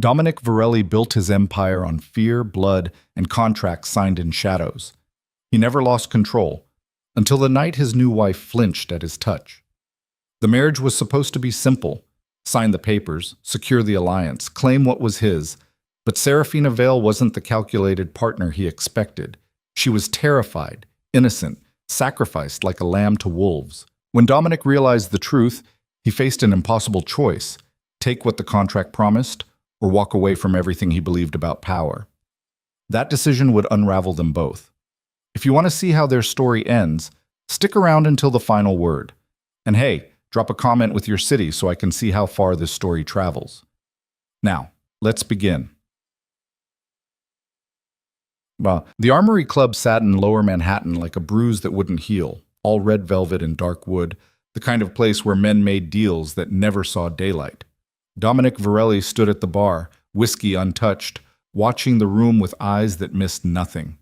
Dominic Varelli built his empire on fear, blood, and contracts signed in shadows. He never lost control, until the night his new wife flinched at his touch. The marriage was supposed to be simple: sign the papers, secure the alliance, claim what was his. But Serafina Vale wasn't the calculated partner he expected. She was terrified, innocent, sacrificed like a lamb to wolves. When Dominic realized the truth, he faced an impossible choice: take what the contract promised, or walk away from everything he believed about power. That decision would unravel them both. If you want to see how their story ends, stick around until the final word. And hey, drop a comment with your city so I can see how far this story travels. Now, let's begin. The Armory Club sat in Lower Manhattan like a bruise that wouldn't heal, all red velvet and dark wood, the kind of place where men made deals that never saw daylight. Dominic Varelli stood at the bar, whiskey untouched, watching the room with eyes that missed nothing.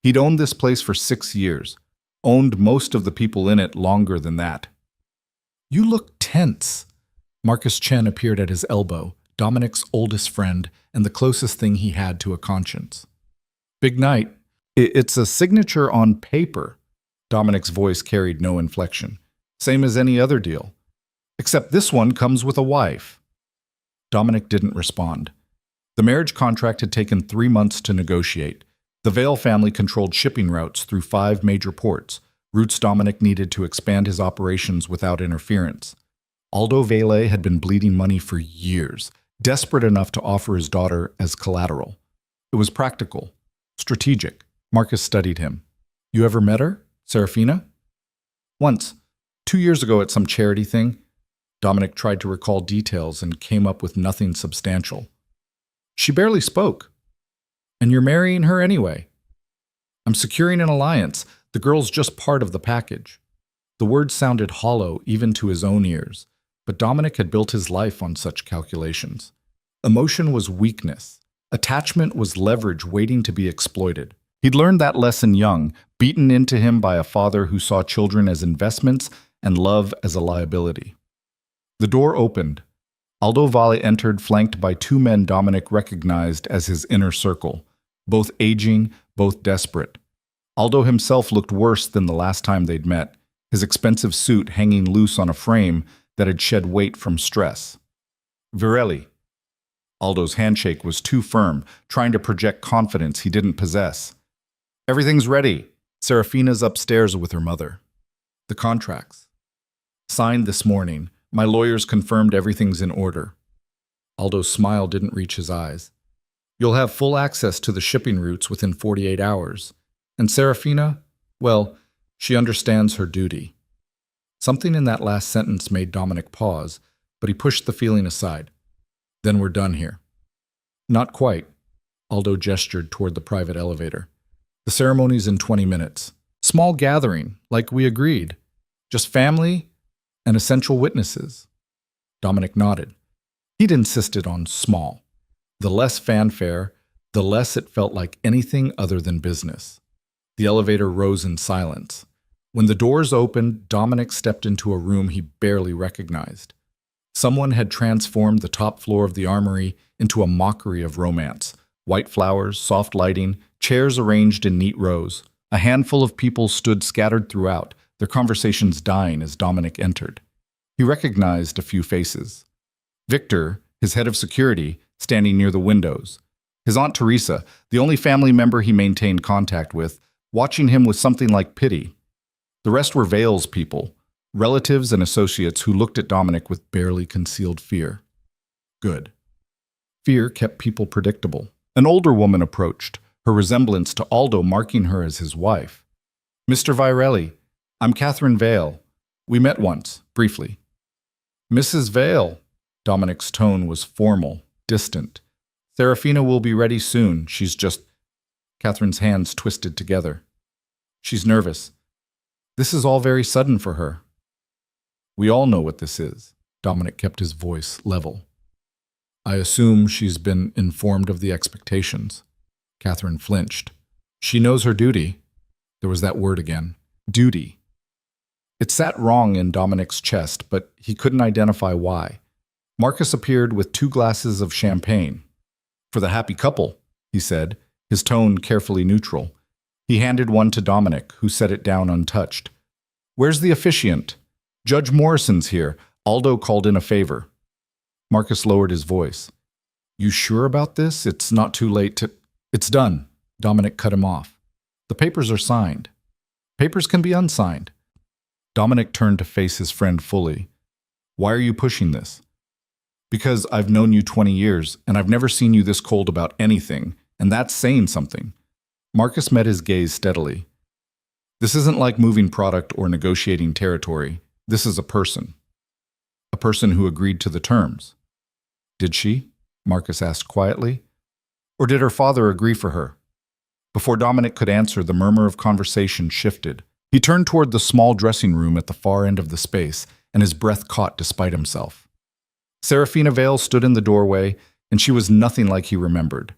He'd owned this place for 6 years, owned most of the people in it longer than that. "You look tense." Marcus Chen appeared at his elbow, Dominic's oldest friend and the closest thing he had to a conscience. "Big night. It's a signature on paper." Dominic's voice carried no inflection. "Same as any other deal. Except this one comes with a wife." Dominic didn't respond. The marriage contract had taken 3 months to negotiate. The Vale family controlled shipping routes through 5 major ports, routes Dominic needed to expand his operations without interference. Aldo Vale had been bleeding money for years, desperate enough to offer his daughter as collateral. It was practical, strategic. Marcus studied him. "You ever met her, Serafina?" "Once, 2 years ago at some charity thing." Dominic tried to recall details and came up with nothing substantial. "She barely spoke. And you're marrying her anyway." "I'm securing an alliance. The girl's just part of the package." The words sounded hollow even to his own ears, but Dominic had built his life on such calculations. Emotion was weakness. Attachment was leverage waiting to be exploited. He'd learned that lesson young, beaten into him by a father who saw children as investments and love as a liability. The door opened. Aldo Valle entered, flanked by 2 men Dominic recognized as his inner circle, both aging, both desperate. Aldo himself looked worse than the last time they'd met, his expensive suit hanging loose on a frame that had shed weight from stress. "Varelli." Aldo's handshake was too firm, trying to project confidence he didn't possess. "Everything's ready. Serafina's upstairs with her mother." "The contracts." "Signed this morning. My lawyers confirmed everything's in order." Aldo's smile didn't reach his eyes. "You'll have full access to the shipping routes within 48 hours. And Serafina, well, she understands her duty." Something in that last sentence made Dominic pause, but he pushed the feeling aside. "Then we're done here." "Not quite." Aldo gestured toward the private elevator. "The ceremony's in 20 minutes. Small gathering, like we agreed. Just family and essential witnesses." Dominic nodded. He'd insisted on small. The less fanfare, the less it felt like anything other than business. The elevator rose in silence. When the doors opened, Dominic stepped into a room he barely recognized. Someone had transformed the top floor of the Armory into a mockery of romance. White flowers, soft lighting, chairs arranged in neat rows. A handful of people stood scattered throughout, their conversations dying as Dominic entered. He recognized a few faces. Victor, his head of security, standing near the windows. His Aunt Teresa, the only family member he maintained contact with, watching him with something like pity. The rest were Vale's people, relatives and associates who looked at Dominic with barely concealed fear. Good. Fear kept people predictable. An older woman approached, her resemblance to Aldo marking her as his wife. "Mr. Varelli, I'm Catherine Vale. We met once, briefly." "Mrs. Vale." Dominic's tone was formal, distant. "Serafina will be ready soon. She's just—" Catherine's hands twisted together. "She's nervous. This is all very sudden for her." "We all know what this is." Dominic kept his voice level. "I assume she's been informed of the expectations." Catherine flinched. "She knows her duty." There was that word again. Duty. It sat wrong in Dominic's chest, but he couldn't identify why. Marcus appeared with 2 glasses of champagne. For the happy couple, he said, his tone carefully neutral. He handed one to Dominic, who set it down untouched. Where's the officiant? Judge Morrison's here. Aldo called in a favor. Marcus lowered his voice. You sure about this? It's not too late to... It's done. Dominic cut him off. The papers are signed. Papers can be unsigned. Dominic turned to face his friend fully. Why are you pushing this? Because I've known you 20 years, and I've never seen you this cold about anything, and that's saying something. Marcus met his gaze steadily. This isn't like moving product or negotiating territory. This is a person. A person who agreed to the terms. Did she? Marcus asked quietly. Or did her father agree for her? Before Dominic could answer, the murmur of conversation shifted. He turned toward the small dressing room at the far end of the space, and his breath caught despite himself. Serafina Vale stood in the doorway, and she was nothing like he remembered.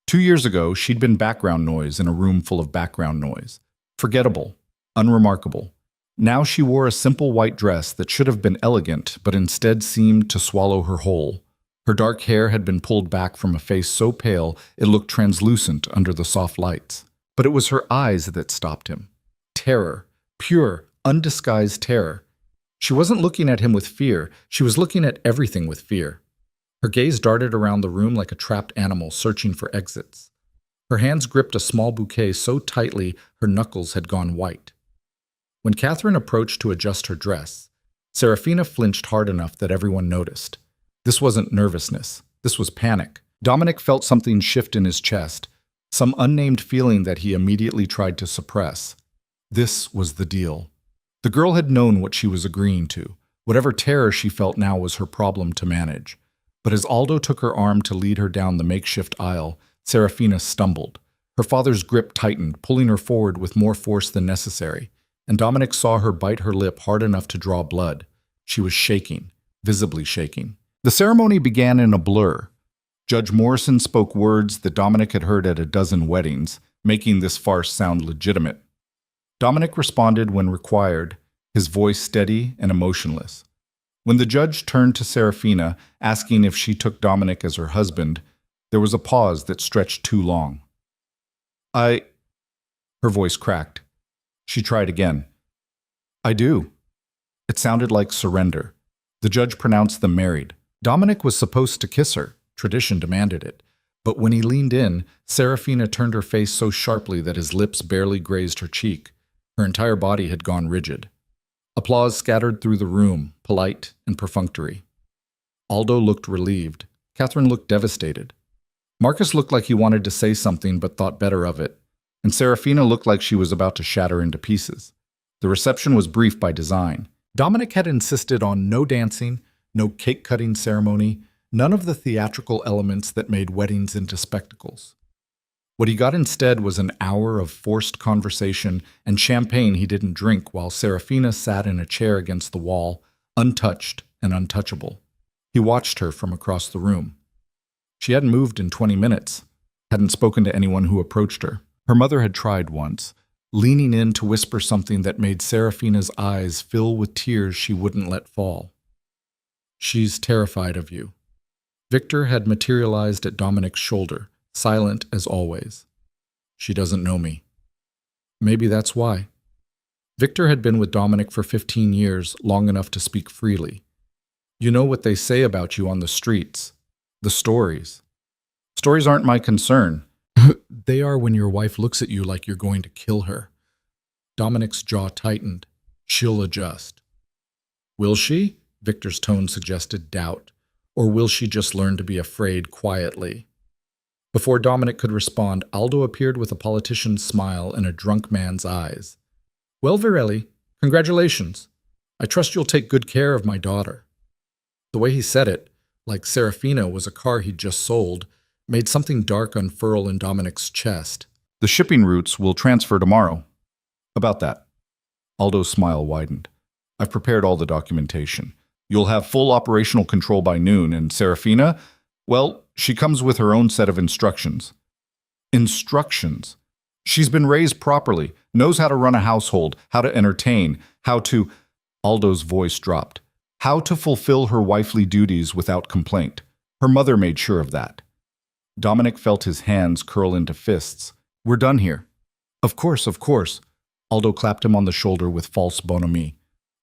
2 years ago, she'd been background noise in a room full of background noise. Forgettable, unremarkable. Now she wore a simple white dress that should have been elegant, but instead seemed to swallow her whole. Her dark hair had been pulled back from a face so pale it looked translucent under the soft lights. But it was her eyes that stopped him. Terror, pure, undisguised terror. She wasn't looking at him with fear, she was looking at everything with fear. Her gaze darted around the room like a trapped animal searching for exits. Her hands gripped a small bouquet so tightly her knuckles had gone white. When Catherine approached to adjust her dress, Serafina flinched hard enough that everyone noticed. This wasn't nervousness. This was panic. Dominic felt something shift in his chest, some unnamed feeling that he immediately tried to suppress. This was the deal. The girl had known what she was agreeing to. Whatever terror she felt now was her problem to manage. But as Aldo took her arm to lead her down the makeshift aisle, Serafina stumbled. Her father's grip tightened, pulling her forward with more force than necessary, and Dominic saw her bite her lip hard enough to draw blood. She was shaking, visibly shaking. The ceremony began in a blur. Judge Morrison spoke words that Dominic had heard at a dozen weddings, making this farce sound legitimate. Dominic responded when required, his voice steady and emotionless. When the judge turned to Serafina, asking if she took Dominic as her husband, there was a pause that stretched too long. Her voice cracked. She tried again. I do. It sounded like surrender. The judge pronounced them married. Dominic was supposed to kiss her. Tradition demanded it. But when he leaned in, Serafina turned her face so sharply that his lips barely grazed her cheek. Her entire body had gone rigid. Applause scattered through the room, polite and perfunctory. Aldo looked relieved. Catherine looked devastated. Marcus looked like he wanted to say something but thought better of it. And Serafina looked like she was about to shatter into pieces. The reception was brief by design. Dominic had insisted on no dancing, no cake-cutting ceremony, none of the theatrical elements that made weddings into spectacles. What he got instead was an hour of forced conversation and champagne he didn't drink while Serafina sat in a chair against the wall, untouched and untouchable. He watched her from across the room. She hadn't moved in 20 minutes, hadn't spoken to anyone who approached her. Her mother had tried once, leaning in to whisper something that made Serafina's eyes fill with tears she wouldn't let fall. She's terrified of you. Victor had materialized at Dominic's shoulder, silent as always. She doesn't know me. Maybe that's why. Victor had been with Dominic for 15 years, long enough to speak freely. You know what they say about you on the streets. The stories. Stories aren't my concern. They are when your wife looks at you like you're going to kill her. Dominic's jaw tightened. She'll adjust. Will she? Victor's tone suggested doubt. Or will she just learn to be afraid quietly? Before Dominic could respond, Aldo appeared with a politician's smile and a drunk man's eyes. Well, Virelli, congratulations. I trust you'll take good care of my daughter. The way he said it, like Serafina was a car he'd just sold, made something dark unfurl in Dominic's chest. The shipping routes will transfer tomorrow. About that. Aldo's smile widened. I've prepared all the documentation. You'll have full operational control by noon, and Serafina, well, she comes with her own set of instructions. Instructions? She's been raised properly, knows how to run a household, how to entertain, how to... Aldo's voice dropped. How to fulfill her wifely duties without complaint. Her mother made sure of that. Dominic felt his hands curl into fists. We're done here. Of course, of course. Aldo clapped him on the shoulder with false bonhomie.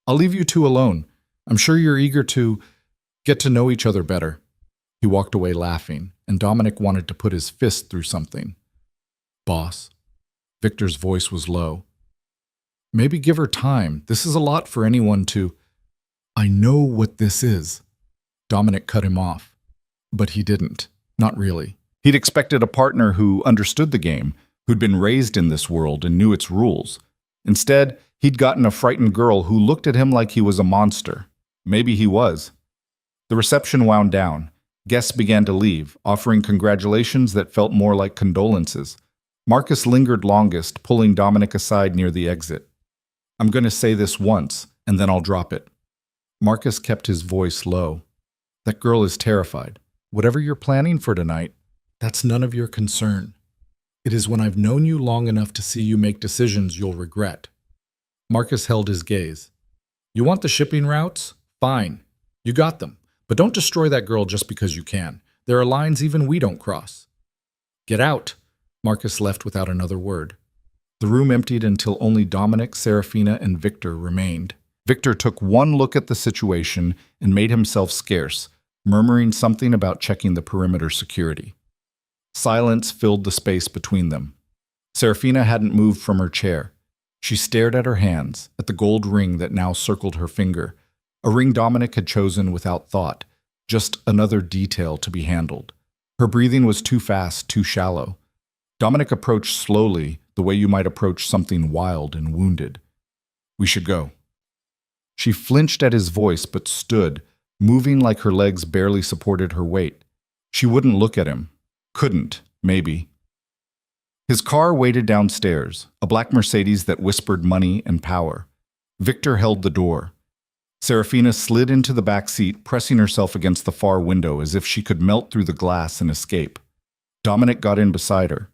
I'll leave you two alone. I'm sure you're eager to get to know each other better. He walked away laughing, and Dominic wanted to put his fist through something. Boss. Victor's voice was low. Maybe give her time. This is a lot for anyone to... I know what this is. Dominic cut him off. But he didn't. Not really. He'd expected a partner who understood the game, who'd been raised in this world and knew its rules. Instead, he'd gotten a frightened girl who looked at him like he was a monster. Maybe he was. The reception wound down. Guests began to leave, offering congratulations that felt more like condolences. Marcus lingered longest, pulling Dominic aside near the exit. I'm going to say this once, and then I'll drop it. Marcus kept his voice low. That girl is terrified. Whatever you're planning for tonight, that's none of your concern. It is when I've known you long enough to see you make decisions you'll regret. Marcus held his gaze. You want the shipping routes? Fine. You got them. But don't destroy that girl just because you can. There are lines even we don't cross. Get out. Marcus left without another word. The room emptied until only Dominic, Serafina, and Victor remained. Victor took one look at the situation and made himself scarce, murmuring something about checking the perimeter security. Silence filled the space between them. Serafina hadn't moved from her chair. She stared at her hands, at the gold ring that now circled her finger, a ring Dominic had chosen without thought, just another detail to be handled. Her breathing was too fast, too shallow. Dominic approached slowly, the way you might approach something wild and wounded. We should go. She flinched at his voice but stood, moving like her legs barely supported her weight. She wouldn't look at him. Couldn't, maybe. His car waited downstairs, a black Mercedes that whispered money and power. Victor held the door. Serafina slid into the back seat, pressing herself against the far window as if she could melt through the glass and escape. Dominic got in beside her.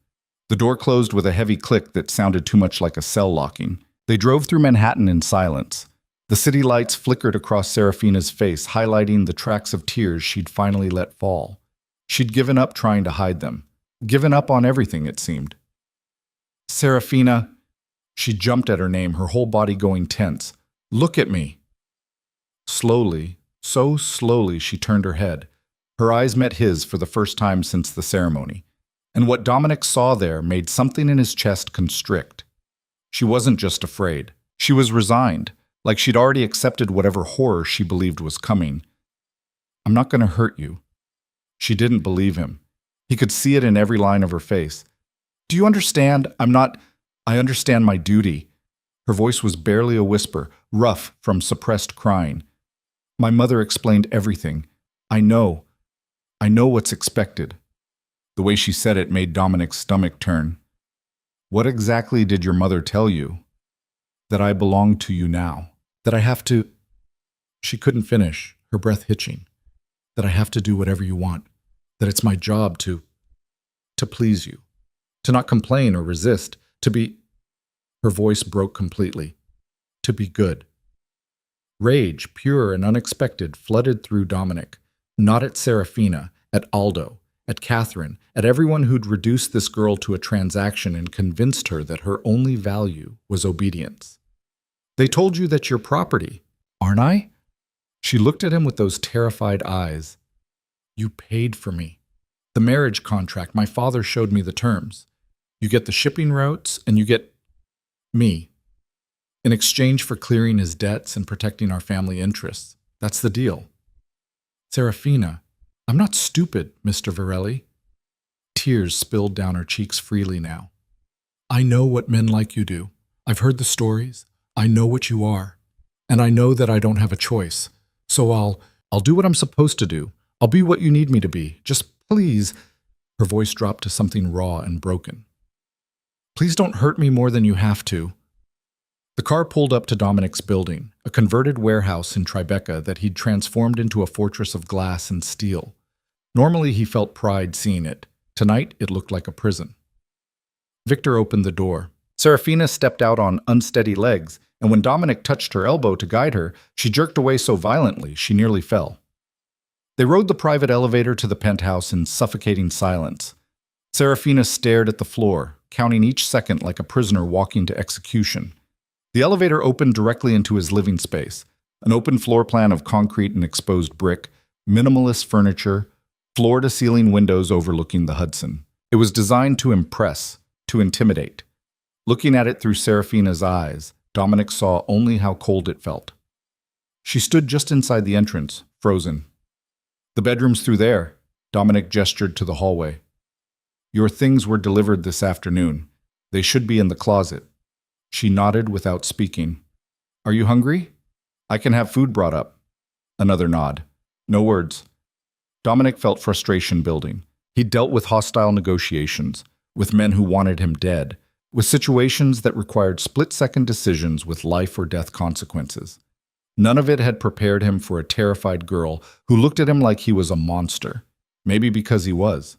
The door closed with a heavy click that sounded too much like a cell locking. They drove through Manhattan in silence. The city lights flickered across Serafina's face, highlighting the tracks of tears she'd finally let fall. She'd given up trying to hide them. Given up on everything, it seemed. Serafina. She jumped at her name, her whole body going tense. Look at me. Slowly, so slowly, she turned her head. Her eyes met his for the first time since the ceremony. And what Dominic saw there made something in his chest constrict. She wasn't just afraid. She was resigned, like she'd already accepted whatever horror she believed was coming. I'm not going to hurt you. She didn't believe him. He could see it in every line of her face. Do you understand? I understand my duty. Her voice was barely a whisper, rough from suppressed crying. My mother explained everything. I know what's expected. The way she said it made Dominic's stomach turn. What exactly did your mother tell you? That I belong to you now. That I have to... She couldn't finish, her breath hitching. That I have to do whatever you want. That it's my job to please you. To not complain or resist. To be... Her voice broke completely. To be good. Rage, pure and unexpected, flooded through Dominic. Not at Serafina, at Aldo, at Catherine, at everyone who'd reduced this girl to a transaction and convinced her that her only value was obedience. They told you that you're property, aren't I? She looked at him with those terrified eyes. You paid for me. The marriage contract, my father showed me the terms. You get the shipping routes and you get me. In exchange for clearing his debts and protecting our family interests. That's the deal. Serafina, I'm not stupid, Mr. Varelli. Tears spilled down her cheeks freely now. I know what men like you do. I've heard the stories. I know what you are. And I know that I don't have a choice. So I'll do what I'm supposed to do. I'll be what you need me to be. Just please. Her voice dropped to something raw and broken. Please don't hurt me more than you have to. The car pulled up to Dominic's building, a converted warehouse in Tribeca that he'd transformed into a fortress of glass and steel. Normally he felt pride seeing it. Tonight it looked like a prison. Victor opened the door. Serafina stepped out on unsteady legs, and when Dominic touched her elbow to guide her, she jerked away so violently she nearly fell. They rode the private elevator to the penthouse in suffocating silence. Serafina stared at the floor, counting each second like a prisoner walking to execution. The elevator opened directly into his living space, an open floor plan of concrete and exposed brick, minimalist furniture, floor-to-ceiling windows overlooking the Hudson. It was designed to impress, to intimidate. Looking at it through Serafina's eyes, Dominic saw only how cold it felt. She stood just inside the entrance, frozen. "The bedroom's through there," Dominic gestured to the hallway. "Your things were delivered this afternoon. They should be in the closet." She nodded without speaking. "Are you hungry? I can have food brought up." Another nod. No words. Dominic felt frustration building. He'd dealt with hostile negotiations, with men who wanted him dead, with situations that required split-second decisions with life or death consequences. None of it had prepared him for a terrified girl who looked at him like he was a monster, maybe because he was.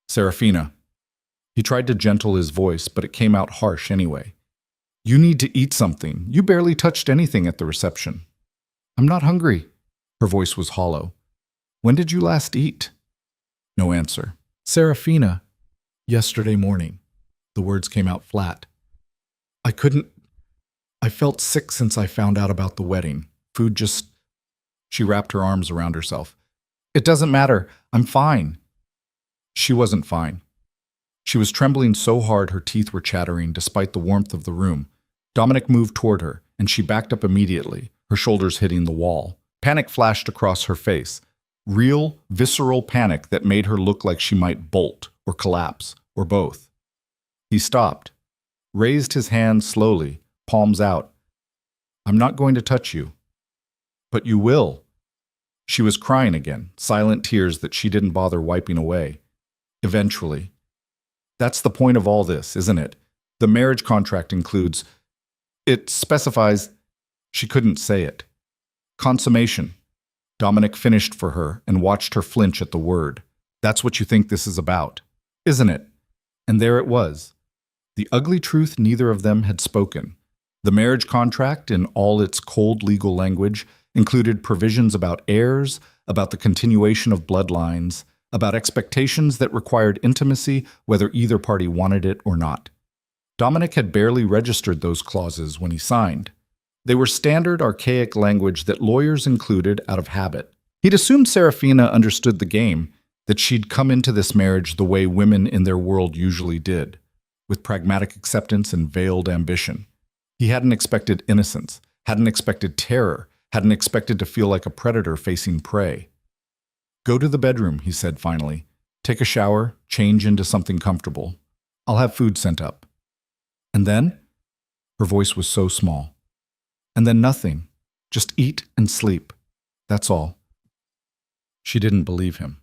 "Serafina." He tried to gentle his voice, but it came out harsh anyway. "You need to eat something. You barely touched anything at the reception." "I'm not hungry." Her voice was hollow. "When did you last eat?" No answer. "Serafina." "Yesterday morning." The words came out flat. I felt sick since I found out about the wedding. Food just..." She wrapped her arms around herself. "It doesn't matter. I'm fine." She wasn't fine. She was trembling so hard her teeth were chattering despite the warmth of the room. Dominic moved toward her, and she backed up immediately, her shoulders hitting the wall. Panic flashed across her face. Real, visceral panic that made her look like she might bolt or collapse, or both. He stopped, raised his hand slowly, palms out. "I'm not going to touch you." "But you will." She was crying again, silent tears that she didn't bother wiping away. "Eventually." That's the point of all this, isn't it? The marriage contract includes... It specifies... She couldn't say it. "Consummation." Dominic finished for her and watched her flinch at the word. "That's what you think this is about, isn't it?" And there it was. The ugly truth neither of them had spoken. The marriage contract, in all its cold legal language, included provisions about heirs, about the continuation of bloodlines, about expectations that required intimacy whether either party wanted it or not. Dominic had barely registered those clauses when he signed. They were standard, archaic language that lawyers included out of habit. He'd assumed Serafina understood the game, that she'd come into this marriage the way women in their world usually did, with pragmatic acceptance and veiled ambition. He hadn't expected innocence, hadn't expected terror, hadn't expected to feel like a predator facing prey. "Go to the bedroom," he said finally. "Take a shower, change into something comfortable. I'll have food sent up." "And then?" Her voice was so small. "And then nothing. Just eat and sleep. That's all." She didn't believe him.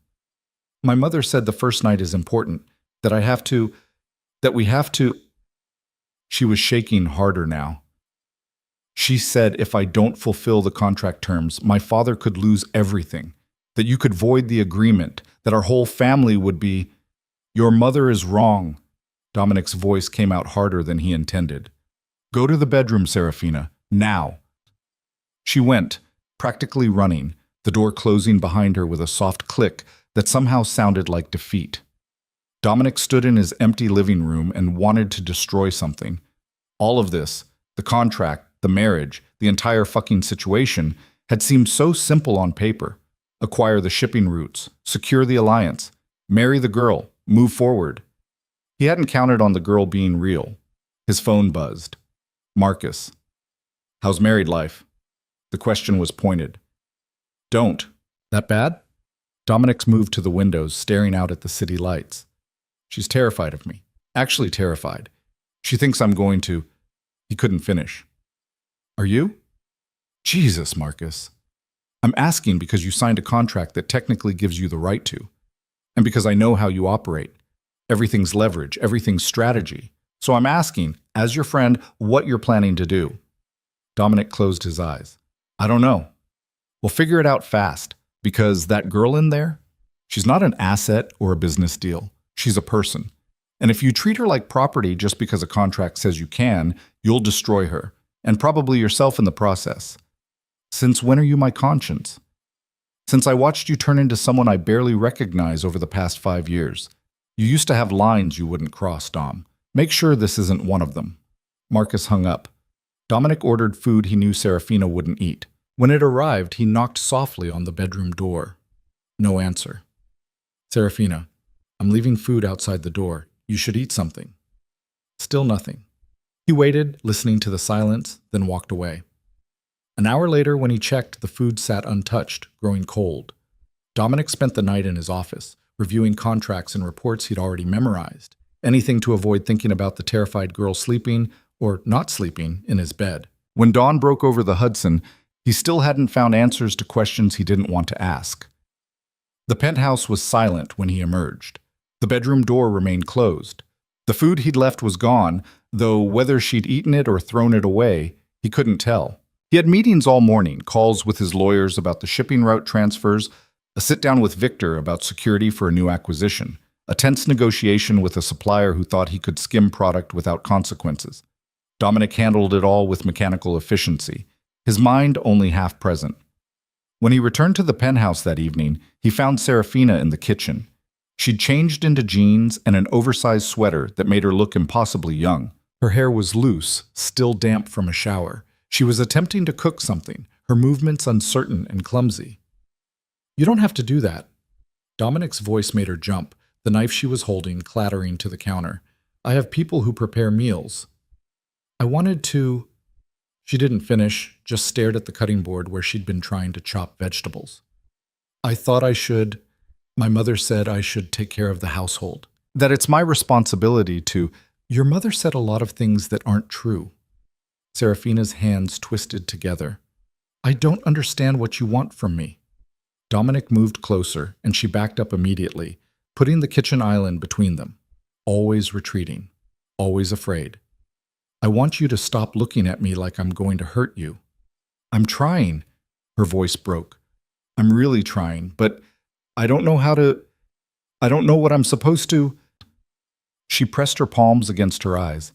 "My mother said the first night is important, that we have to... She was shaking harder now. "She said if I don't fulfill the contract terms, my father could lose everything, that you could void the agreement, that our whole family would be..." "Your mother is wrong." Dominic's voice came out harder than he intended. "Go to the bedroom, Serafina, now." She went, practically running, the door closing behind her with a soft click that somehow sounded like defeat. Dominic stood in his empty living room and wanted to destroy something. All of this, the contract, the marriage, the entire fucking situation, had seemed so simple on paper. Acquire the shipping routes, secure the alliance, marry the girl, move forward. He hadn't counted on the girl being real. His phone buzzed. Marcus. "How's married life?" The question was pointed. "Don't." "That bad?" Dominic's moved to the windows, staring out at the city lights. "She's terrified of me. Actually terrified. She thinks I'm going to..." He couldn't finish. "Are you?" "Jesus, Marcus. I'm asking because you signed a contract that technically gives you the right to. And because I know how you operate. Everything's leverage, everything's strategy. So I'm asking, as your friend, what you're planning to do." Dominic closed his eyes. "I don't know. We'll figure it out fast. Because that girl in there, she's not an asset or a business deal. She's a person. And if you treat her like property just because a contract says you can, you'll destroy her, and probably yourself in the process. Since when are you my conscience?" Since I watched you turn into someone I barely recognize over the past 5 years. You used to have lines you wouldn't cross, Dom. Make sure this isn't one of them." Marcus hung up. Dominic ordered food he knew Serafina wouldn't eat. When it arrived, he knocked softly on the bedroom door. No answer. "Serafina, I'm leaving food outside the door. You should eat something." Still nothing. He waited, listening to the silence, then walked away. An hour later, when he checked, the food sat untouched, growing cold. Dominic spent the night in his office, reviewing contracts and reports he'd already memorized, anything to avoid thinking about the terrified girl sleeping, or not sleeping, in his bed. When dawn broke over the Hudson, he still hadn't found answers to questions he didn't want to ask. The penthouse was silent when he emerged. The bedroom door remained closed. The food he'd left was gone, though whether she'd eaten it or thrown it away, he couldn't tell. He had meetings all morning, calls with his lawyers about the shipping route transfers, a sit-down with Victor about security for a new acquisition, a tense negotiation with a supplier who thought he could skim product without consequences. Dominic handled it all with mechanical efficiency, his mind only half present. When he returned to the penthouse that evening, he found Serafina in the kitchen. She'd changed into jeans and an oversized sweater that made her look impossibly young. Her hair was loose, still damp from a shower. She was attempting to cook something, her movements uncertain and clumsy. "You don't have to do that." Dominic's voice made her jump, the knife she was holding clattering to the counter. "I have people who prepare meals." "I wanted to—" She didn't finish, just stared at the cutting board where she'd been trying to chop vegetables. "I thought I should. My mother said I should take care of the household. That it's my responsibility to—" "Your mother said a lot of things that aren't true." Serafina's hands twisted together. "I don't understand what you want from me." Dominic moved closer, and she backed up immediately, putting the kitchen island between them. Always retreating. Always afraid. "I want you to stop looking at me like I'm going to hurt you." "I'm trying." Her voice broke. "I'm really trying, but I don't know how to— I don't know what I'm supposed to—" She pressed her palms against her eyes.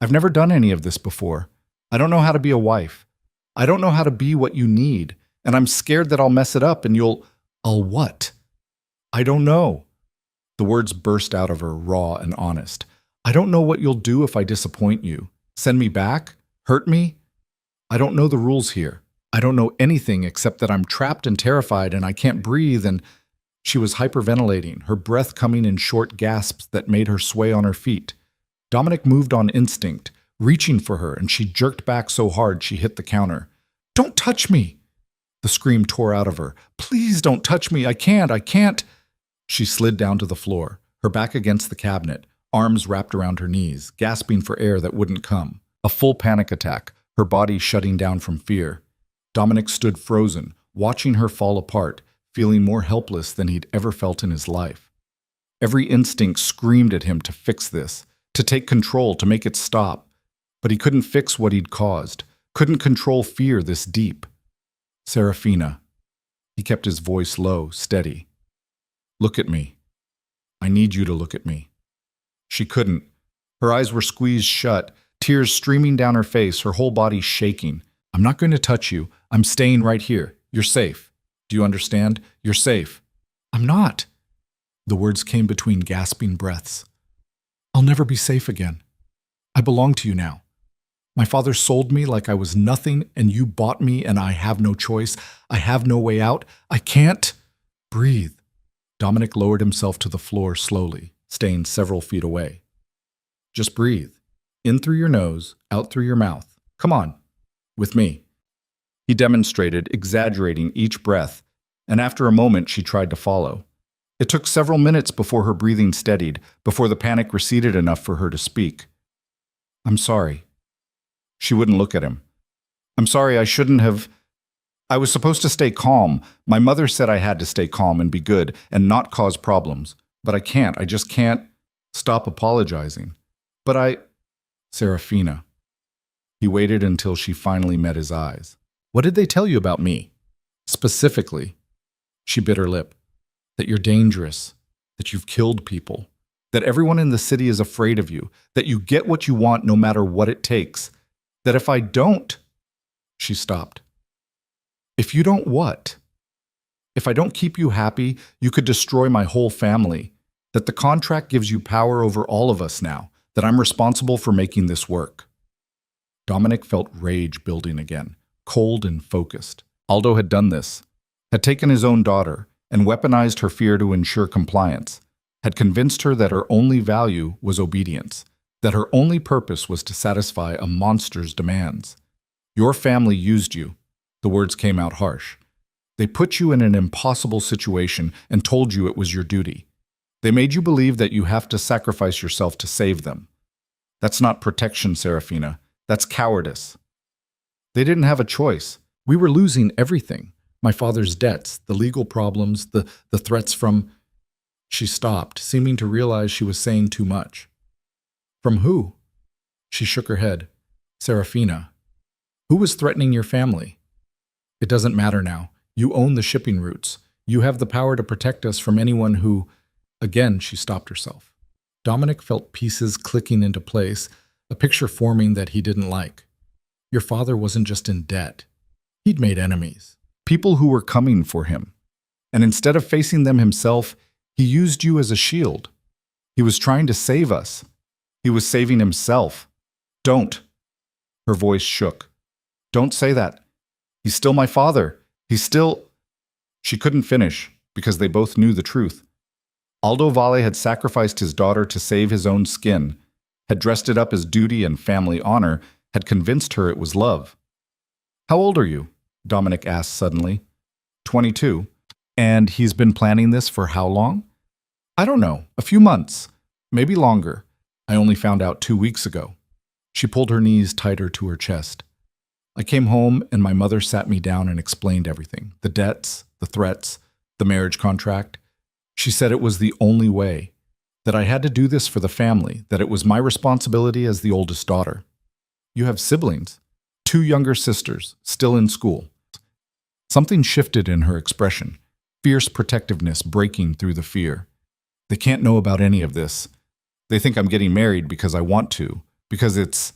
"I've never done any of this before. I don't know how to be a wife. I don't know how to be what you need, and I'm scared that I'll mess it up and you'll—" "I'll what?" "I don't know." The words burst out of her, raw and honest. "I don't know what you'll do if I disappoint you. Send me back? Hurt me? I don't know the rules here. I don't know anything except that I'm trapped and terrified and I can't breathe and—" She was hyperventilating, her breath coming in short gasps that made her sway on her feet. Dominic moved on instinct, reaching for her, and she jerked back so hard she hit the counter. "Don't touch me!" The scream tore out of her. "Please don't touch me! I can't!" She slid down to the floor, her back against the cabinet, arms wrapped around her knees, gasping for air that wouldn't come. A full panic attack, her body shutting down from fear. Dominic stood frozen, watching her fall apart, feeling more helpless than he'd ever felt in his life. Every instinct screamed at him to fix this, to take control, to make it stop. But he couldn't fix what he'd caused, couldn't control fear this deep. "Serafina." He kept his voice low, steady. "Look at me. I need you to look at me." She couldn't. Her eyes were squeezed shut, tears streaming down her face, her whole body shaking. "I'm not going to touch you. I'm staying right here. You're safe. Do you understand? You're safe." "I'm not." The words came between gasping breaths. "I'll never be safe again. I belong to you now. My father sold me like I was nothing, and you bought me, and I have no choice. I have no way out. I can't breathe." Dominic lowered himself to the floor slowly, staying several feet away. "Just breathe. In through your nose, out through your mouth. Come on. With me." He demonstrated, exaggerating each breath, and after a moment she tried to follow. It took several minutes before her breathing steadied, before the panic receded enough for her to speak. "I'm sorry." She wouldn't look at him. "I'm sorry, I shouldn't have. I was supposed to stay calm. My mother said I had to stay calm and be good and not cause problems. But I can't. I just can't stop apologizing. But I—" "Serafina." He waited until she finally met his eyes. "What did they tell you about me? Specifically?" She bit her lip. "That you're dangerous, that you've killed people, that everyone in the city is afraid of you, that you get what you want no matter what it takes, that if I don't—" She stopped. "If you don't what?" If I don't keep you happy, you could destroy my whole family. That the contract gives you power over all of us now, that I'm responsible for making this work." Dominic felt rage building again, cold and focused. Aldo had done this, had taken his own daughter and weaponized her fear to ensure compliance, had convinced her that her only value was obedience, that her only purpose was to satisfy a monster's demands. "Your family used you." The words came out harsh. "They put you in an impossible situation and told you it was your duty. They made you believe that you have to sacrifice yourself to save them. That's not protection, Serafina. That's cowardice." "They didn't have a choice. We were losing everything. My father's debts, the legal problems, the threats from—" She stopped, seeming to realize she was saying too much. "From who?" She shook her head. "Serafina. Who was threatening your family?" "It doesn't matter now. You own the shipping routes. You have the power to protect us from anyone who—" Again, she stopped herself. Dominic felt pieces clicking into place, a picture forming that he didn't like. Your father wasn't just in debt. He'd made enemies. People who were coming for him. And instead of facing them himself, he used you as a shield. He was trying to save us. He was saving himself. Don't. Her voice shook. Don't say that. He's still my father. He's still... She couldn't finish because they both knew the truth. Aldo Valle had sacrificed his daughter to save his own skin, had dressed it up as duty and family honor, had convinced her it was love. How old are you? Dominic asked suddenly. 22. And he's been planning this for how long? I don't know, a few months, maybe longer. I only found out 2 weeks ago. She pulled her knees tighter to her chest. I came home and my mother sat me down and explained everything. The debts, the threats, the marriage contract. She said it was the only way, that I had to do this for the family, that it was my responsibility as the oldest daughter. You have siblings, 2 younger sisters, still in school. Something shifted in her expression, fierce protectiveness breaking through the fear. They can't know about any of this. They think I'm getting married because I want to, because it's...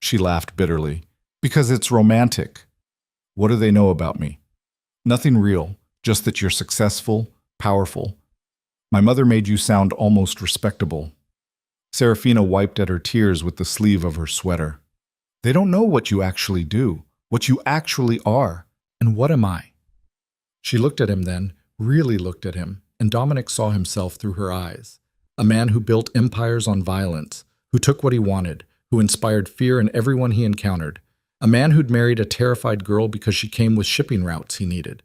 She laughed bitterly. Because it's romantic. What do they know about me? Nothing real, just that you're successful, powerful. My mother made you sound almost respectable. Serafina wiped at her tears with the sleeve of her sweater. They don't know what you actually do, what you actually are. And what am I? She looked at him then, really looked at him, and Dominic saw himself through her eyes. A man who built empires on violence, who took what he wanted, who inspired fear in everyone he encountered. A man who'd married a terrified girl because she came with shipping routes he needed.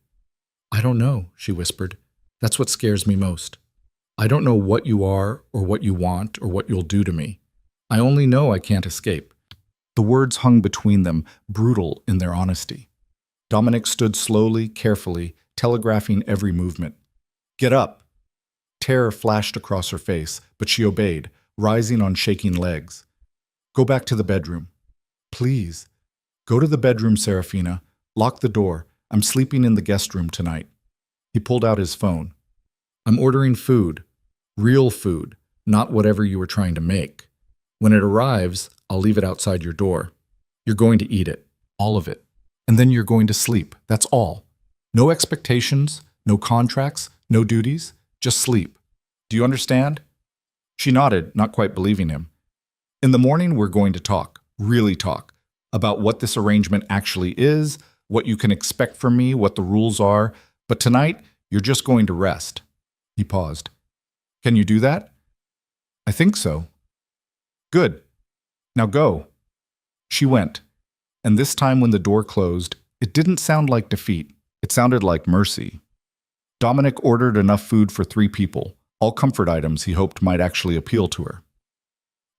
I don't know, she whispered. That's what scares me most. I don't know what you are, or what you want, or what you'll do to me. I only know I can't escape. The words hung between them, brutal in their honesty. Dominic stood slowly, carefully, telegraphing every movement. Get up! Terror flashed across her face, but she obeyed, rising on shaking legs. Go back to the bedroom. Please. Go to the bedroom, Serafina. Lock the door. I'm sleeping in the guest room tonight. He pulled out his phone. I'm ordering food. Real food, not whatever you were trying to make. When it arrives, I'll leave it outside your door. You're going to eat it. All of it. And then you're going to sleep. That's all. No expectations, no contracts, no duties. Just sleep. Do you understand? She nodded, not quite believing him. In the morning, we're going to talk, really talk, about what this arrangement actually is, what you can expect from me, what the rules are. But tonight, you're just going to rest. He paused. Can you do that? I think so. Good. Now go. She went. And this time when the door closed, it didn't sound like defeat. It sounded like mercy. Dominic ordered enough food for 3 people, all comfort items he hoped might actually appeal to her.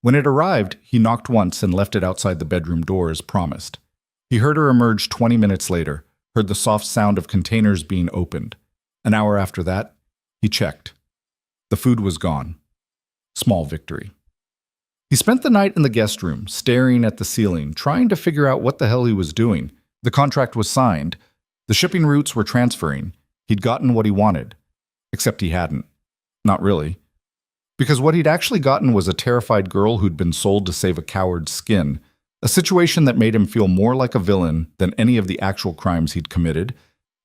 When it arrived, he knocked once and left it outside the bedroom door as promised. He heard her emerge 20 minutes later, heard the soft sound of containers being opened. An hour after that, he checked. The food was gone. Small victory. He spent the night in the guest room, staring at the ceiling, trying to figure out what the hell he was doing. The contract was signed. The shipping routes were transferring. He'd gotten what he wanted. Except he hadn't. Not really. Because what he'd actually gotten was a terrified girl who'd been sold to save a coward's skin, a situation that made him feel more like a villain than any of the actual crimes he'd committed,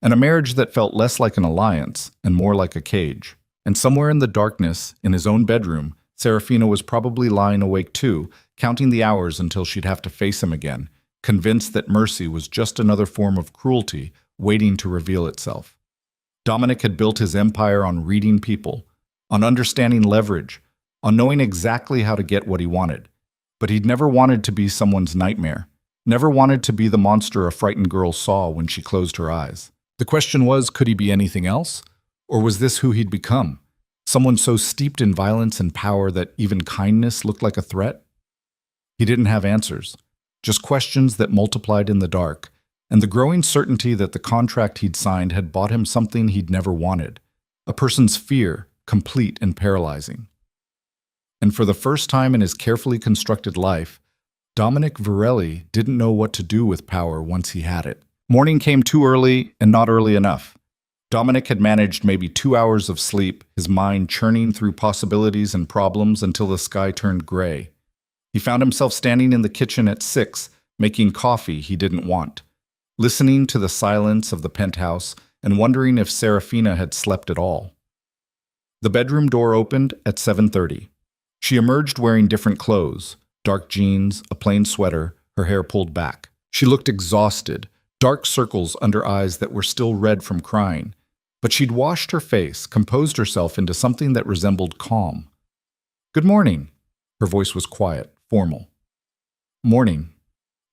and a marriage that felt less like an alliance and more like a cage. And somewhere in the darkness, in his own bedroom, Serafina was probably lying awake too, counting the hours until she'd have to face him again, convinced that mercy was just another form of cruelty waiting to reveal itself. Dominic had built his empire on reading people, on understanding leverage, on knowing exactly how to get what he wanted. But he'd never wanted to be someone's nightmare, never wanted to be the monster a frightened girl saw when she closed her eyes. The question was, could he be anything else? Or was this who he'd become? Someone so steeped in violence and power that even kindness looked like a threat? He didn't have answers, just questions that multiplied in the dark, and the growing certainty that the contract he'd signed had bought him something he'd never wanted, a person's fear, complete and paralyzing. And for the first time in his carefully constructed life, Dominic Varelli didn't know what to do with power once he had it. Morning came too early and not early enough. Dominic had managed maybe 2 hours of sleep, his mind churning through possibilities and problems until the sky turned gray. He found himself standing in the kitchen at 6, making coffee he didn't want, listening to the silence of the penthouse and wondering if Serafina had slept at all. The bedroom door opened at 7:30. She emerged wearing different clothes, dark jeans, a plain sweater, her hair pulled back. She looked exhausted, dark circles under eyes that were still red from crying. But she'd washed her face, composed herself into something that resembled calm. "Good morning." Her voice was quiet, formal. "Morning."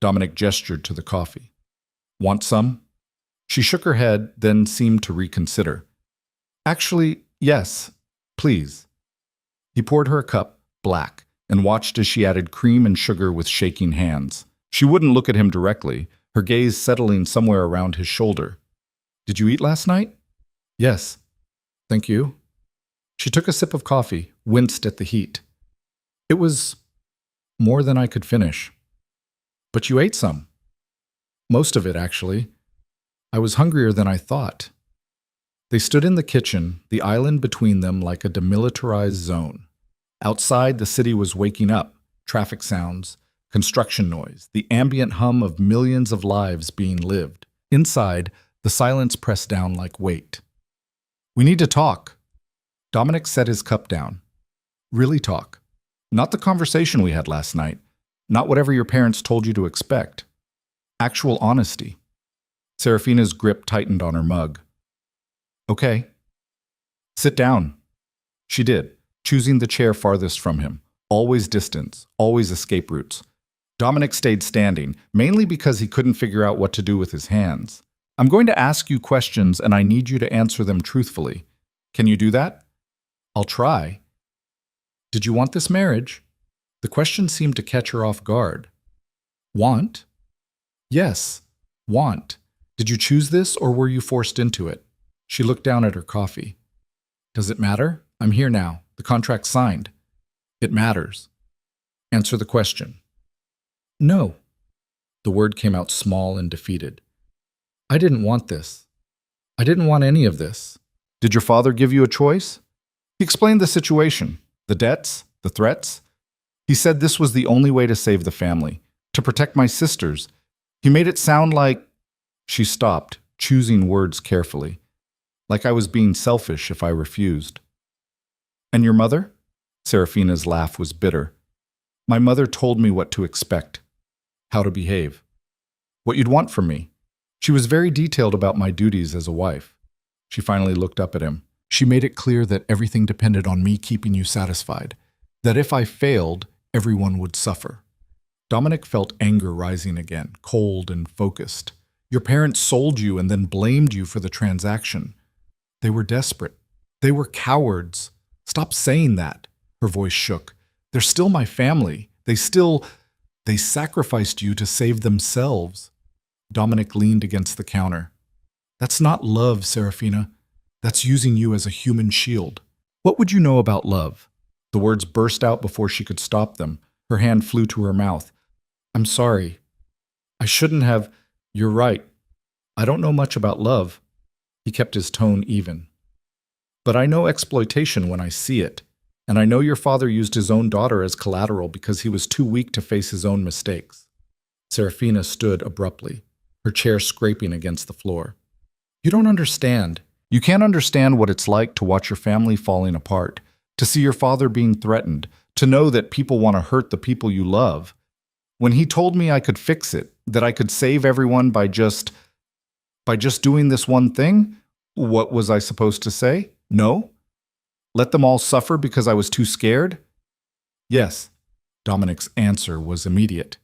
Dominic gestured to the coffee. "Want some?" She shook her head, then seemed to reconsider. "Actually, yes, please." He poured her a cup, black, and watched as she added cream and sugar with shaking hands. She wouldn't look at him directly, her gaze settling somewhere around his shoulder. "Did you eat last night?" "Yes. Thank you." She took a sip of coffee, winced at the heat. "It was more than I could finish." "But you ate some." "Most of it, actually. I was hungrier than I thought." They stood in the kitchen, the island between them like a demilitarized zone. Outside, the city was waking up, traffic sounds, construction noise, the ambient hum of millions of lives being lived. Inside, the silence pressed down like weight. "We need to talk." Dominic set his cup down. "Really talk. Not the conversation we had last night. Not whatever your parents told you to expect. Actual honesty." Serafina's grip tightened on her mug. "Okay." "Sit down." She did, choosing the chair farthest from him. Always distance, always escape routes. Dominic stayed standing, mainly because he couldn't figure out what to do with his hands. "I'm going to ask you questions and I need you to answer them truthfully. Can you do that?" "I'll try." "Did you want this marriage?" The question seemed to catch her off guard. "Want?" "Yes, want. Did you choose this or were you forced into it?" She looked down at her coffee. "Does it matter? I'm here now. The contract's signed." "It matters." "Answer the question." "No." The word came out small and defeated. "I didn't want this. I didn't want any of this." "Did your father give you a choice?" He explained the situation, the debts, the threats. He said this was the only way to save the family, to protect my sisters. He made it sound like... She stopped, choosing words carefully. Like I was being selfish if I refused. "And your mother?" Serafina's laugh was bitter. "My mother told me what to expect, how to behave, what you'd want from me. She was very detailed about my duties as a wife." She finally looked up at him. "She made it clear that everything depended on me keeping you satisfied, that if I failed, everyone would suffer." Dominic felt anger rising again, cold and focused. "Your parents sold you and then blamed you for the transaction. They were desperate. They were cowards. Stop saying that." Her voice shook. "They're still my family. They sacrificed you to save themselves." Dominic leaned against the counter. "That's not love, Serafina. That's using you as a human shield. What would you know about love?" The words burst out before she could stop them. Her hand flew to her mouth. "I'm sorry. I shouldn't have. You're right. I don't know much about love." He kept his tone even. "But I know exploitation when I see it. And I know your father used his own daughter as collateral because he was too weak to face his own mistakes." Serafina stood abruptly, her chair scraping against the floor. "You You don't understand. You can't understand what it's like to watch your family falling apart, to see your father being threatened, to know that people want to hurt the people you love. When he told me I could fix it, that I could save everyone by just doing this one thing, what was I supposed to say? No? Let them all suffer because I was too scared? Yes. Dominic's answer was immediate.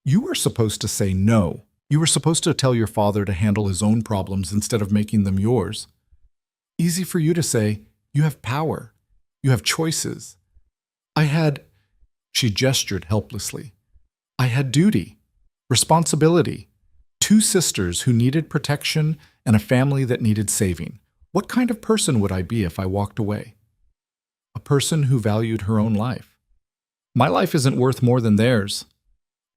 You were supposed to say no. You were supposed to tell your father to handle his own problems instead of making them yours. Easy for you to say, you have power. You have choices. She gestured helplessly. I had duty, responsibility, 2 sisters who needed protection and a family that needed saving. What kind of person would I be if I walked away? A person who valued her own life. My life isn't worth more than theirs.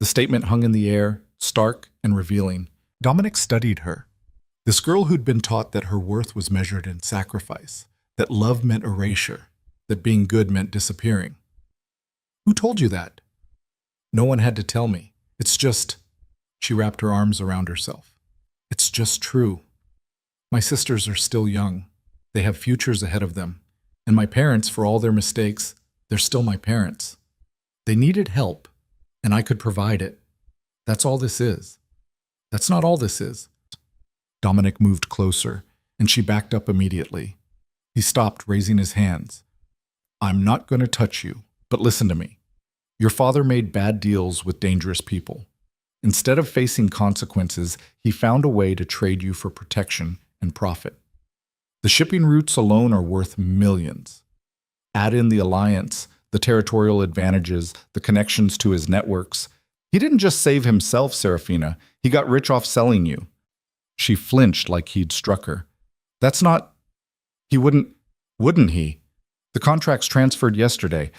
The statement hung in the air, stark and revealing. Dominic studied her. This girl who'd been taught that her worth was measured in sacrifice, that love meant erasure, that being good meant disappearing. Who told you that? No one had to tell me. It's just, she wrapped her arms around herself. It's just true. My sisters are still young. They have futures ahead of them. And my parents, for all their mistakes, they're still my parents. They needed help, and I could provide it. That's all this is. That's not all this is. Dominic moved closer, and she backed up immediately. He stopped, raising his hands. I'm not going to touch you, but listen to me. Your father made bad deals with dangerous people. Instead of facing consequences, he found a way to trade you for protection and profit. The shipping routes alone are worth millions. Add in the alliance, the territorial advantages, the connections to his networks. He didn't just save himself, Serafina. He got rich off selling you. She flinched like he'd struck her. That's not... He wouldn't he? The contract's transferred yesterday.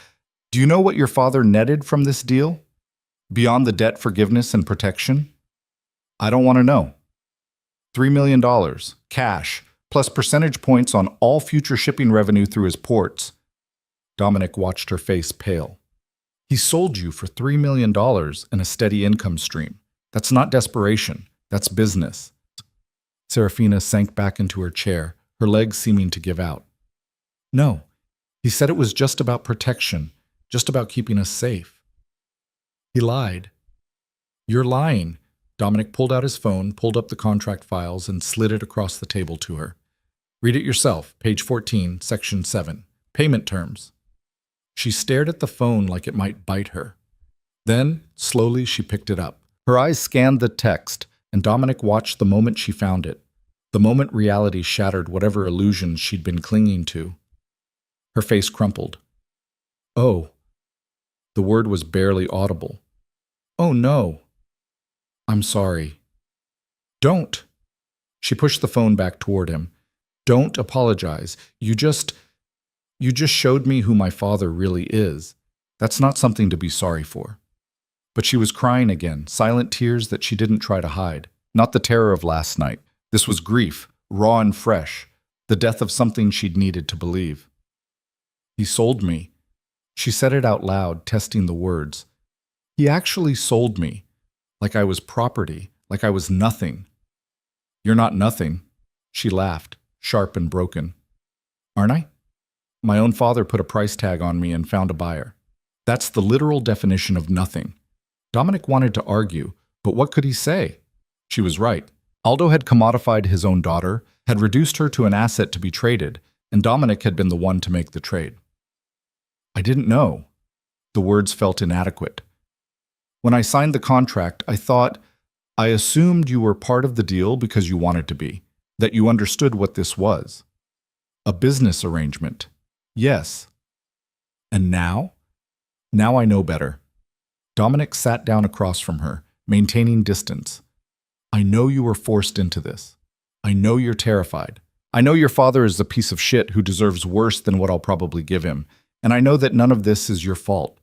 Do you know what your father netted from this deal? Beyond the debt forgiveness and protection? I don't want to know. $3 million, cash, plus percentage points on all future shipping revenue through his ports. Dominic watched her face pale. He sold you for $3 million and a steady income stream. That's not desperation. That's business. Serafina sank back into her chair, her legs seeming to give out. No, he said it was just about protection, just about keeping us safe. He lied. You're lying. Dominic pulled out his phone, pulled up the contract files, and slid it across the table to her. Read it yourself, page 14, section 7. Payment terms. She stared at the phone like it might bite her. Then, slowly, she picked it up. Her eyes scanned the text, and Dominic watched the moment she found it, the moment reality shattered whatever illusions she'd been clinging to. Her face crumpled. Oh. The word was barely audible. Oh no. I'm sorry. Don't. She pushed the phone back toward him. Don't apologize. You just showed me who my father really is. That's not something to be sorry for. But she was crying again, silent tears that she didn't try to hide. Not the terror of last night. This was grief, raw and fresh, the death of something she'd needed to believe. He sold me. She said it out loud, testing the words. He actually sold me. Like I was property, like I was nothing. You're not nothing. She laughed, sharp and broken. Aren't I? My own father put a price tag on me and found a buyer. That's the literal definition of nothing. Dominic wanted to argue, but what could he say? She was right. Aldo had commodified his own daughter, had reduced her to an asset to be traded, and Dominic had been the one to make the trade. I didn't know. The words felt inadequate. When I signed the contract, I assumed you were part of the deal because you wanted to be, that you understood what this was. A business arrangement. Yes. And now? Now I know better. Dominic sat down across from her, maintaining distance. I know you were forced into this. I know you're terrified. I know your father is a piece of shit who deserves worse than what I'll probably give him, and I know that none of this is your fault.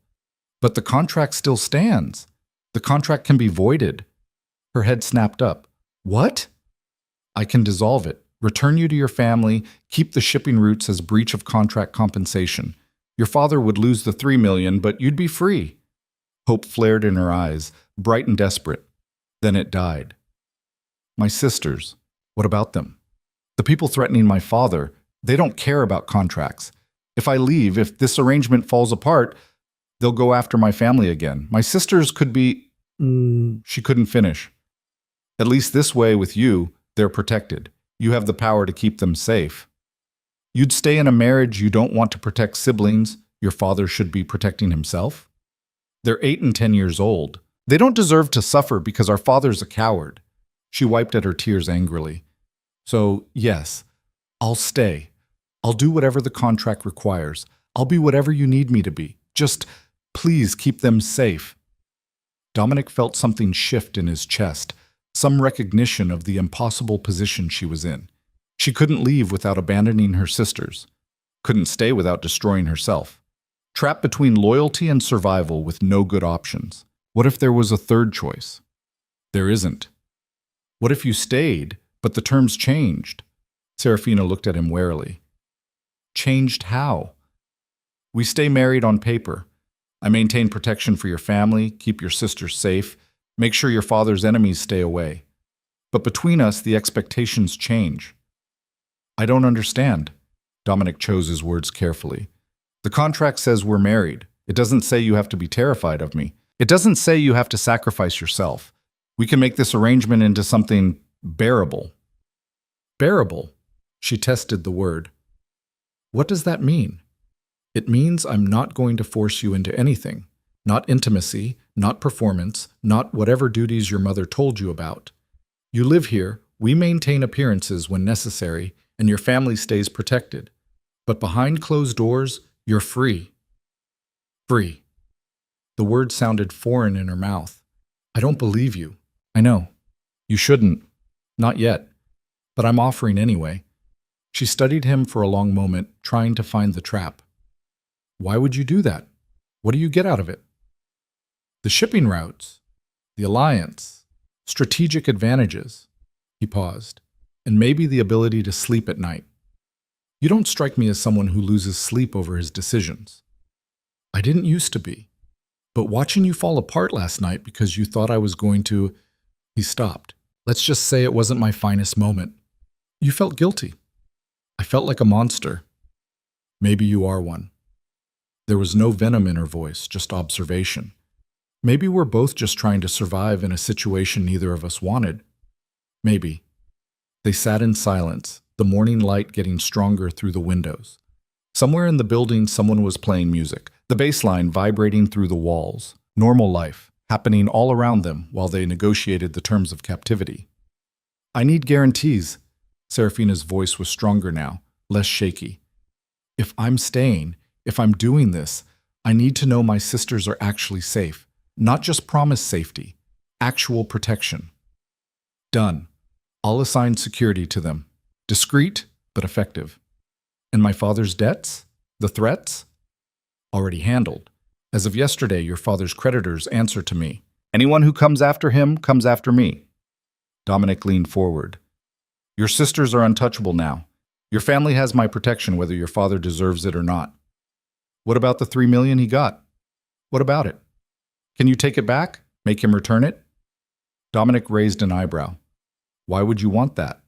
But the contract still stands. The contract can be voided. Her head snapped up. What? I can dissolve it, return you to your family, keep the shipping routes as breach of contract compensation. Your father would lose the $3 million, but you'd be free. Hope flared in her eyes, bright and desperate. Then it died. My sisters, what about them? The people threatening my father, they don't care about contracts. If I leave, if this arrangement falls apart, they'll go after my family again. My sisters could be... She couldn't finish. At least this way with you, they're protected. You have the power to keep them safe. You'd stay in a marriage you don't want to protect siblings. Your father should be protecting himself. They're 8 and 10 years old. They don't deserve to suffer because our father's a coward. She wiped at her tears angrily. So, yes, I'll stay. I'll do whatever the contract requires. I'll be whatever you need me to be. Just, please keep them safe. Dominic felt something shift in his chest, some recognition of the impossible position she was in. She couldn't leave without abandoning her sisters, couldn't stay without destroying herself. Trapped between loyalty and survival with no good options. What if there was a third choice? There isn't. What if you stayed, but the terms changed? Serafina looked at him warily. Changed how? We stay married on paper. I maintain protection for your family, keep your sisters safe, make sure your father's enemies stay away. But between us, the expectations change. I don't understand. Dominic chose his words carefully. The contract says we're married. It doesn't say you have to be terrified of me. It doesn't say you have to sacrifice yourself. We can make this arrangement into something bearable. Bearable? She tested the word. What does that mean? It means I'm not going to force you into anything. Not intimacy, not performance, not whatever duties your mother told you about. You live here, we maintain appearances when necessary, and your family stays protected. But behind closed doors, you're free. Free. The word sounded foreign in her mouth. I don't believe you. I know. You shouldn't. Not yet. But I'm offering anyway. She studied him for a long moment, trying to find the trap. Why would you do that? What do you get out of it? The shipping routes, the alliance, strategic advantages. He paused. And maybe the ability to sleep at night. You don't strike me as someone who loses sleep over his decisions. I didn't used to be. But watching you fall apart last night because you thought I was going to... He stopped. Let's just say it wasn't my finest moment. You felt guilty. I felt like a monster. Maybe you are one. There was no venom in her voice, just observation. Maybe we're both just trying to survive in a situation neither of us wanted. Maybe. They sat in silence, the morning light getting stronger through the windows. Somewhere in the building, someone was playing music, the bass line vibrating through the walls. Normal life, happening all around them while they negotiated the terms of captivity. I need guarantees. Serafina's voice was stronger now, less shaky. If I'm staying, if I'm doing this, I need to know my sisters are actually safe. Not just promised safety, actual protection. Done. I'll assign security to them. Discreet, but effective. And my father's debts? The threats? Already handled. As of yesterday, your father's creditors answer to me. Anyone who comes after him comes after me. Dominic leaned forward. Your sisters are untouchable now. Your family has my protection whether your father deserves it or not. What about the $3 million he got? What about it? Can you take it back? Make him return it? Dominic raised an eyebrow. Why would you want that?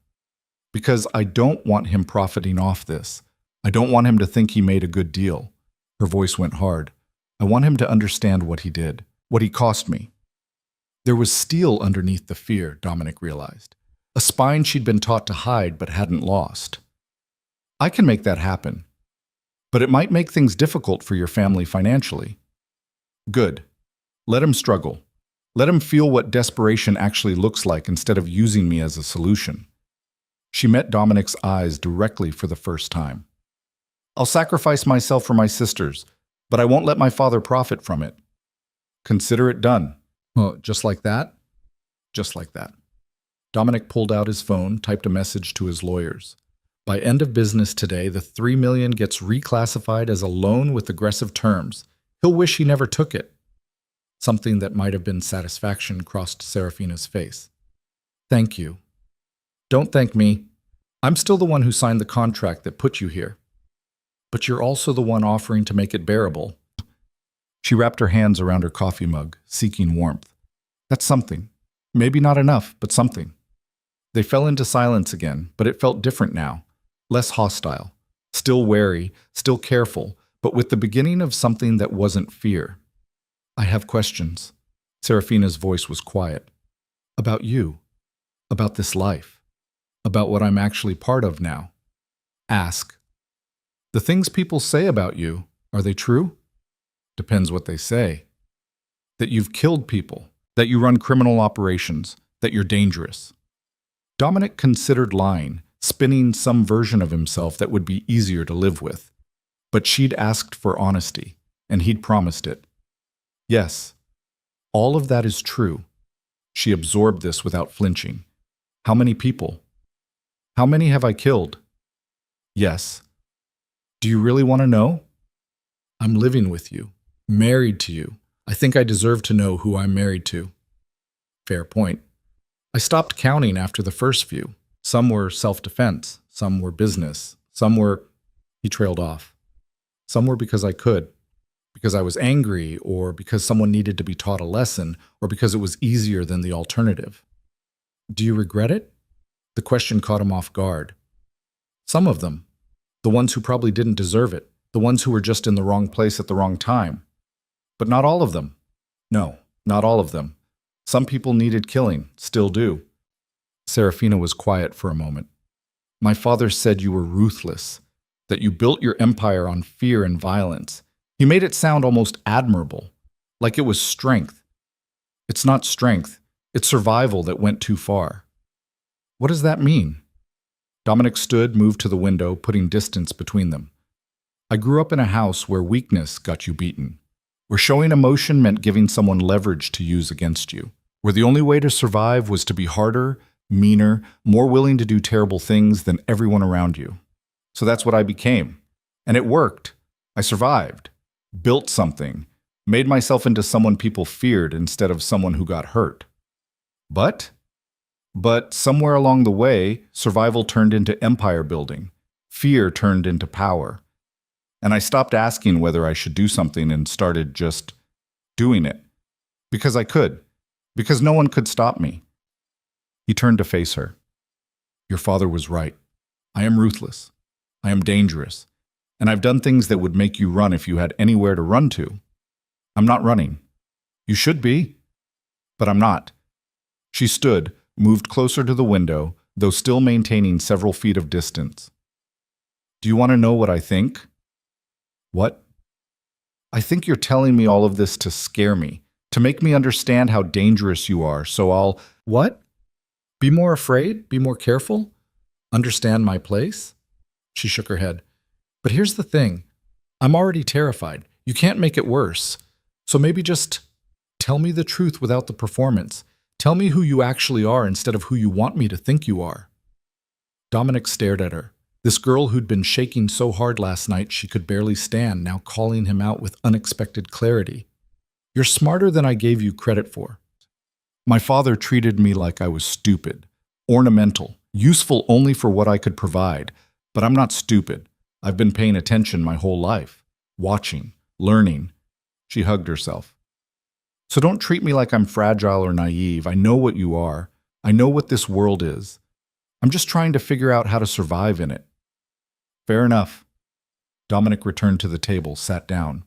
Because I don't want him profiting off this. I don't want him to think he made a good deal. Her voice went hard. I want him to understand what he did, what he cost me. There was steel underneath the fear, Dominic realized. A spine she'd been taught to hide but hadn't lost. I can make that happen. But it might make things difficult for your family financially. Good. Let him struggle. Let him feel what desperation actually looks like instead of using me as a solution. She met Dominic's eyes directly for the first time. I'll sacrifice myself for my sisters, but I won't let my father profit from it. Consider it done. Oh, just like that? Just like that. Dominic pulled out his phone, typed a message to his lawyers. By end of business today, the $3 million gets reclassified as a loan with aggressive terms. He'll wish he never took it. Something that might have been satisfaction crossed Serafina's face. Thank you. Don't thank me. I'm still the one who signed the contract that put you here. But you're also the one offering to make it bearable. She wrapped her hands around her coffee mug, seeking warmth. That's something. Maybe not enough, but something. They fell into silence again, but it felt different now, less hostile, still wary, still careful, but with the beginning of something that wasn't fear. I have questions. Serafina's voice was quiet. About you. About this life. About what I'm actually part of now. Ask. The things people say about you, are they true? Depends what they say. That you've killed people, that you run criminal operations, that you're dangerous. Dominic considered lying, spinning some version of himself that would be easier to live with. But she'd asked for honesty, and he'd promised it. Yes, all of that is true. She absorbed this without flinching. How many people? How many have I killed? Yes. Do you really want to know? I'm living with you, married to you. I think I deserve to know who I'm married to. Fair point. I stopped counting after the first few. Some were self-defense, some were business, some were... He trailed off. Some were because I could. Because I was angry, or because someone needed to be taught a lesson, or because it was easier than the alternative. Do you regret it? The question caught him off guard. Some of them. The ones who probably didn't deserve it. The ones who were just in the wrong place at the wrong time. But not all of them. No, not all of them. Some people needed killing, still do. Serafina was quiet for a moment. My father said you were ruthless, that you built your empire on fear and violence. He made it sound almost admirable, like it was strength. It's not strength, it's survival that went too far. What does that mean? Dominic stood, moved to the window, putting distance between them. I grew up in a house where weakness got you beaten, where showing emotion meant giving someone leverage to use against you, where the only way to survive was to be harder, meaner, more willing to do terrible things than everyone around you. So that's what I became. And it worked. I survived. Built something, made myself into someone people feared instead of someone who got hurt. But somewhere along the way, survival turned into empire building. Fear turned into power. And I stopped asking whether I should do something and started just doing it. Because I could. Because no one could stop me. He turned to face her. Your father was right. I am ruthless. I am dangerous. And I've done things that would make you run if you had anywhere to run to. I'm not running. You should be. But I'm not. She stood, moved closer to the window, though still maintaining several feet of distance. Do you want to know what I think? What? I think you're telling me all of this to scare me, to make me understand how dangerous you are, so I'll... What? Be more afraid? Be more careful? Understand my place? She shook her head. But here's the thing. I'm already terrified. You can't make it worse. So maybe just tell me the truth without the performance. Tell me who you actually are instead of who you want me to think you are. Dominic stared at her. This girl who'd been shaking so hard last night she could barely stand, now calling him out with unexpected clarity. You're smarter than I gave you credit for. My father treated me like I was stupid, ornamental, useful only for what I could provide. But I'm not stupid. I've been paying attention my whole life, watching, learning. She hugged herself. So don't treat me like I'm fragile or naive. I know what you are. I know what this world is. I'm just trying to figure out how to survive in it. Fair enough. Dominic returned to the table, sat down.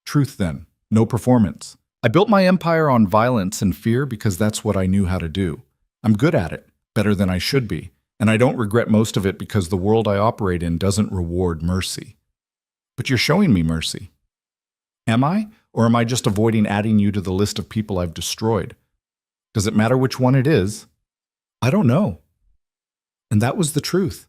Truth then, no performance. I built my empire on violence and fear because that's what I knew how to do. I'm good at it, better than I should be. And I don't regret most of it because the world I operate in doesn't reward mercy. But you're showing me mercy. Am I? Or am I just avoiding adding you to the list of people I've destroyed? Does it matter which one it is? I don't know. And that was the truth.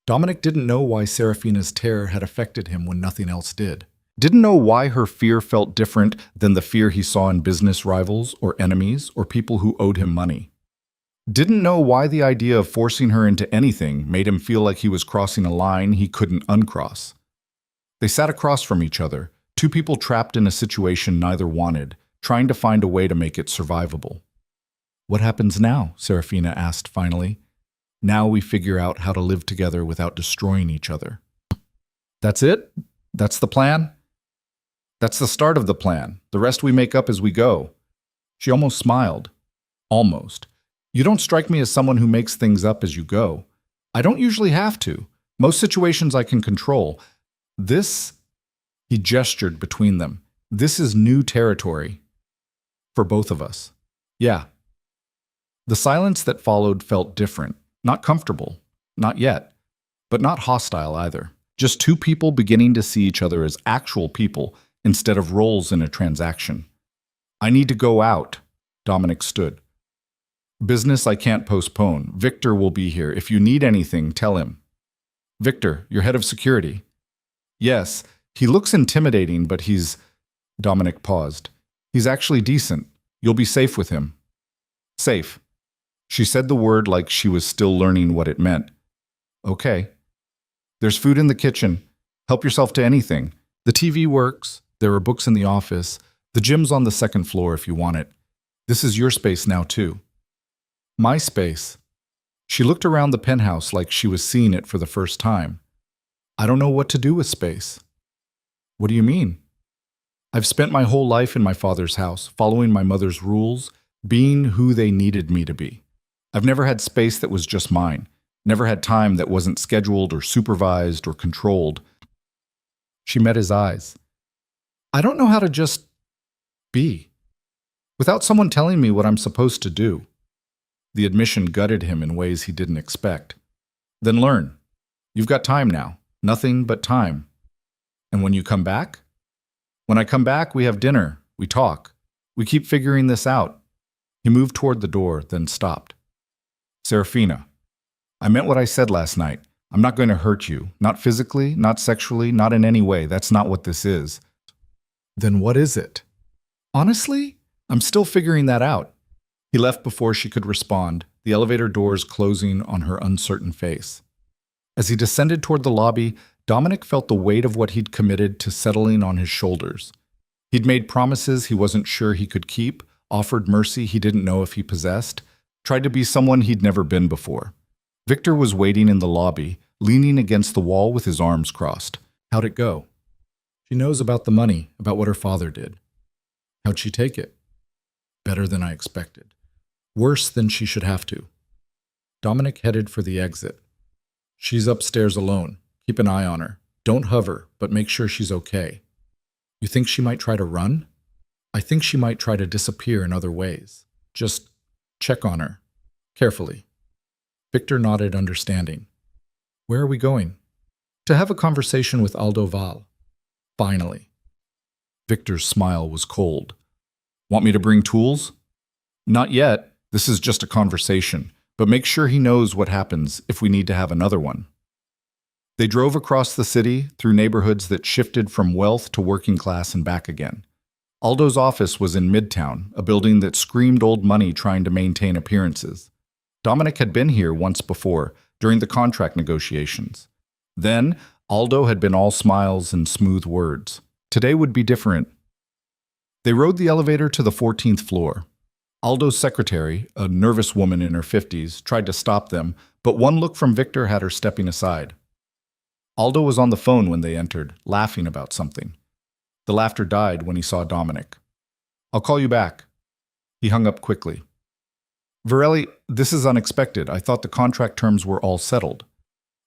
Dominic didn't know why Serafina's terror had affected him when nothing else did. Didn't know why her fear felt different than the fear he saw in business rivals or enemies or people who owed him money. Didn't know why the idea of forcing her into anything made him feel like he was crossing a line he couldn't uncross. They sat across from each other, two people trapped in a situation neither wanted, trying to find a way to make it survivable. What happens now? Serafina asked finally. Now we figure out how to live together without destroying each other. That's it? That's the plan? That's the start of the plan. The rest we make up as we go. She almost smiled. Almost. You don't strike me as someone who makes things up as you go. I don't usually have to. Most situations I can control. This, he gestured between them. This is new territory for both of us. Yeah. The silence that followed felt different, not comfortable, not yet, but not hostile either. Just two people beginning to see each other as actual people instead of roles in a transaction. I need to go out, Dominic stood. Business I can't postpone. Victor will be here. If you need anything, tell him. Victor, you're head of security. Yes, he looks intimidating, but he's... Dominic paused. He's actually decent. You'll be safe with him. Safe. She said the word like she was still learning what it meant. Okay. There's food in the kitchen. Help yourself to anything. The TV works. There are books in the office. The gym's on the second floor if you want it. This is your space now, too. My space. She looked around the penthouse like she was seeing it for the first time. I don't know what to do with space. What do you mean? I've spent my whole life in my father's house, following my mother's rules, being who they needed me to be. I've never had space that was just mine, never had time that wasn't scheduled or supervised or controlled. She met his eyes. I don't know how to just be, without someone telling me what I'm supposed to do. The admission gutted him in ways he didn't expect. Then learn. You've got time now, nothing but time. And when you come back? When I come back, we have dinner, we talk, we keep figuring this out. He moved toward the door, then stopped. Serafina, I meant what I said last night. I'm not going to hurt you, not physically, not sexually, not in any way. That's not what this is. Then what is it? Honestly, I'm still figuring that out. He left before she could respond, the elevator doors closing on her uncertain face. As he descended toward the lobby, Dominic felt the weight of what he'd committed to settling on his shoulders. He'd made promises he wasn't sure he could keep, offered mercy he didn't know if he possessed, tried to be someone he'd never been before. Victor was waiting in the lobby, leaning against the wall with his arms crossed. How'd it go? She knows about the money, about what her father did. How'd she take it? Better than I expected. Worse than she should have to. Dominic headed for the exit. She's upstairs alone. Keep an eye on her. Don't hover, but make sure she's okay. You think she might try to run? I think she might try to disappear in other ways. Just check on her. Carefully. Victor nodded, understanding. Where are we going? To have a conversation with Aldo Val. Finally. Victor's smile was cold. Want me to bring tools? Not yet. This is just a conversation, but make sure he knows what happens if we need to have another one. They drove across the city, through neighborhoods that shifted from wealth to working class and back again. Aldo's office was in Midtown, a building that screamed old money trying to maintain appearances. Dominic had been here once before, during the contract negotiations. Then, Aldo had been all smiles and smooth words. Today would be different. They rode the elevator to the 14th floor. Aldo's secretary, a nervous woman in her 50s, tried to stop them, but one look from Victor had her stepping aside. Aldo was on the phone when they entered, laughing about something. The laughter died when he saw Dominic. I'll call you back. He hung up quickly. Varelli, this is unexpected. I thought the contract terms were all settled.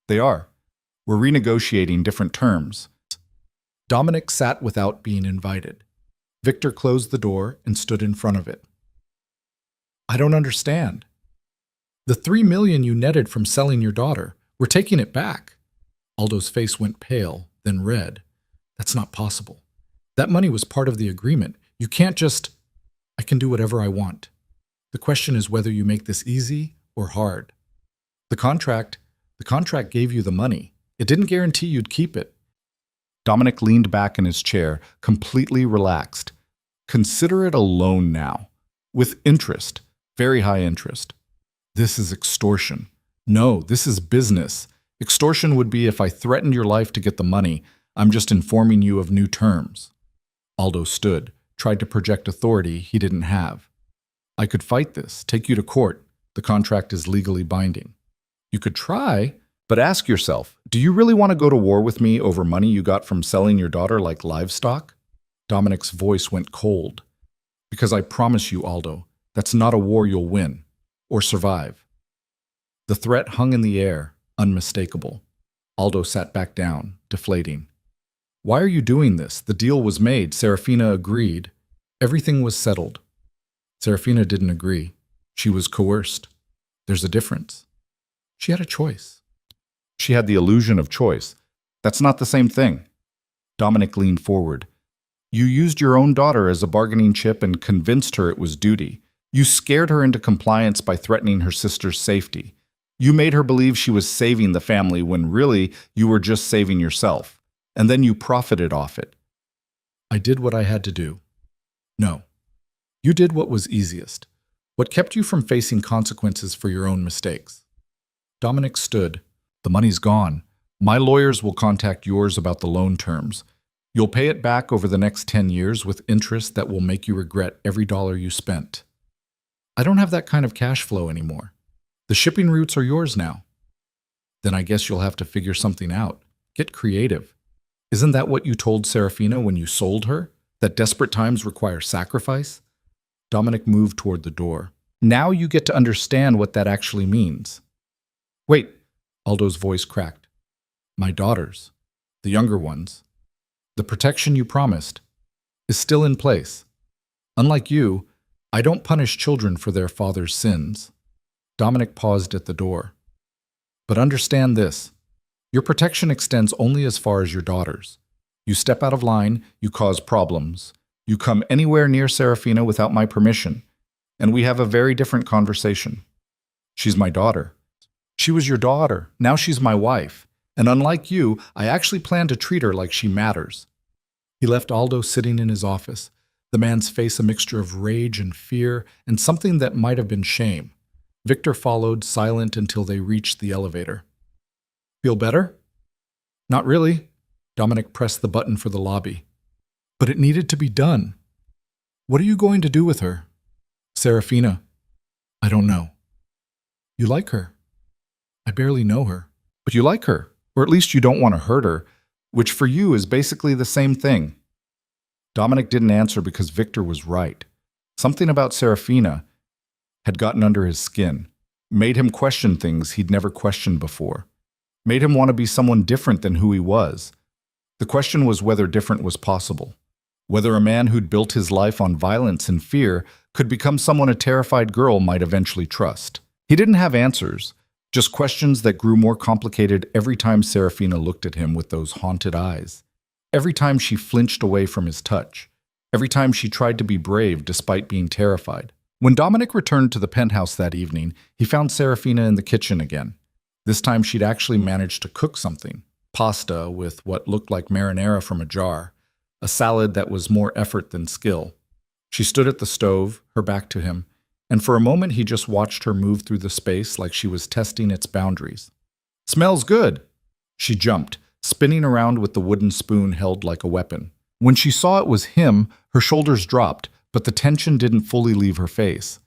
They are. We're renegotiating different terms. Dominic sat without being invited. Victor closed the door and stood in front of it. I don't understand. The $3 million you netted from selling your daughter, we're taking it back. Aldo's face went pale, then red. That's not possible. That money was part of the agreement. You can't just... I can do whatever I want. The question is whether you make this easy or hard. The contract gave you the money. It didn't guarantee you'd keep it. Dominic leaned back in his chair, completely relaxed. Consider it a loan now. With interest. Very high interest. This is extortion. No, this is business. Extortion would be if I threatened your life to get the money. I'm just informing you of new terms. Aldo stood, tried to project authority he didn't have. I could fight this, take you to court. The contract is legally binding. You could try, but ask yourself, do you really want to go to war with me over money you got from selling your daughter like livestock? Dominic's voice went cold. Because I promise you, Aldo, that's not a war you'll win. or survive. The threat hung in the air, unmistakable. Aldo sat back down, deflating. Why are you doing this? The deal was made. Serafina agreed. Everything was settled. Serafina didn't agree. She was coerced. There's a difference. She had a choice. She had the illusion of choice. That's not the same thing. Dominic leaned forward. You used your own daughter as a bargaining chip and convinced her it was duty. You scared her into compliance by threatening her sister's safety. You made her believe she was saving the family when really you were just saving yourself. And then you profited off it. I did what I had to do. No. You did what was easiest. What kept you from facing consequences for your own mistakes. Dominic stood. The money's gone. My lawyers will contact yours about the loan terms. You'll pay it back over the next 10 years with interest that will make you regret every dollar you spent. I don't have that kind of cash flow anymore. The shipping routes are yours now. Then I guess you'll have to figure something out. Get creative. Isn't that what you told Serafina when you sold her? That desperate times require sacrifice? Dominic moved toward the door. Now you get to understand what that actually means. Wait, Aldo's voice cracked. My daughters, the younger ones, the protection you promised, is still in place. Unlike you, I don't punish children for their father's sins. Dominic paused at the door. But understand this. Your protection extends only as far as your daughters. You step out of line, you cause problems. You come anywhere near Serafina without my permission, and we have a very different conversation. She's my daughter. She was your daughter. Now she's my wife. And unlike you, I actually plan to treat her like she matters. He left Aldo sitting in his office, the man's face a mixture of rage and fear and something that might have been shame. Victor followed, silent until they reached the elevator. Feel better? Not really. Dominic pressed the button for the lobby. But it needed to be done. What are you going to do with her? Serafina. I don't know. You like her. I barely know her. But you like her, or at least you don't want to hurt her, which for you is basically the same thing. Dominic didn't answer because Victor was right. Something about Serafina had gotten under his skin, made him question things he'd never questioned before, made him want to be someone different than who he was. The question was whether different was possible, whether a man who'd built his life on violence and fear could become someone a terrified girl might eventually trust. He didn't have answers, just questions that grew more complicated every time Serafina looked at him with those haunted eyes, every time she flinched away from his touch, every time she tried to be brave despite being terrified. When Dominic returned to the penthouse that evening, he found Serafina in the kitchen again. This time she'd actually managed to cook something, pasta with what looked like marinara from a jar, a salad that was more effort than skill. She stood at the stove, her back to him, and for a moment he just watched her move through the space like she was testing its boundaries. Smells good! She jumped, spinning around with the wooden spoon held like a weapon. When she saw it was him, her shoulders dropped, but the tension didn't fully leave her face.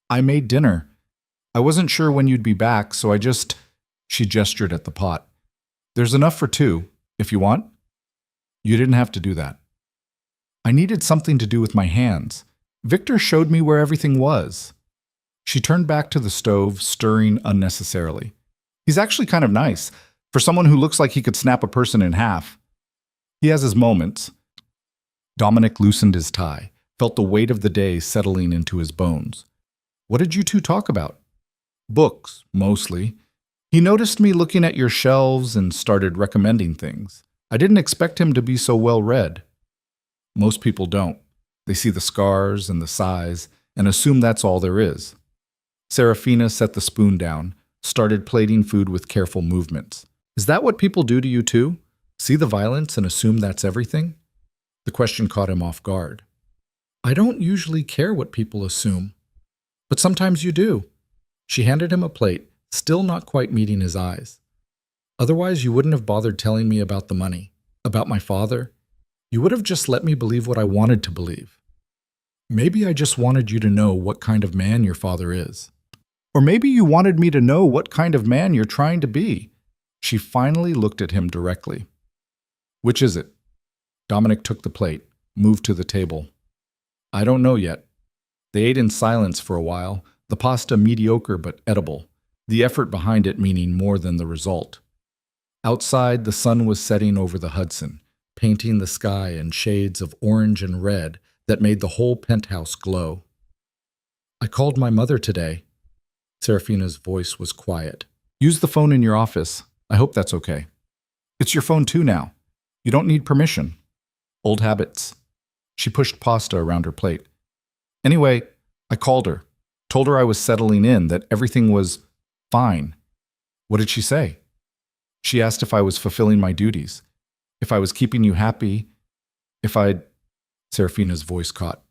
I made dinner. I wasn't sure when you'd be back, so She gestured at the pot. There's enough for two, if you want. You didn't have to do that. I needed something to do with my hands. Victor showed me where everything was. She turned back to the stove, stirring unnecessarily. He's actually kind of nice, for someone who looks like he could snap a person in half. He has his moments. Dominic loosened his tie, felt the weight of the day settling into his bones. What did you two talk about? Books, mostly. He noticed me looking at your shelves and started recommending things. I didn't expect him to be so well-read. Most people don't. They see the scars and the size and assume that's all there is. Serafina set the spoon down, started plating food with careful movements. Is that what people do to you too? See the violence and assume that's everything? The question caught him off guard. I don't usually care what people assume, but sometimes you do. She handed him a plate, still not quite meeting his eyes. Otherwise, you wouldn't have bothered telling me about the money, about my father. You would have just let me believe what I wanted to believe. Maybe I just wanted you to know what kind of man your father is. Or maybe you wanted me to know what kind of man you're trying to be. She finally looked at him directly. Which is it? Dominic took the plate, moved to the table. I don't know yet. They ate in silence for a while, The pasta mediocre but edible, the effort behind it meaning more than the result. Outside, the sun was setting over the Hudson, painting the sky in shades of orange and red that made the whole penthouse glow. "I called my mother today." Serafina's voice was quiet. "Use the phone in your office. I hope that's okay." "It's your phone too now. You don't need permission." "Old habits." She pushed pasta around her plate. "Anyway, I called her. Told her I was settling in, that everything was fine." "What did she say?" "She asked if I was fulfilling my duties, if I was keeping you happy, if I'd—" Serafina's voice caught.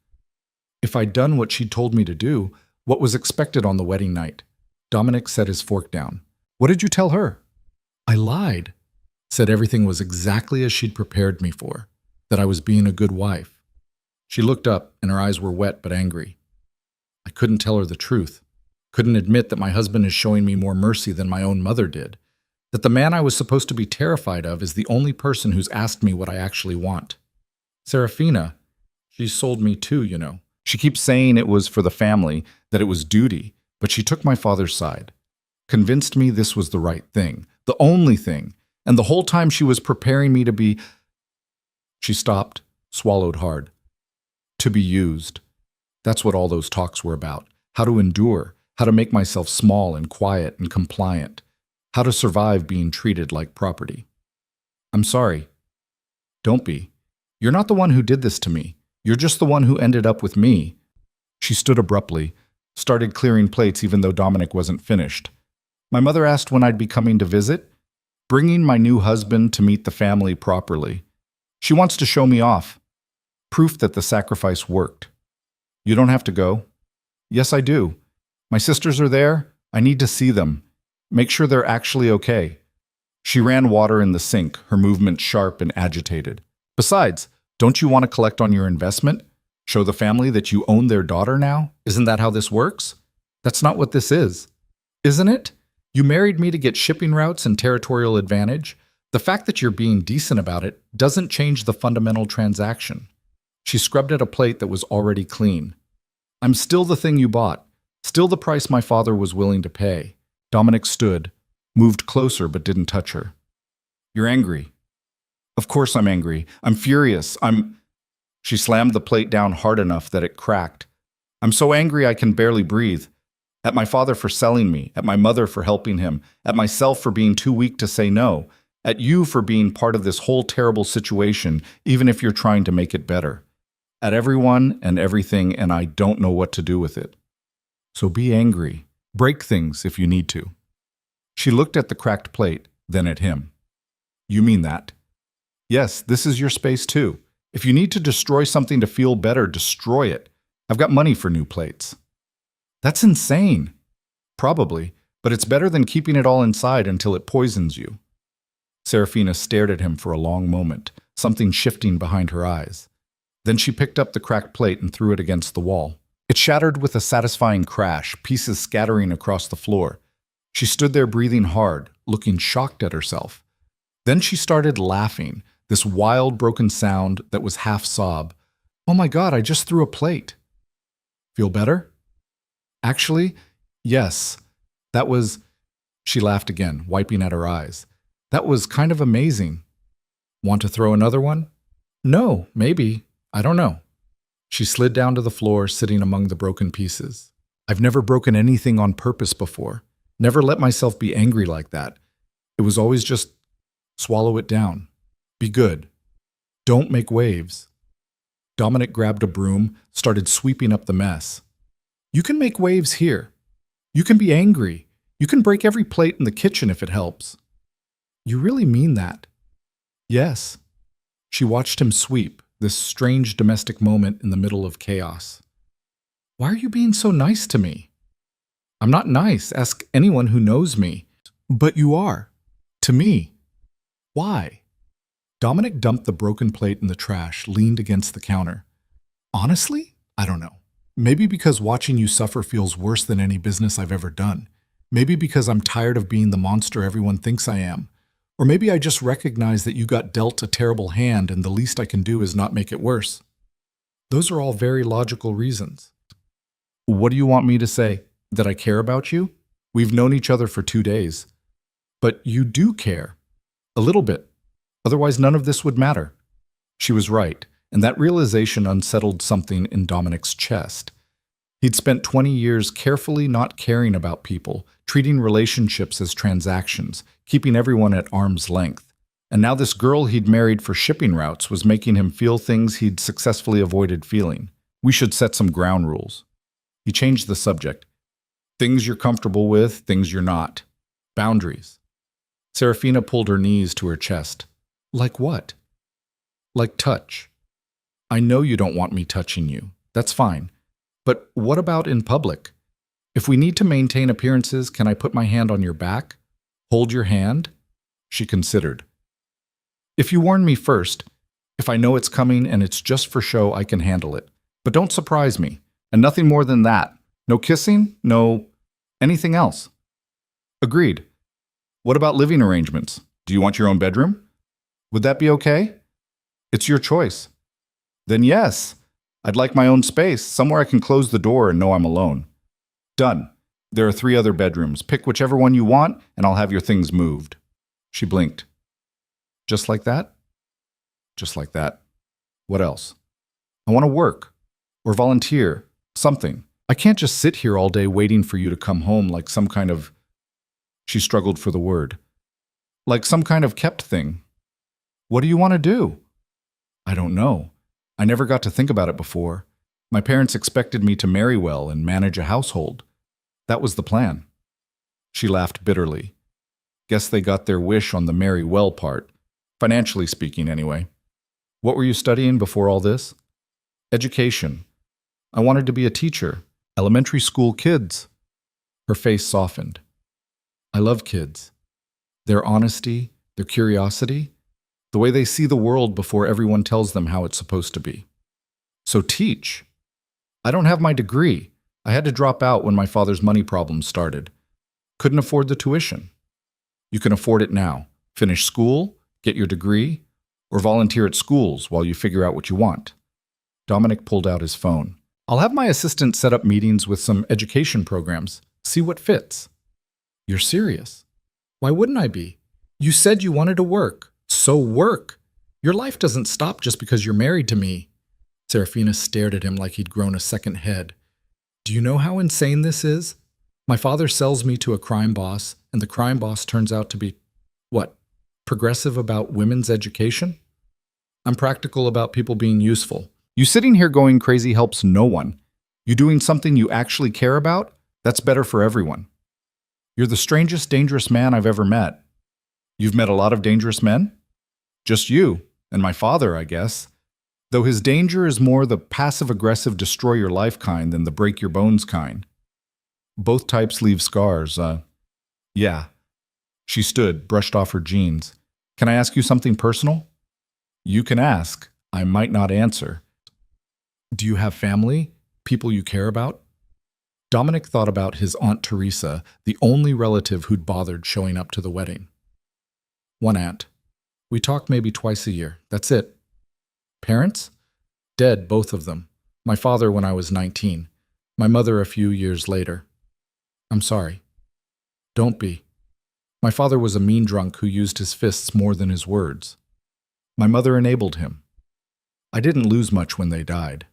"If I'd done what she'd told me to do, what was expected on the wedding night." Dominic set his fork down. "What did you tell her?" "I lied. Said everything was exactly as she'd prepared me for, that I was being a good wife." She looked up, and her eyes were wet but angry. "I couldn't tell her the truth. Couldn't admit that my husband is showing me more mercy than my own mother did. That the man I was supposed to be terrified of is the only person who's asked me what I actually want. Serafina, she sold me too, you know. She keeps saying it was for the family, that it was duty, but she took my father's side. Convinced me this was the right thing, the only thing, and the whole time she was preparing me to be—" She stopped, swallowed hard. "To be used. That's what all those talks were about. How to endure, how to make myself small and quiet and compliant, how to survive being treated like property. I'm sorry. Don't be. You're not the one who did this to me. You're just the one who ended up with me." She stood abruptly, started clearing plates even though Dominic wasn't finished. "My mother asked when I'd be coming to visit, bringing my new husband to meet the family properly. She wants to show me off. Proof that the sacrifice worked. You don't have to go." "Yes, I do. My sisters are there. I need to see them. Make sure they're actually okay." She ran water in the sink, her movement sharp and agitated. "Besides, don't you want to collect on your investment? Show the family that you own their daughter now? Isn't that how this works? That's not what this is. Isn't it? You married me to get shipping routes and territorial advantage. The fact that you're being decent about it doesn't change the fundamental transaction." She scrubbed at a plate that was already clean. "I'm still the thing you bought, still the price my father was willing to pay." Dominic stood, moved closer but didn't touch her. "You're angry." "Of course I'm angry. I'm furious. She slammed the plate down hard enough that it cracked. "I'm so angry I can barely breathe. At my father for selling me, at my mother for helping him, at myself for being too weak to say no, at you for being part of this whole terrible situation, even if you're trying to make it better. At everyone and everything, and I don't know what to do with it. So be angry. Break things if you need to." She looked at the cracked plate, then at him. "You mean that?" "Yes, this is your space too. If you need to destroy something to feel better, destroy it. I've got money for new plates." "That's insane." "Probably, but it's better than keeping it all inside until it poisons you." Serafina stared at him for a long moment, something shifting behind her eyes. Then she picked up the cracked plate and threw it against the wall. It shattered with a satisfying crash, pieces scattering across the floor. She stood there breathing hard, looking shocked at herself. Then she started laughing, this wild, broken sound that was half sob. "Oh my God, I just threw a plate." "Feel better?" "Actually, yes. That was—" She laughed again, wiping at her eyes. "That was kind of amazing." "Want to throw another one?" "No, maybe. I don't know." She slid down to the floor, sitting among the broken pieces. "I've never broken anything on purpose before. Never let myself be angry like that. It was always just swallow it down. Be good. Don't make waves." Dominic grabbed a broom, started sweeping up the mess. "You can make waves here. You can be angry. You can break every plate in the kitchen if it helps." "You really mean that?" "Yes." She watched him sweep, this strange domestic moment in the middle of chaos. "Why are you being so nice to me?" "I'm not nice. Ask anyone who knows me." "But you are. To me. Why?" Dominic dumped the broken plate in the trash, leaned against the counter. "Honestly, I don't know. Maybe because watching you suffer feels worse than any business I've ever done. Maybe because I'm tired of being the monster everyone thinks I am. Or maybe I just recognize that you got dealt a terrible hand and the least I can do is not make it worse. Those are all very logical reasons." "What do you want me to say?" That I care about you? We've known each other for 2 days. But you do care. A little bit. Otherwise, none of this would matter. She was right, and that realization unsettled something in Dominic's chest. He'd spent 20 years carefully not caring about people, treating relationships as transactions, keeping everyone at arm's length. And now this girl he'd married for shipping routes was making him feel things he'd successfully avoided feeling. We should set some ground rules. He changed the subject. Things you're comfortable with, things you're not. Boundaries. Serafina pulled her knees to her chest. Like what? Like touch. I know you don't want me touching you. That's fine. But what about in public? If we need to maintain appearances, can I put my hand on your back? Hold your hand? She considered. If you warn me first, if I know it's coming and it's just for show, I can handle it. But don't surprise me. And nothing more than that. No kissing, no anything else. Agreed. What about living arrangements? Do you want your own bedroom? Would that be okay? It's your choice. Then yes. I'd like my own space, somewhere I can close the door and know I'm alone. Done. There are 3 other bedrooms. Pick whichever one you want, and I'll have your things moved. She blinked. Just like that? Just like that. What else? I want to work. Or volunteer. Something. I can't just sit here all day waiting for you to come home like some kind of... She struggled for the word. Like some kind of kept thing. What do you want to do? I don't know. I never got to think about it before. My parents expected me to marry well and manage a household. That was the plan. She laughed bitterly. Guess they got their wish on the marry well part. Financially speaking, anyway. What were you studying before all this? Education. I wanted to be a teacher. Elementary school kids. Her face softened. I love kids. Their honesty, their curiosity, the way they see the world before everyone tells them how it's supposed to be. So teach. I don't have my degree. I had to drop out when my father's money problems started. Couldn't afford the tuition. You can afford it now. Finish school, get your degree, or volunteer at schools while you figure out what you want. Dominic pulled out his phone. I'll have my assistant set up meetings with some education programs. See what fits. You're serious? Why wouldn't I be? You said you wanted to work. So work. Your life doesn't stop just because you're married to me. Serafina stared at him like he'd grown a second head. Do you know how insane this is? My father sells me to a crime boss, and the crime boss turns out to be, what, progressive about women's education? I'm practical about people being useful. You sitting here going crazy helps no one. You doing something you actually care about? That's better for everyone. You're the strangest, dangerous man I've ever met. You've met a lot of dangerous men? Just you, and my father, I guess. Though his danger is more the passive-aggressive destroy-your-life kind than the break-your-bones kind. Both types leave scars, Yeah. She stood, brushed off her jeans. Can I ask you something personal? You can ask. I might not answer. Do you have family? People you care about? Dominic thought about his Aunt Teresa, the only relative who'd bothered showing up to the wedding. One aunt. We talk maybe twice a year. That's it. Parents? Dead, both of them. My father when I was 19. My mother a few years later. I'm sorry. Don't be. My father was a mean drunk who used his fists more than his words. My mother enabled him. I didn't lose much when they died.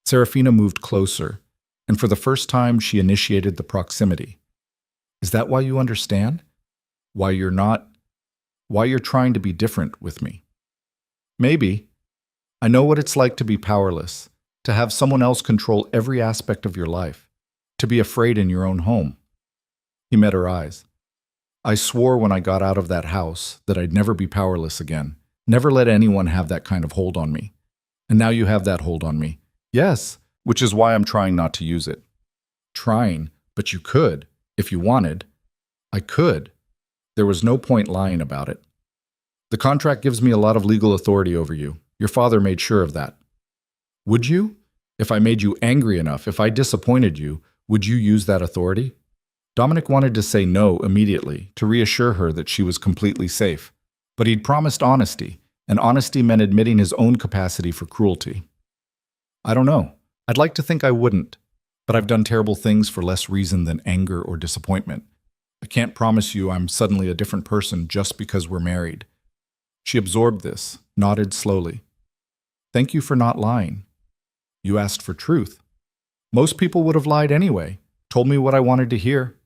Serafina moved closer, and for the first time she initiated the proximity. Is that why you understand? Why you're trying to be different with me? Maybe. I know what it's like to be powerless, to have someone else control every aspect of your life, to be afraid in your own home. He met her eyes. I swore when I got out of that house that I'd never be powerless again, never let anyone have that kind of hold on me. And now you have that hold on me. Yes, which is why I'm trying not to use it. Trying, but you could, if you wanted. I could. There was no point lying about it. The contract gives me a lot of legal authority over you. Your father made sure of that. Would you? If I made you angry enough, if I disappointed you, would you use that authority? Dominic wanted to say no immediately, to reassure her that she was completely safe. But he'd promised honesty, and honesty meant admitting his own capacity for cruelty. I don't know. I'd like to think I wouldn't. but I've done terrible things for less reason than anger or disappointment. I can't promise you I'm suddenly a different person just because we're married." She absorbed this, nodded slowly. "Thank you for not lying. You asked for truth. Most people would have lied anyway, told me what I wanted to hear."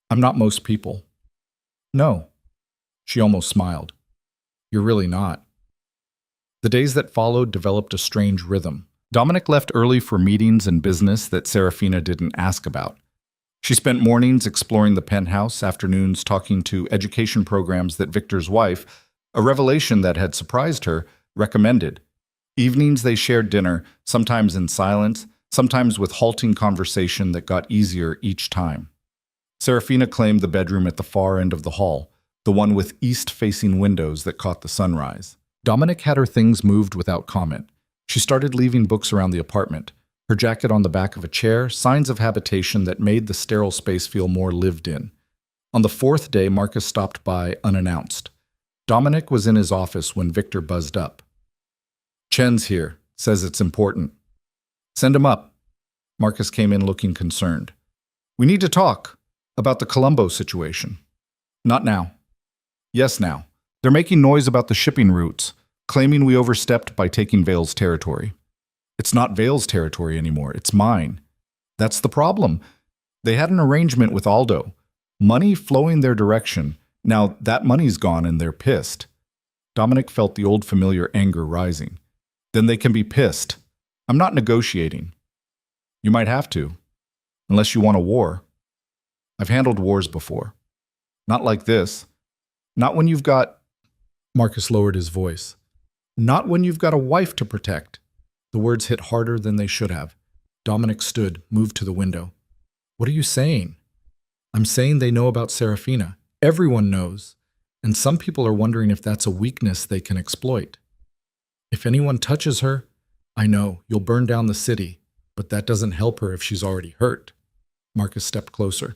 "I'm not most people." "No." She almost smiled. "You're really not." The days that followed developed a strange rhythm. Dominic left early for meetings and business that Serafina didn't ask about. She spent mornings exploring the penthouse, afternoons talking to education programs that Victor's wife, a revelation that had surprised her, recommended. Evenings they shared dinner, sometimes in silence, sometimes with halting conversation that got easier each time. Serafina claimed the bedroom at the far end of the hall, the one with east-facing windows that caught the sunrise. Dominic had her things moved without comment. She started leaving books around the apartment, her jacket on the back of a chair, signs of habitation that made the sterile space feel more lived in. On the fourth day, Marcus stopped by unannounced. Dominic was in his office when Victor buzzed up. "Chen's here, says it's important." "Send him up." Marcus came in looking concerned. "We need to talk about the Colombo situation." "Not now." "Yes, now. They're making noise about the shipping routes, claiming we overstepped by taking Vale's territory." "It's not Vale's territory anymore, it's mine." "That's the problem. They had an arrangement with Aldo. Money flowing their direction. Now that money's gone and they're pissed." Dominic felt the old familiar anger rising. "Then they can be pissed. I'm not negotiating." "You might have to. Unless you want a war." "I've handled wars before. Not like this. Not when you've got—" Marcus lowered his voice. "Not when you've got a wife to protect." The words hit harder than they should have. Dominic stood, moved to the window. "What are you saying?" "I'm saying they know about Serafina. Everyone knows. And some people are wondering if that's a weakness they can exploit. If anyone touches her, I know, you'll burn down the city, but that doesn't help her if she's already hurt." Marcus stepped closer.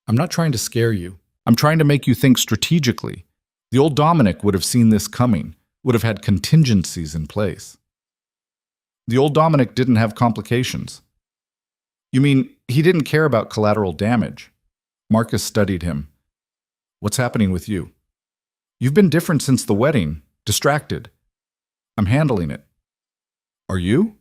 "I'm not trying to scare you. I'm trying to make you think strategically. The old Dominic would have seen this coming, would have had contingencies in place." "The old Dominic didn't have complications." "You mean he didn't care about collateral damage?" Marcus studied him. "What's happening with you?" "You've been different since the wedding, distracted." "I'm handling it." "Are you?"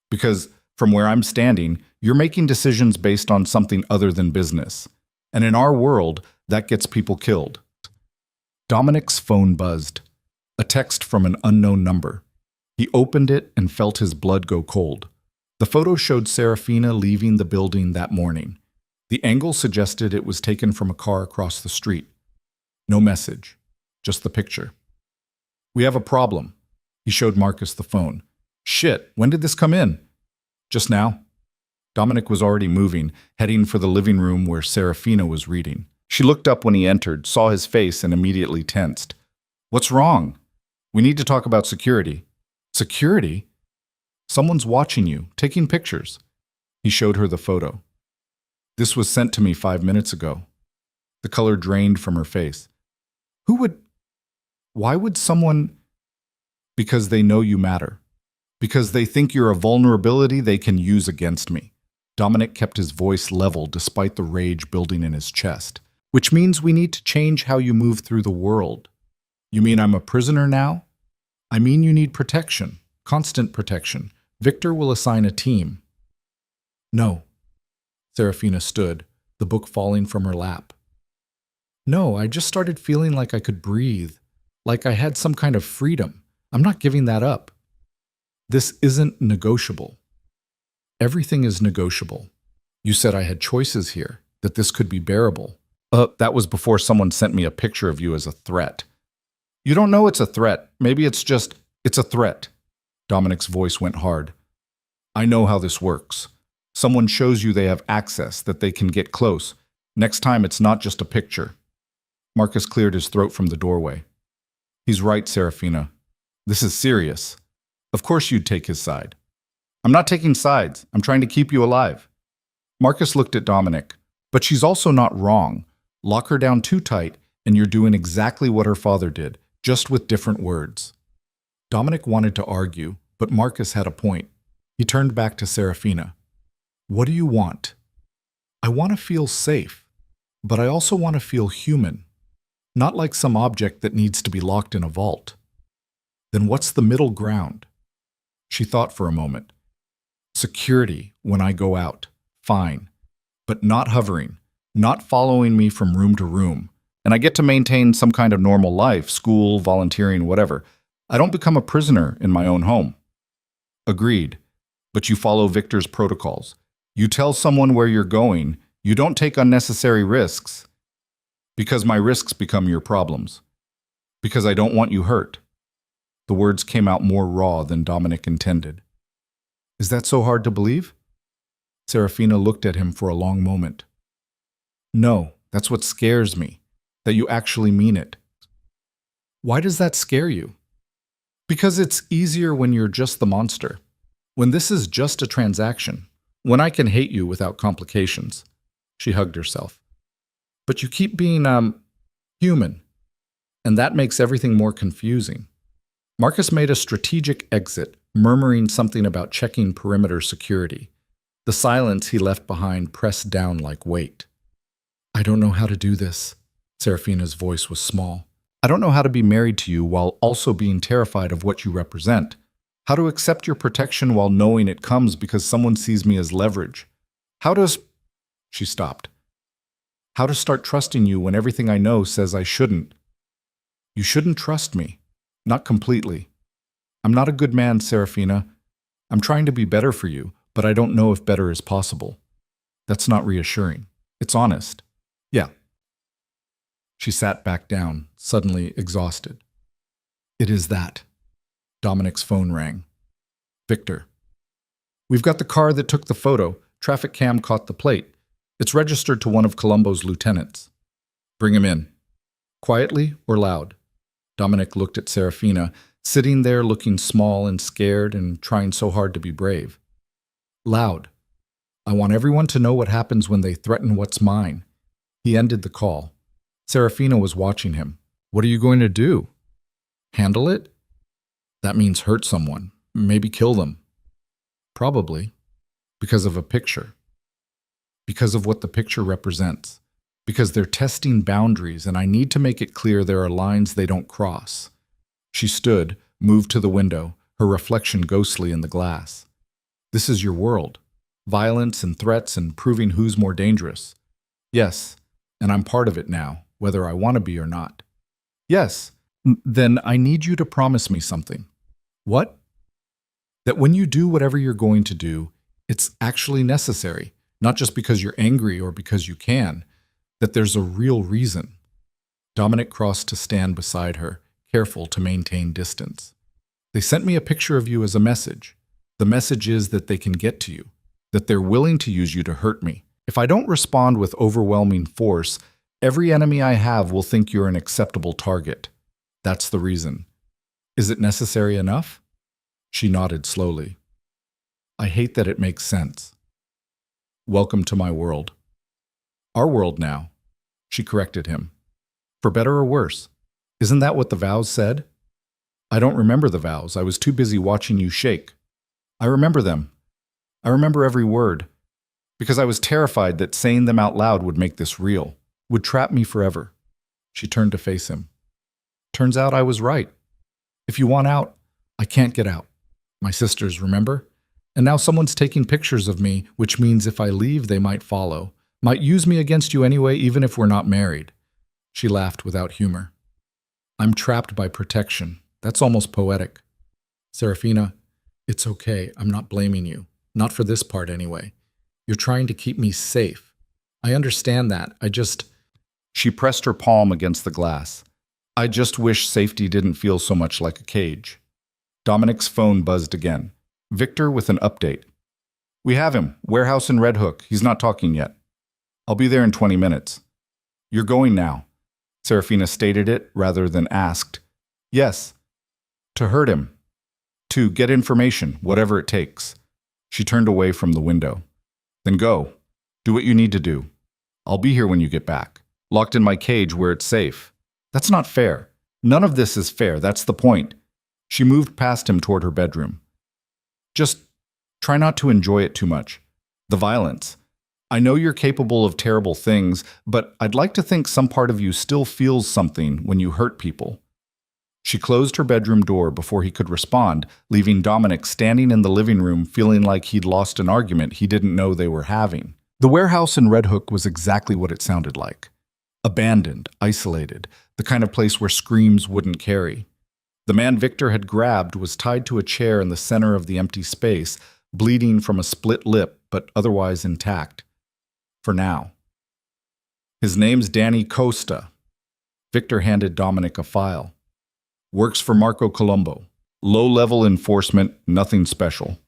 "Because from where I'm standing, you're making decisions based on something other than business. And in our world, that gets people killed." Dominic's phone buzzed. A text from an unknown number. He opened it and felt his blood go cold. The photo showed Serafina leaving the building that morning. The angle suggested it was taken from a car across the street. No message, just the picture. "We have a problem." He showed Marcus the phone. "Shit, when did this come in?" "Just now." Dominic was already moving, heading for the living room where Serafina was reading. She looked up when he entered, saw his face, and immediately tensed. "What's wrong?" "We need to talk about security." "Security?" "Someone's watching you, taking pictures." He showed her the photo. "This was sent to me 5 minutes ago." The color drained from her face. "Who would... Why would someone..." "Because they know you matter. Because they think you're a vulnerability they can use against me." Dominic kept his voice level despite the rage building in his chest. "Which means we need to change how you move through the world." "You mean I'm a prisoner now?" "I mean you need protection, constant protection. Victor will assign a team." "No." Serafina stood, the book falling from her lap. "No, I just started feeling like I could breathe, like I had some kind of freedom. I'm not giving that up." "This isn't negotiable." "Everything is negotiable. You said I had choices here, that this could be bearable." That was before someone sent me a picture of you as a threat." "You don't know it's a threat. Maybe it's a threat." Dominic's voice went hard. "I know how this works. Someone shows you they have access, that they can get close. Next time it's not just a picture." Marcus cleared his throat from the doorway. "He's right, Serafina. This is serious. Of course you'd take his side." "I'm not taking sides. I'm trying to keep you alive." Marcus looked at Dominic. "But she's also not wrong. Lock her down too tight, and you're doing exactly what her father did, just with different words." Dominic wanted to argue, but Marcus had a point. He turned back to Serafina. What do you want? I want to feel safe, but I also want to feel human, not like some object that needs to be locked in a vault. Then what's the middle ground? She thought for a moment. Security when I go out, fine, but not hovering, not following me from room to room. And I get to maintain some kind of normal life, school, volunteering, whatever. I don't become a prisoner in my own home. Agreed, but you follow Victor's protocols. You tell someone where you're going. You don't take unnecessary risks. Because my risks become your problems. Because I don't want you hurt. The words came out more raw than Dominic intended. Is that so hard to believe? Serafina looked at him for a long moment. No, that's what scares me, that you actually mean it. Why does that scare you? Because it's easier when you're just the monster. When this is just a transaction. When I can hate you without complications. She hugged herself. But you keep being, human. And that makes everything more confusing. Marcus made a strategic exit, murmuring something about checking perimeter security. The silence he left behind pressed down like weight. I don't know how to do this. Serafina's voice was small. I don't know how to be married to you while also being terrified of what you represent. How to accept your protection while knowing it comes because someone sees me as leverage. How does... She stopped. How to start trusting you when everything I know says I shouldn't. You shouldn't trust me. Not completely. I'm not a good man, Serafina. I'm trying to be better for you, but I don't know if better is possible. That's not reassuring. It's honest. Yeah. She sat back down, suddenly exhausted. It is that. Dominic's phone rang. Victor. We've got the car that took the photo. Traffic cam caught the plate. It's registered to one of Colombo's lieutenants. Bring him in. Quietly or loud? Dominic looked at Serafina, sitting there looking small and scared and trying so hard to be brave. Loud. I want everyone to know what happens when they threaten what's mine. He ended the call. Serafina was watching him. What are you going to do? Handle it? That means hurt someone. Maybe kill them. Probably. Because of a picture. Because of what the picture represents. Because they're testing boundaries, and I need to make it clear there are lines they don't cross. She stood, moved to the window, her reflection ghostly in the glass. This is your world. Violence and threats and proving who's more dangerous. Yes, and I'm part of it now, whether I want to be or not. Yes, then I need you to promise me something. What? That when you do whatever you're going to do, it's actually necessary, not just because you're angry or because you can, that there's a real reason. Dominic crossed to stand beside her, careful to maintain distance. They sent me a picture of you as a message. The message is that they can get to you, that they're willing to use you to hurt me. If I don't respond with overwhelming force, every enemy I have will think you're an acceptable target. That's the reason. Is it necessary enough? She nodded slowly. I hate that it makes sense. Welcome to my world. Our world now, she corrected him. For better or worse. Isn't that what the vows said? I don't remember the vows. I was too busy watching you shake. I remember them. I remember every word. Because I was terrified that saying them out loud would make this real, would trap me forever. She turned to face him. Turns out I was right. If you want out, I can't get out. My sisters, remember? And now someone's taking pictures of me, which means if I leave, they might follow. Might use me against you anyway, even if we're not married. She laughed without humor. I'm trapped by protection. That's almost poetic. Serafina, it's okay. I'm not blaming you. Not for this part anyway. You're trying to keep me safe. I understand that. She pressed her palm against the glass. I just wish safety didn't feel so much like a cage. Dominic's phone buzzed again. Victor with an update. We have him. Warehouse in Red Hook. He's not talking yet. I'll be there in 20 minutes. You're going now. Serafina stated it rather than asked. Yes. To hurt him. To get information, whatever it takes. She turned away from the window. Then go. Do what you need to do. I'll be here when you get back. Locked in my cage where it's safe. That's not fair. None of this is fair. That's the point. She moved past him toward her bedroom. Just try not to enjoy it too much. The violence. I know you're capable of terrible things, but I'd like to think some part of you still feels something when you hurt people. She closed her bedroom door before he could respond, leaving Dominic standing in the living room feeling like he'd lost an argument he didn't know they were having. The warehouse in Red Hook was exactly what it sounded like. Abandoned, isolated, the kind of place where screams wouldn't carry. The man Victor had grabbed was tied to a chair in the center of the empty space, bleeding from a split lip but otherwise intact. For now. His name's Danny Costa. Victor handed Dominic a file. Works for Marco Colombo. Low-level enforcement, nothing special.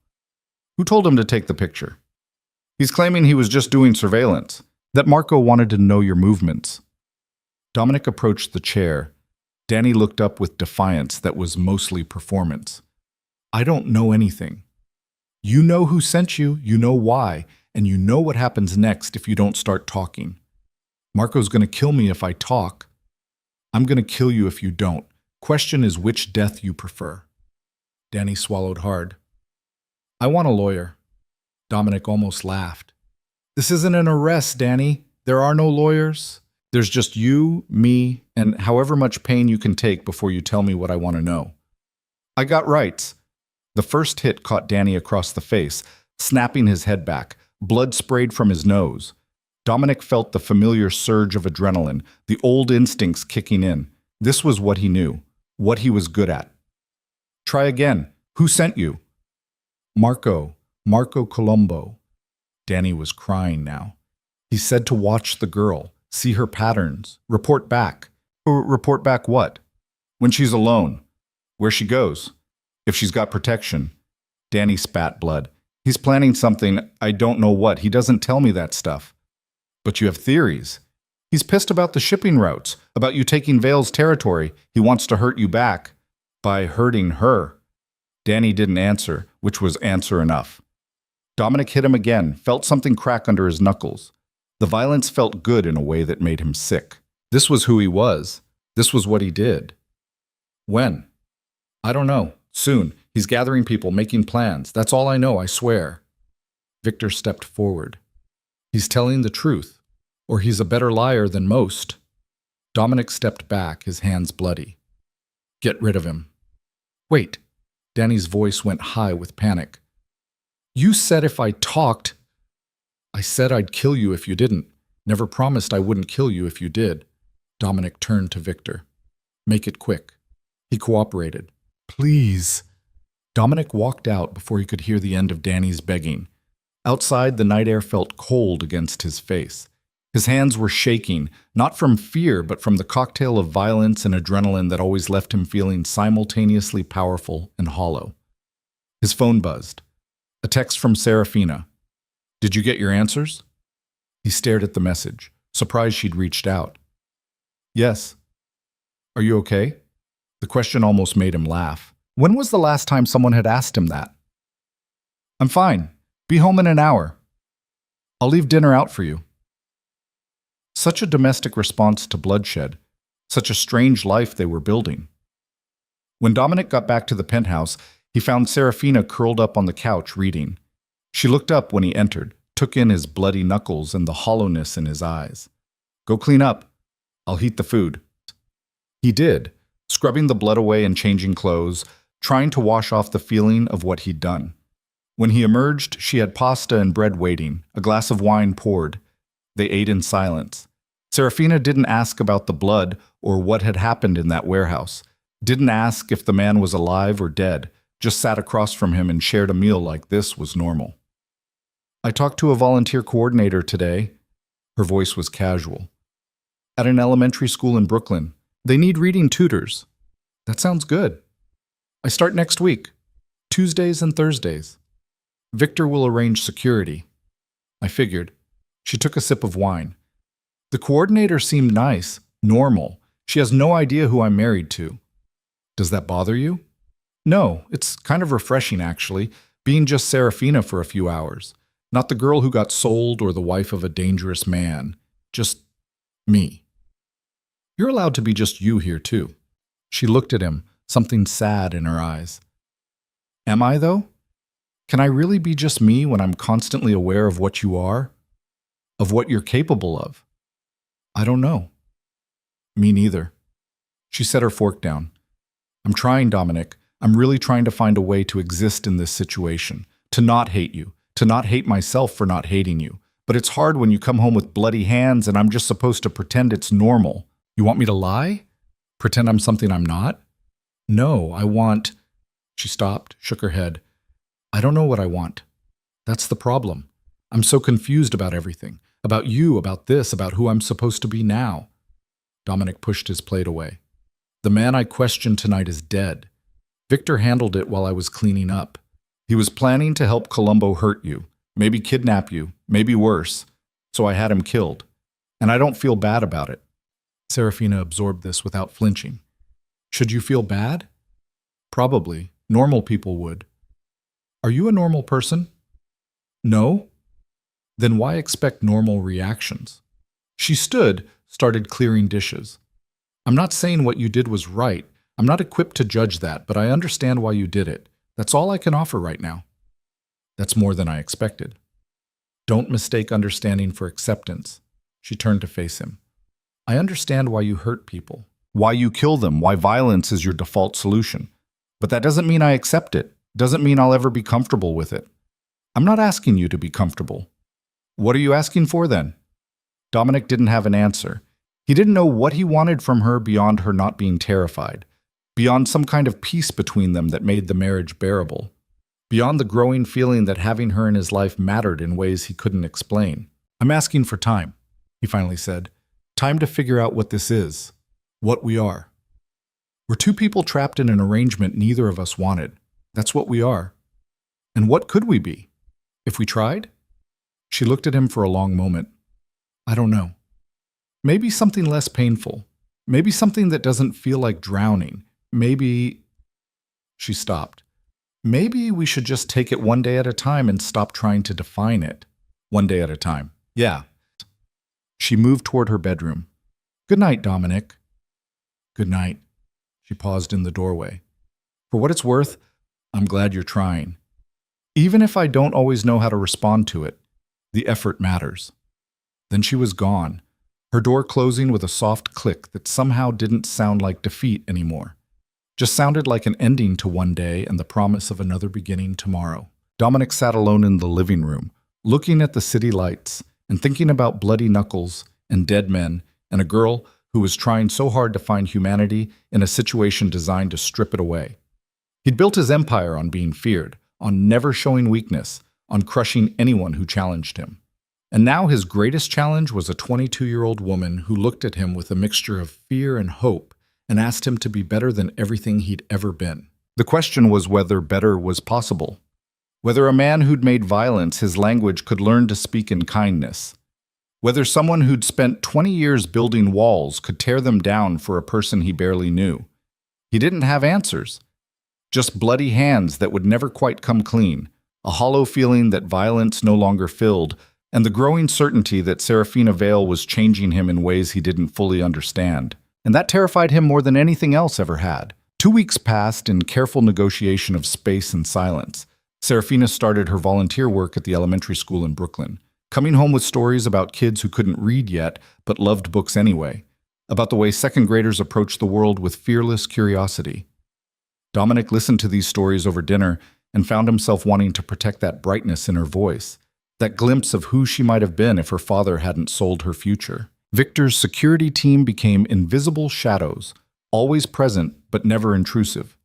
Who told him to take the picture? He's claiming he was just doing surveillance, that Marco wanted to know your movements. Dominic approached the chair. Danny looked up with defiance that was mostly performance. I don't know anything. You know who sent you, you know why, and you know what happens next if you don't start talking. Marco's going to kill me if I talk. I'm going to kill you if you don't. Question is which death you prefer. Danny swallowed hard. I want a lawyer. Dominic almost laughed. This isn't an arrest, Danny. There are no lawyers. There's just you, me, and however much pain you can take before you tell me what I want to know. I got rights. The first hit caught Danny across the face, snapping his head back. Blood sprayed from his nose. Dominic felt the familiar surge of adrenaline, the old instincts kicking in. This was what he knew, what he was good at. Try again. Who sent you? Marco Colombo. Danny was crying now. He said to watch the girl, see her patterns, report back. Report back what? When she's alone. Where she goes. If she's got protection. Danny spat blood. He's planning something, I don't know what. He doesn't tell me that stuff. But you have theories. He's pissed about the shipping routes, about you taking Vale's territory. He wants to hurt you back. By hurting her. Danny didn't answer, which was answer enough. Dominic hit him again, felt something crack under his knuckles. The violence felt good in a way that made him sick. This was who he was. This was what he did. When? I don't know. Soon. He's gathering people, making plans. That's all I know, I swear. Victor stepped forward. He's telling the truth, or he's a better liar than most. Dominic stepped back, his hands bloody. Get rid of him. Wait. Danny's voice went high with panic. You said if I talked... I said I'd kill you if you didn't. Never promised I wouldn't kill you if you did. Dominic turned to Victor. Make it quick. He cooperated. Please. Dominic walked out before he could hear the end of Danny's begging. Outside, the night air felt cold against his face. His hands were shaking, not from fear, but from the cocktail of violence and adrenaline that always left him feeling simultaneously powerful and hollow. His phone buzzed. A text from Serafina. Did you get your answers? He stared at the message, surprised she'd reached out. Yes. Are you okay? The question almost made him laugh. When was the last time someone had asked him that? I'm fine. Be home in an hour. I'll leave dinner out for you. Such a domestic response to bloodshed, such a strange life they were building. When Dominic got back to the penthouse, he found Serafina curled up on the couch reading. She looked up when he entered, took in his bloody knuckles and the hollowness in his eyes. Go clean up. I'll heat the food. He did, scrubbing the blood away and changing clothes, trying to wash off the feeling of what he'd done. When he emerged, she had pasta and bread waiting, a glass of wine poured. They ate in silence. Serafina didn't ask about the blood or what had happened in that warehouse. Didn't ask if the man was alive or dead, just sat across from him and shared a meal like this was normal. I talked to a volunteer coordinator today. Her voice was casual. At an elementary school in Brooklyn. They need reading tutors. That sounds good. I start next week, Tuesdays and Thursdays. Victor will arrange security. I figured. She took a sip of wine. The coordinator seemed nice, normal. She has no idea who I'm married to. Does that bother you? No, it's kind of refreshing, actually, being just Serafina for a few hours. Not the girl who got sold or the wife of a dangerous man. Just me. You're allowed to be just you here, too. She looked at him, something sad in her eyes. Am I, though? Can I really be just me when I'm constantly aware of what you are? Of what you're capable of? I don't know. Me neither. She set her fork down. I'm trying, Dominic. I'm really trying to find a way to exist in this situation, to not hate you, to not hate myself for not hating you. But it's hard when you come home with bloody hands and I'm just supposed to pretend it's normal. You want me to lie? Pretend I'm something I'm not? No, I want... She stopped, shook her head. I don't know what I want. That's the problem. I'm so confused about everything. About you, about this, about who I'm supposed to be now. Dominic pushed his plate away. The man I questioned tonight is dead. Victor handled it while I was cleaning up. He was planning to help Colombo hurt you, maybe kidnap you, maybe worse. So I had him killed. And I don't feel bad about it. Serafina absorbed this without flinching. Should you feel bad? Probably. Normal people would. Are you a normal person? No? Then why expect normal reactions? She stood, started clearing dishes. I'm not saying what you did was right. I'm not equipped to judge that, but I understand why you did it. That's all I can offer right now. That's more than I expected. Don't mistake understanding for acceptance. She turned to face him. I understand why you hurt people, why you kill them, why violence is your default solution. But that doesn't mean I accept it. Doesn't mean I'll ever be comfortable with it. I'm not asking you to be comfortable. What are you asking for then? Dominic didn't have an answer. He didn't know what he wanted from her beyond her not being terrified, beyond some kind of peace between them that made the marriage bearable, beyond the growing feeling that having her in his life mattered in ways he couldn't explain. I'm asking for time, he finally said. Time to figure out what this is, what we are. We're two people trapped in an arrangement neither of us wanted. That's what we are. And what could we be? If we tried? She looked at him for a long moment. I don't know. Maybe something less painful. Maybe something that doesn't feel like drowning. Maybe... She stopped. Maybe we should just take it one day at a time and stop trying to define it. One day at a time. Yeah. She moved toward her bedroom. Good night, Dominic. Good night. She paused in the doorway. For what it's worth, I'm glad you're trying. Even if I don't always know how to respond to it, the effort matters. Then she was gone, her door closing with a soft click that somehow didn't sound like defeat anymore. Just sounded like an ending to one day and the promise of another beginning tomorrow. Dominic sat alone in the living room, looking at the city lights and thinking about bloody knuckles and dead men and a girl who was trying so hard to find humanity in a situation designed to strip it away. He'd built his empire on being feared, on never showing weakness, on crushing anyone who challenged him. And now his greatest challenge was a 22-year-old woman who looked at him with a mixture of fear and hope and asked him to be better than everything he'd ever been. The question was whether better was possible. Whether a man who'd made violence his language could learn to speak in kindness. Whether someone who'd spent 20 years building walls could tear them down for a person he barely knew. He didn't have answers. Just bloody hands that would never quite come clean, a hollow feeling that violence no longer filled, and the growing certainty that Serafina Vale was changing him in ways he didn't fully understand. And that terrified him more than anything else ever had. 2 weeks passed in careful negotiation of space and silence. Serafina started her volunteer work at the elementary school in Brooklyn, coming home with stories about kids who couldn't read yet but loved books anyway, about the way second graders approached the world with fearless curiosity. Dominic listened to these stories over dinner and found himself wanting to protect that brightness in her voice, that glimpse of who she might have been if her father hadn't sold her future. Victor's security team became invisible shadows, always present but never intrusive.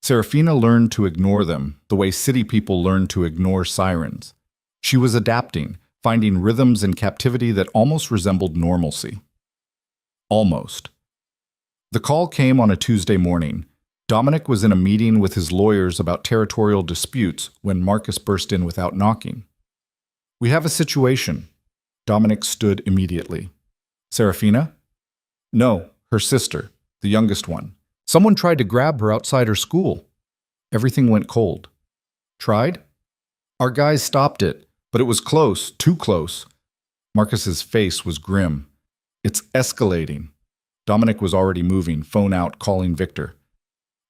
Serafina learned to ignore them, the way city people learn to ignore sirens. She was adapting, finding rhythms in captivity that almost resembled normalcy. Almost. The call came on a Tuesday morning. Dominic was in a meeting with his lawyers about territorial disputes when Marcus burst in without knocking. We have a situation. Dominic stood immediately. Serafina? No, her sister, the youngest one. Someone tried to grab her outside her school. Everything went cold. Tried? Our guys stopped it, but it was close, too close. Marcus's face was grim. It's escalating. Dominic was already moving, phone out, calling Victor.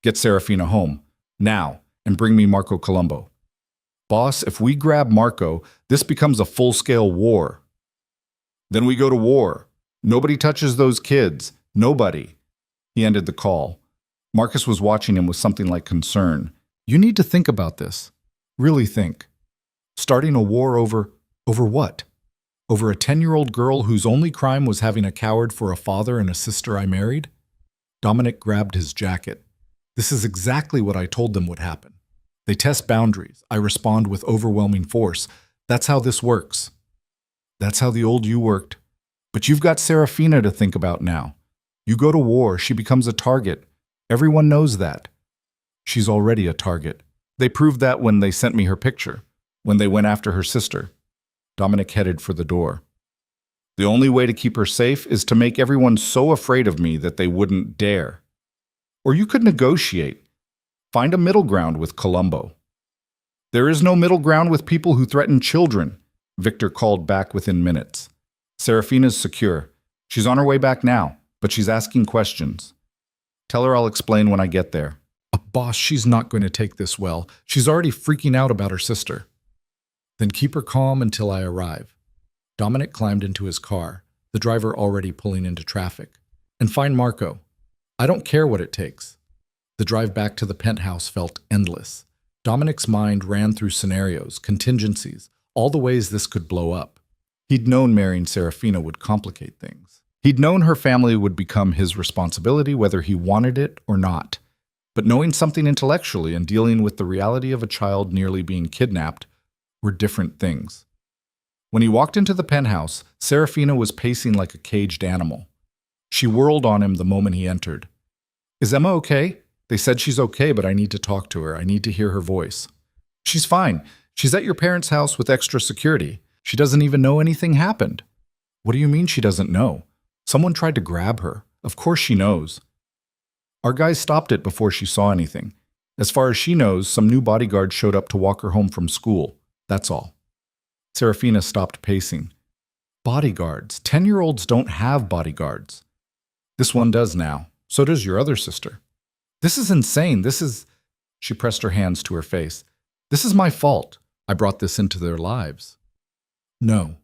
Get Serafina home, now, and bring me Marco Colombo. Boss, if we grab Marco, this becomes a full-scale war. Then we go to war. Nobody touches those kids. Nobody. He ended the call. Marcus was watching him with something like concern. You need to think about this. Really think. Starting a war over what? Over a 10-year-old girl whose only crime was having a coward for a father and a sister I married? Dominic grabbed his jacket. This is exactly what I told them would happen. They test boundaries. I respond with overwhelming force. That's how this works. That's how the old you worked. But you've got Serafina to think about now. You go to war, she becomes a target. Everyone knows that. She's already a target. They proved that when they sent me her picture, when they went after her sister. Dominic headed for the door. The only way to keep her safe is to make everyone so afraid of me that they wouldn't dare. Or you could negotiate. Find a middle ground with Colombo. There is no middle ground with people who threaten children, Victor called back within minutes. Serafina's secure. She's on her way back now, but she's asking questions. Tell her I'll explain when I get there. Boss, she's not going to take this well. She's already freaking out about her sister. Then keep her calm until I arrive. Dominic climbed into his car, the driver already pulling into traffic. And find Marco. I don't care what it takes. The drive back to the penthouse felt endless. Dominic's mind ran through scenarios, contingencies, all the ways this could blow up. He'd known marrying Serafina would complicate things. He'd known her family would become his responsibility whether he wanted it or not. But knowing something intellectually and dealing with the reality of a child nearly being kidnapped were different things. When he walked into the penthouse, Serafina was pacing like a caged animal. She whirled on him the moment he entered. Is Emma okay? They said she's okay, but I need to talk to her. I need to hear her voice. She's fine. She's at your parents' house with extra security. She doesn't even know anything happened. What do you mean she doesn't know? Someone tried to grab her. Of course she knows. Our guys stopped it before she saw anything. As far as she knows, some new bodyguards showed up to walk her home from school. That's all. Serafina stopped pacing. Bodyguards. 10-year-olds don't have bodyguards. This one does now. So does your other sister. This is insane. She pressed her hands to her face. This is my fault. I brought this into their lives. No.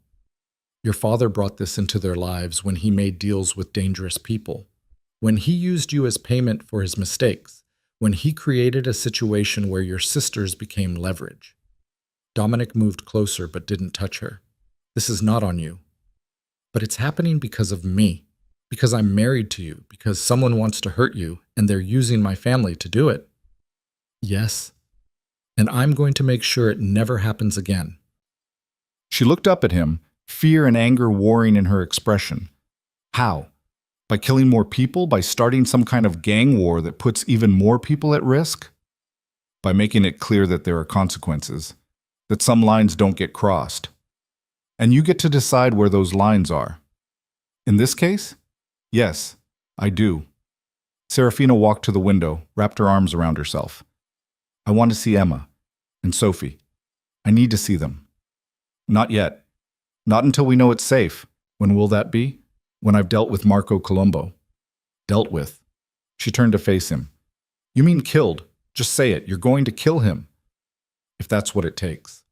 Your father brought this into their lives when he made deals with dangerous people. When he used you as payment for his mistakes. When he created a situation where your sisters became leverage. Dominic moved closer but didn't touch her. This is not on you. But it's happening because of me. Because I'm married to you. Because someone wants to hurt you and they're using my family to do it. Yes. And I'm going to make sure it never happens again. She looked up at him, fear and anger warring in her expression. How? By killing more people? By starting some kind of gang war that puts even more people at risk? By making it clear that there are consequences, that some lines don't get crossed. And you get to decide where those lines are. In this case? Yes, I do. Serafina walked to the window, wrapped her arms around herself. I want to see Emma and Sophie. I need to see them. Not yet. Not until we know it's safe. When will that be? When I've dealt with Marco Colombo. Dealt with. She turned to face him. You mean killed? Just say it. You're going to kill him. If that's what it takes.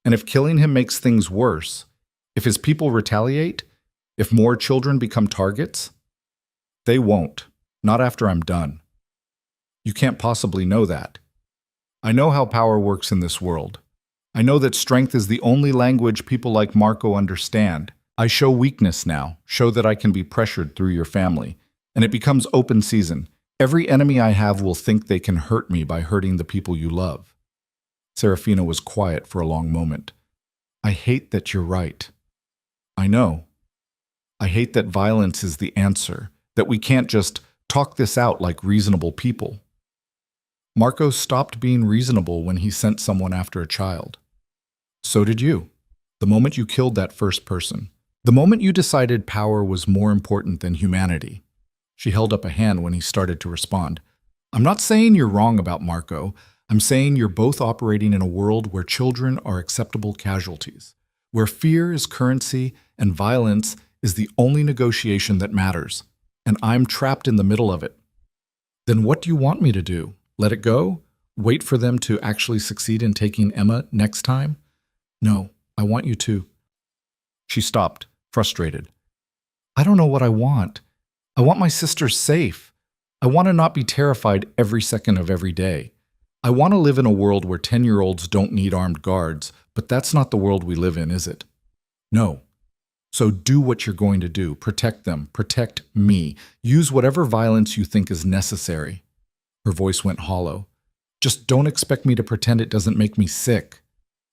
And if killing him makes things worse, if his people retaliate, if more children become targets, they won't. Not after I'm done. You can't possibly know that. I know how power works in this world. I know that strength is the only language people like Marco understand. I show weakness now, show that I can be pressured through your family, and it becomes open season. Every enemy I have will think they can hurt me by hurting the people you love. Serafina was quiet for a long moment. I hate that you're right. I know. I hate that violence is the answer, that we can't just talk this out like reasonable people. Marco stopped being reasonable when he sent someone after a child. So did you. The moment you killed that first person. The moment you decided power was more important than humanity. She held up a hand when he started to respond. I'm not saying you're wrong about Marco. I'm saying you're both operating in a world where children are acceptable casualties, where fear is currency and violence is the only negotiation that matters, and I'm trapped in the middle of it. Then what do you want me to do? Let it go? Wait for them to actually succeed in taking Emma next time? No, I want you to. She stopped, frustrated. I don't know what I want. I want my sister safe. I want to not be terrified every second of every day. I want to live in a world where 10-year-olds don't need armed guards, but that's not the world we live in, is it? No. So do what you're going to do. Protect them. Protect me. Use whatever violence you think is necessary. Her voice went hollow. Just don't expect me to pretend it doesn't make me sick.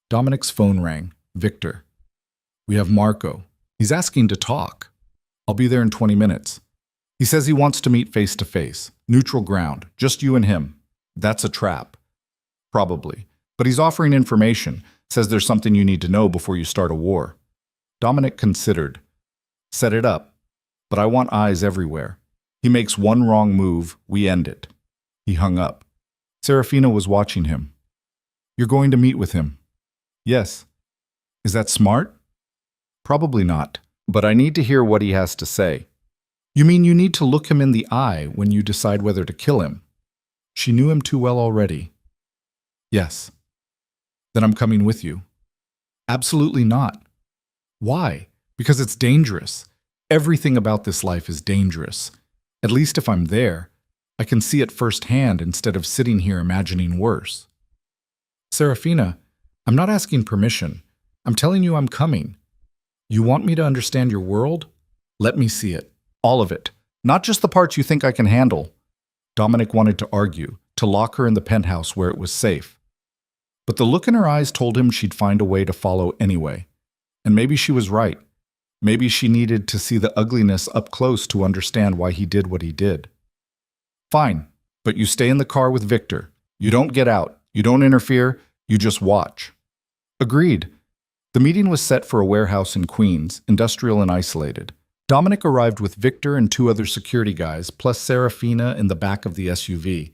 Dominic's phone rang. Victor. We have Marco. He's asking to talk. I'll be there in 20 minutes. He says he wants to meet face to face. Neutral ground. Just you and him. That's a trap. Probably. But he's offering information. Says there's something you need to know before you start a war. Dominic considered. Set it up. But I want eyes everywhere. He makes one wrong move, we end it. He hung up. Serafina was watching him. You're going to meet with him? Yes. Is that smart? Probably not. But I need to hear what he has to say. You mean you need to look him in the eye when you decide whether to kill him? She knew him too well already. Yes. Then I'm coming with you. Absolutely not. Why? Because it's dangerous. Everything about this life is dangerous. At least if I'm there, I can see it firsthand instead of sitting here imagining worse. Serafina, I'm not asking permission. I'm telling you I'm coming. You want me to understand your world? Let me see it. All of it. Not just the parts you think I can handle. Dominic wanted to argue, to lock her in the penthouse where it was safe. But the look in her eyes told him she'd find a way to follow anyway. And maybe she was right. Maybe she needed to see the ugliness up close to understand why he did what he did. Fine, but you stay in the car with Victor. You don't get out. You don't interfere. You just watch. Agreed. The meeting was set for a warehouse in Queens, industrial and isolated. Dominic arrived with Victor and 2 other security guys, plus Serafina in the back of the SUV.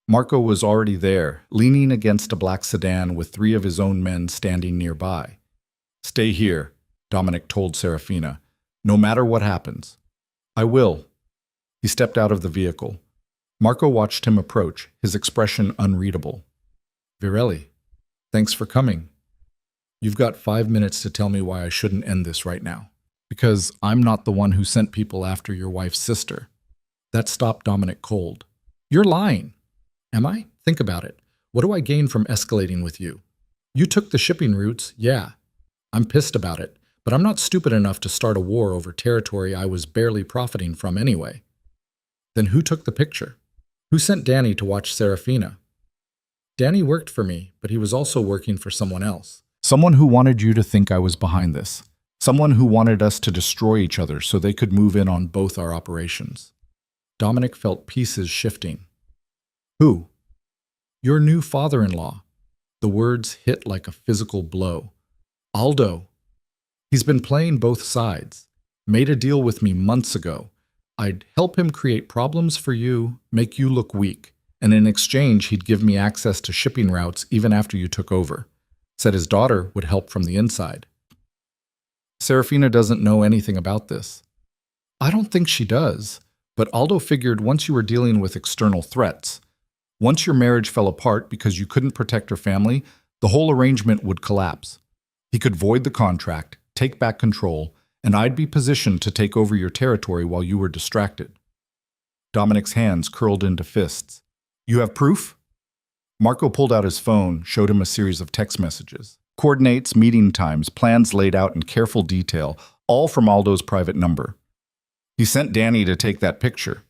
Marco was already there, leaning against a black sedan with 3 of his own men standing nearby. Stay here, Dominic told Serafina. No matter what happens. I will. He stepped out of the vehicle. Marco watched him approach, his expression unreadable. Virelli, thanks for coming. You've got 5 minutes to tell me why I shouldn't end this right now. Because I'm not the one who sent people after your wife's sister. That stopped Dominic cold. You're lying. Am I? Think about it. What do I gain from escalating with you? You took the shipping routes, yeah. I'm pissed about it, but I'm not stupid enough to start a war over territory I was barely profiting from anyway. Then who took the picture? Who sent Danny to watch Serafina? Danny worked for me, but he was also working for someone else. Someone who wanted you to think I was behind this. Someone who wanted us to destroy each other so they could move in on both our operations. Dominic felt pieces shifting. Who? Your new father-in-law. The words hit like a physical blow. Aldo. He's been playing both sides. Made a deal with me months ago. I'd help him create problems for you, make you look weak, and in exchange he'd give me access to shipping routes even after you took over. Said his daughter would help from the inside. Serafina doesn't know anything about this. I don't think she does, but Aldo figured once you were dealing with external threats, once your marriage fell apart because you couldn't protect her family, the whole arrangement would collapse. He could void the contract, take back control, and I'd be positioned to take over your territory while you were distracted. Dominic's hands curled into fists. You have proof? Marco pulled out his phone, showed him a series of text messages. Coordinates, meeting times, plans laid out in careful detail, all from Aldo's private number. He sent Danny to take that picture.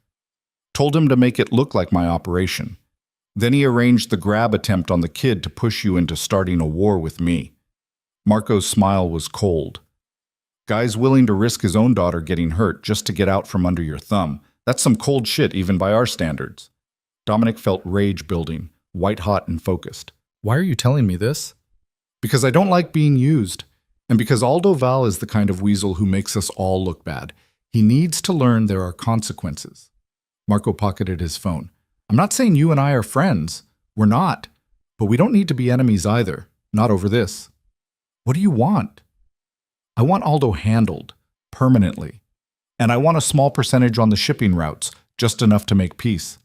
Told him to make it look like my operation. Then he arranged the grab attempt on the kid to push you into starting a war with me. Marco's smile was cold. Guy's willing to risk his own daughter getting hurt just to get out from under your thumb. That's some cold shit even by our standards. Dominic felt rage building, white-hot and focused. Why are you telling me this? Because I don't like being used, and because Aldo Val is the kind of weasel who makes us all look bad. He needs to learn there are consequences. Marco pocketed his phone. I'm not saying you and I are friends. We're not. But we don't need to be enemies either. Not over this. What do you want? I want Aldo handled, permanently. And I want a small percentage on the shipping routes, just enough to make peace.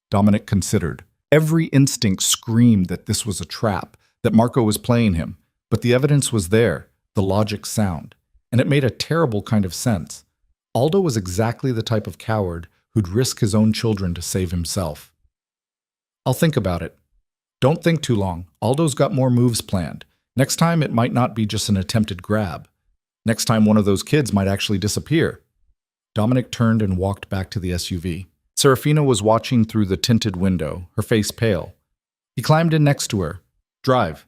Dominic considered. Every instinct screamed that this was a trap, that Marco was playing him. But the evidence was there, the logic sound, and it made a terrible kind of sense. Aldo was exactly the type of coward who'd risk his own children to save himself. I'll think about it. Don't think too long. Aldo's got more moves planned. Next time, it might not be just an attempted grab. Next time, one of those kids might actually disappear. Dominic turned and walked back to the SUV. Serafina was watching through the tinted window, her face pale. He climbed in next to her. Drive.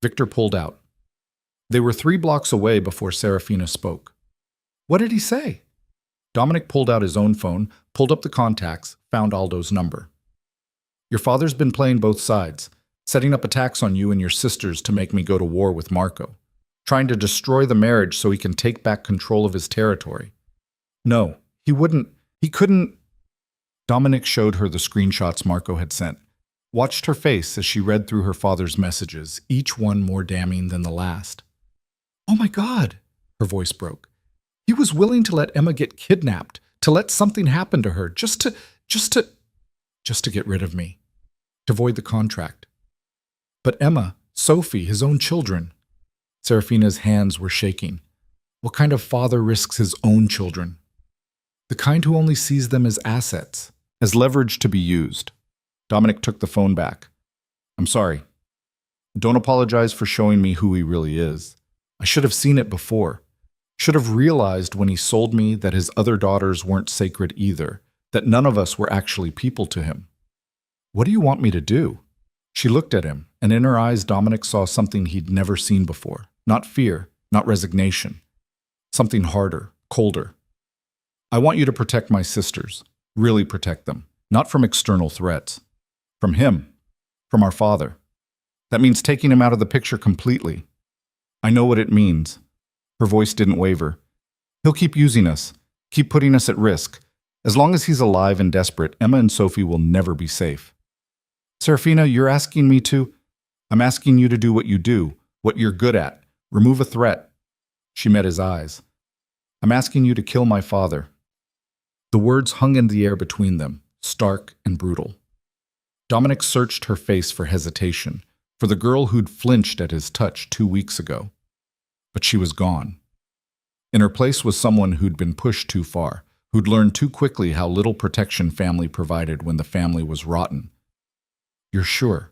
Victor pulled out. They were 3 blocks away before Serafina spoke. What did he say? Dominic pulled out his own phone, pulled up the contacts, found Aldo's number. Your father's been playing both sides, setting up attacks on you and your sisters to make me go to war with Marco, trying to destroy the marriage so he can take back control of his territory. No, he couldn't. Dominic showed her the screenshots Marco had sent, watched her face as she read through her father's messages, each one more damning than the last. Oh my God, her voice broke. He was willing to let Emma get kidnapped, to let something happen to her, just to get rid of me, to void the contract. But Emma, Sophie, his own children. Serafina's hands were shaking. What kind of father risks his own children? The kind who only sees them as assets, as leverage to be used. Dominic took the phone back. I'm sorry. Don't apologize for showing me who he really is. I should have seen it before. Should have realized when he sold me that his other daughters weren't sacred either, that none of us were actually people to him. What do you want me to do? She looked at him, and in her eyes Dominic saw something he'd never seen before. Not fear, not resignation. Something harder, colder. I want you to protect my sisters, really protect them, not from external threats. From him, from our father. That means taking him out of the picture completely. I know what it means. Her voice didn't waver. He'll keep using us, keep putting us at risk. As long as he's alive and desperate, Emma and Sophie will never be safe. Serafina, you're asking me to? I'm asking you to do what you do, what you're good at. Remove a threat. She met his eyes. I'm asking you to kill my father. The words hung in the air between them, stark and brutal. Dominic searched her face for hesitation, for the girl who'd flinched at his touch 2 weeks ago. But she was gone. In her place was someone who'd been pushed too far, who'd learned too quickly how little protection family provided when the family was rotten. You're sure?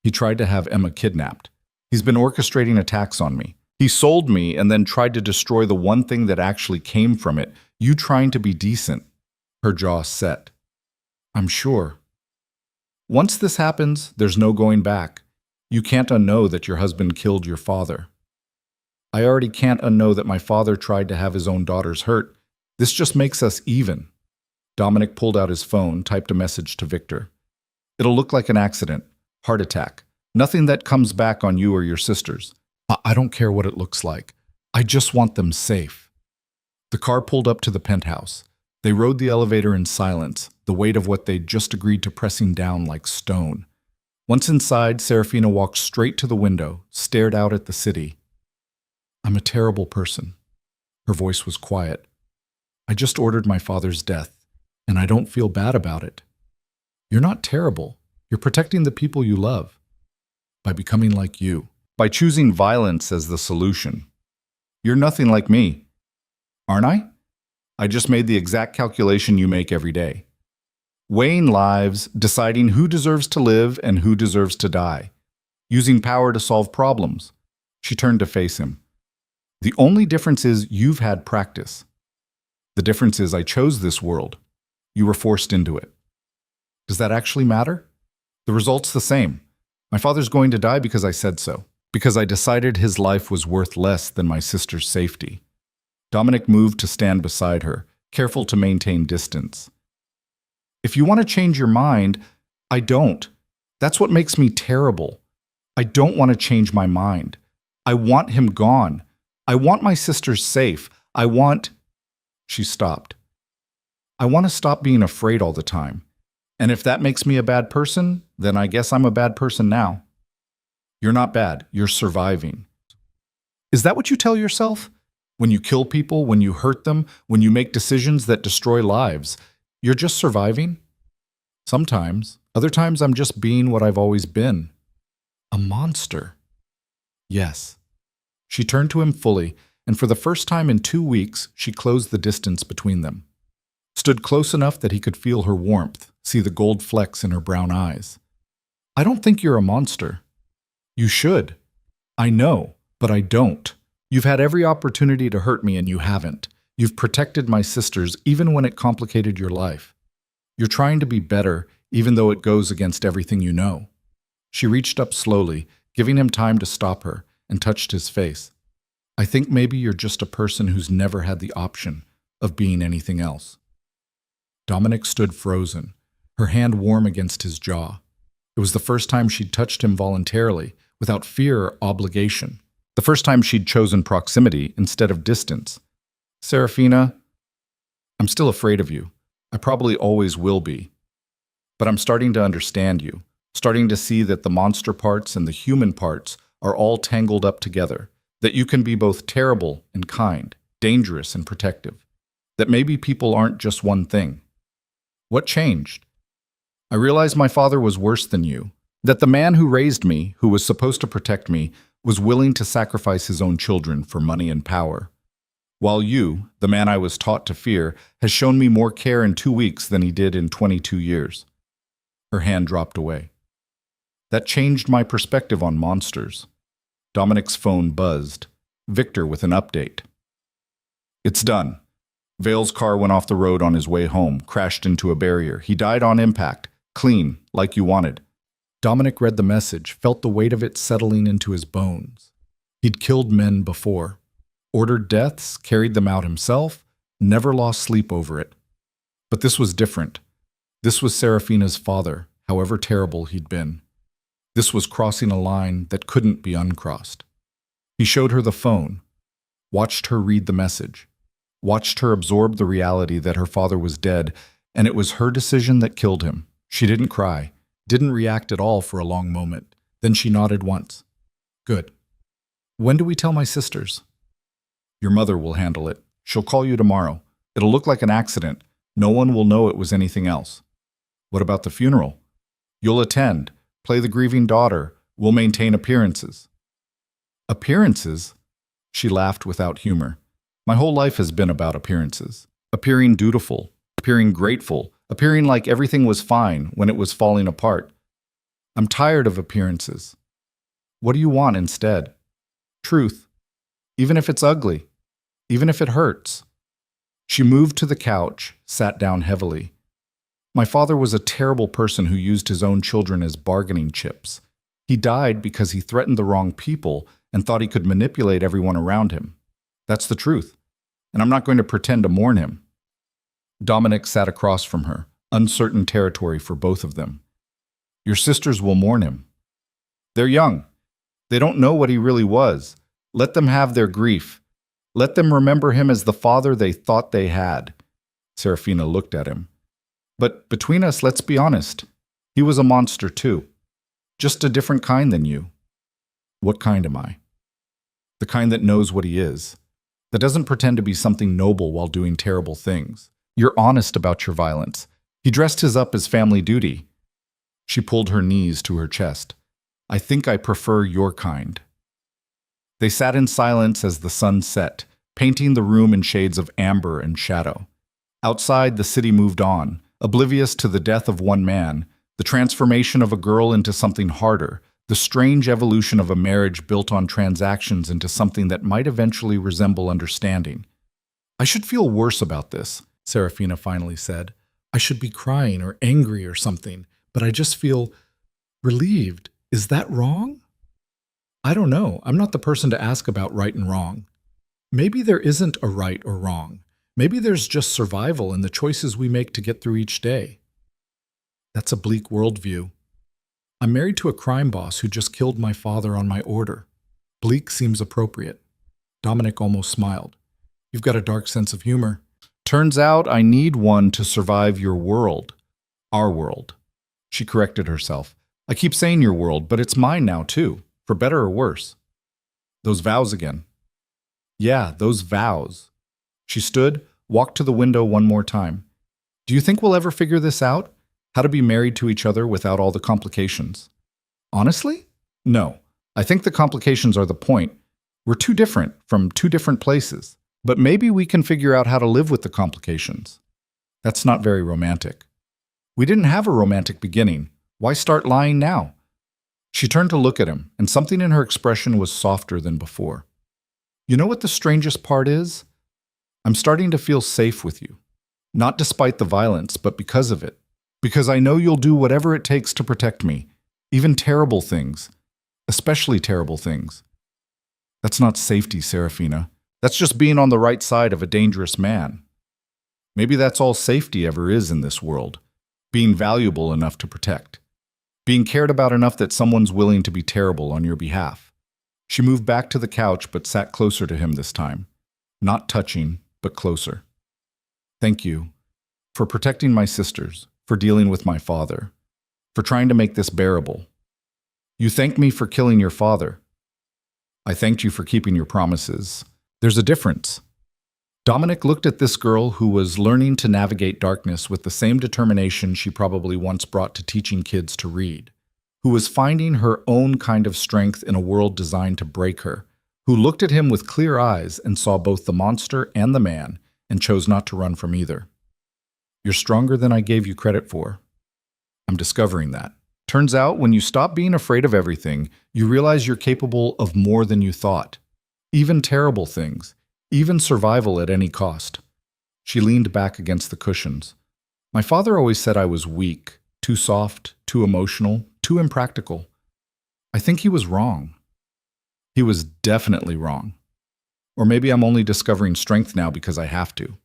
He tried to have Emma kidnapped. He's been orchestrating attacks on me. He sold me and then tried to destroy the one thing that actually came from it, you trying to be decent. Her jaw set. I'm sure. Once this happens, there's no going back. You can't unknow that your husband killed your father. I already can't unknow that my father tried to have his own daughters hurt. This just makes us even. Dominic pulled out his phone, typed a message to Victor. It'll look like an accident, heart attack. Nothing that comes back on you or your sisters. I don't care what it looks like. I just want them safe. The car pulled up to the penthouse. They rode the elevator in silence, the weight of what they'd just agreed to pressing down like stone. Once inside, Serafina walked straight to the window, stared out at the city. I'm a terrible person. Her voice was quiet. I just ordered my father's death, and I don't feel bad about it. You're not terrible. You're protecting the people you love. By becoming like you. By choosing violence as the solution. You're nothing like me. Aren't I? I just made the exact calculation you make every day. Weighing lives, deciding who deserves to live and who deserves to die. Using power to solve problems. She turned to face him. The only difference is you've had practice. The difference is I chose this world. You were forced into it. Does that actually matter? The result's the same. My father's going to die because I said so. Because I decided his life was worth less than my sister's safety. Dominic moved to stand beside her, careful to maintain distance. If you want to change your mind, I don't. That's what makes me terrible. I don't want to change my mind. I want him gone. I want my sisters safe. I want... She stopped. I want to stop being afraid all the time. And if that makes me a bad person, then I guess I'm a bad person now. You're not bad. You're surviving. Is that what you tell yourself? When you kill people, when you hurt them, when you make decisions that destroy lives, you're just surviving? Sometimes, Other times I'm just being what I've always been. A monster. Yes. She turned to him fully, and for the first time in 2 weeks, she closed the distance between them. Stood close enough that he could feel her warmth, see the gold flecks in her brown eyes. I don't think you're a monster. You should. I know, but I don't. You've had every opportunity to hurt me and you haven't. You've protected my sisters even when it complicated your life. You're trying to be better, even though it goes against everything you know. She reached up slowly, giving him time to stop her, and touched his face. I think maybe you're just a person who's never had the option of being anything else. Dominic stood frozen, her hand warm against his jaw. It was the first time she'd touched him voluntarily, without fear or obligation. The first time she'd chosen proximity instead of distance. Serafina, I'm still afraid of you. I probably always will be. But I'm starting to understand you, starting to see that the monster parts and the human parts are all tangled up together, that you can be both terrible and kind, dangerous and protective, that maybe people aren't just one thing. What changed? I realized my father was worse than you, that the man who raised me, who was supposed to protect me, was willing to sacrifice his own children for money and power. While you, the man I was taught to fear, has shown me more care in 2 weeks than he did in 22 years. Her hand dropped away. That changed my perspective on monsters. Dominic's phone buzzed. Victor with an update. It's done. Vale's car went off the road on his way home, crashed into a barrier. He died on impact, clean, like you wanted. Dominic read the message, felt the weight of it settling into his bones. He'd killed men before. Ordered deaths, carried them out himself, never lost sleep over it. But this was different. This was Serafina's father, however terrible he'd been. This was crossing a line that couldn't be uncrossed. He showed her the phone, watched her read the message, watched her absorb the reality that her father was dead, and it was her decision that killed him. She didn't cry, didn't react at all for a long moment. Then she nodded once. Good. When do we tell my sisters? Your mother will handle it. She'll call you tomorrow. It'll look like an accident. No one will know it was anything else. What about the funeral? You'll attend, play the grieving daughter. We'll maintain appearances. Appearances? She laughed without humor. My whole life has been about appearances. Appearing dutiful, appearing grateful, appearing like everything was fine when it was falling apart. I'm tired of appearances. What do you want instead? Truth. Even if it's ugly. Even if it hurts. She moved to the couch, sat down heavily. My father was a terrible person who used his own children as bargaining chips. He died because he threatened the wrong people and thought he could manipulate everyone around him. That's the truth. And I'm not going to pretend to mourn him. Dominic sat across from her, uncertain territory for both of them. Your sisters will mourn him. They're young. They don't know what he really was. Let them have their grief. Let them remember him as the father they thought they had. Serafina looked at him. But between us, let's be honest. He was a monster too. Just a different kind than you. What kind am I? The kind that knows what he is. That doesn't pretend to be something noble while doing terrible things. You're honest about your violence. He dressed his up as family duty. She pulled her knees to her chest. I think I prefer your kind. They sat in silence as the sun set, painting the room in shades of amber and shadow. Outside, the city moved on, oblivious to the death of one man, the transformation of a girl into something harder, the strange evolution of a marriage built on transactions into something that might eventually resemble understanding. I should feel worse about this, Serafina finally said. I should be crying or angry or something, but I just feel relieved. Is that wrong? I don't know. I'm not the person to ask about right and wrong. Maybe there isn't a right or wrong. Maybe there's just survival and the choices we make to get through each day. That's a bleak worldview. I'm married to a crime boss who just killed my father on my order. Bleak seems appropriate. Dominic almost smiled. You've got a dark sense of humor. Turns out I need one to survive your world. Our world. She corrected herself. I keep saying your world, but it's mine now too, for better or worse. Those vows again. Yeah, those vows. She stood, walked to the window one more time. Do you think we'll ever figure this out? How to be married to each other without all the complications. Honestly? No. I think the complications are the point. We're too different from two different places. But maybe we can figure out how to live with the complications. That's not very romantic. We didn't have a romantic beginning. Why start lying now? She turned to look at him, and something in her expression was softer than before. You know what the strangest part is? I'm starting to feel safe with you. Not despite the violence, but because of it. Because I know you'll do whatever it takes to protect me, even terrible things, especially terrible things. That's not safety, Serafina. That's just being on the right side of a dangerous man. Maybe that's all safety ever is in this world, being valuable enough to protect, being cared about enough that someone's willing to be terrible on your behalf. She moved back to the couch but sat closer to him this time, not touching, but closer. Thank you for protecting my sisters, for dealing with my father, for trying to make this bearable. You thanked me for killing your father. I thanked you for keeping your promises. There's a difference. Dominic looked at this girl who was learning to navigate darkness with the same determination she probably once brought to teaching kids to read, who was finding her own kind of strength in a world designed to break her, who looked at him with clear eyes and saw both the monster and the man and chose not to run from either. You're stronger than I gave you credit for. I'm discovering that. Turns out, when you stop being afraid of everything, you realize you're capable of more than you thought. Even terrible things. Even survival at any cost. She leaned back against the cushions. My father always said I was weak, too soft, too emotional, too impractical. I think he was wrong. He was definitely wrong. Or maybe I'm only discovering strength now because I have to.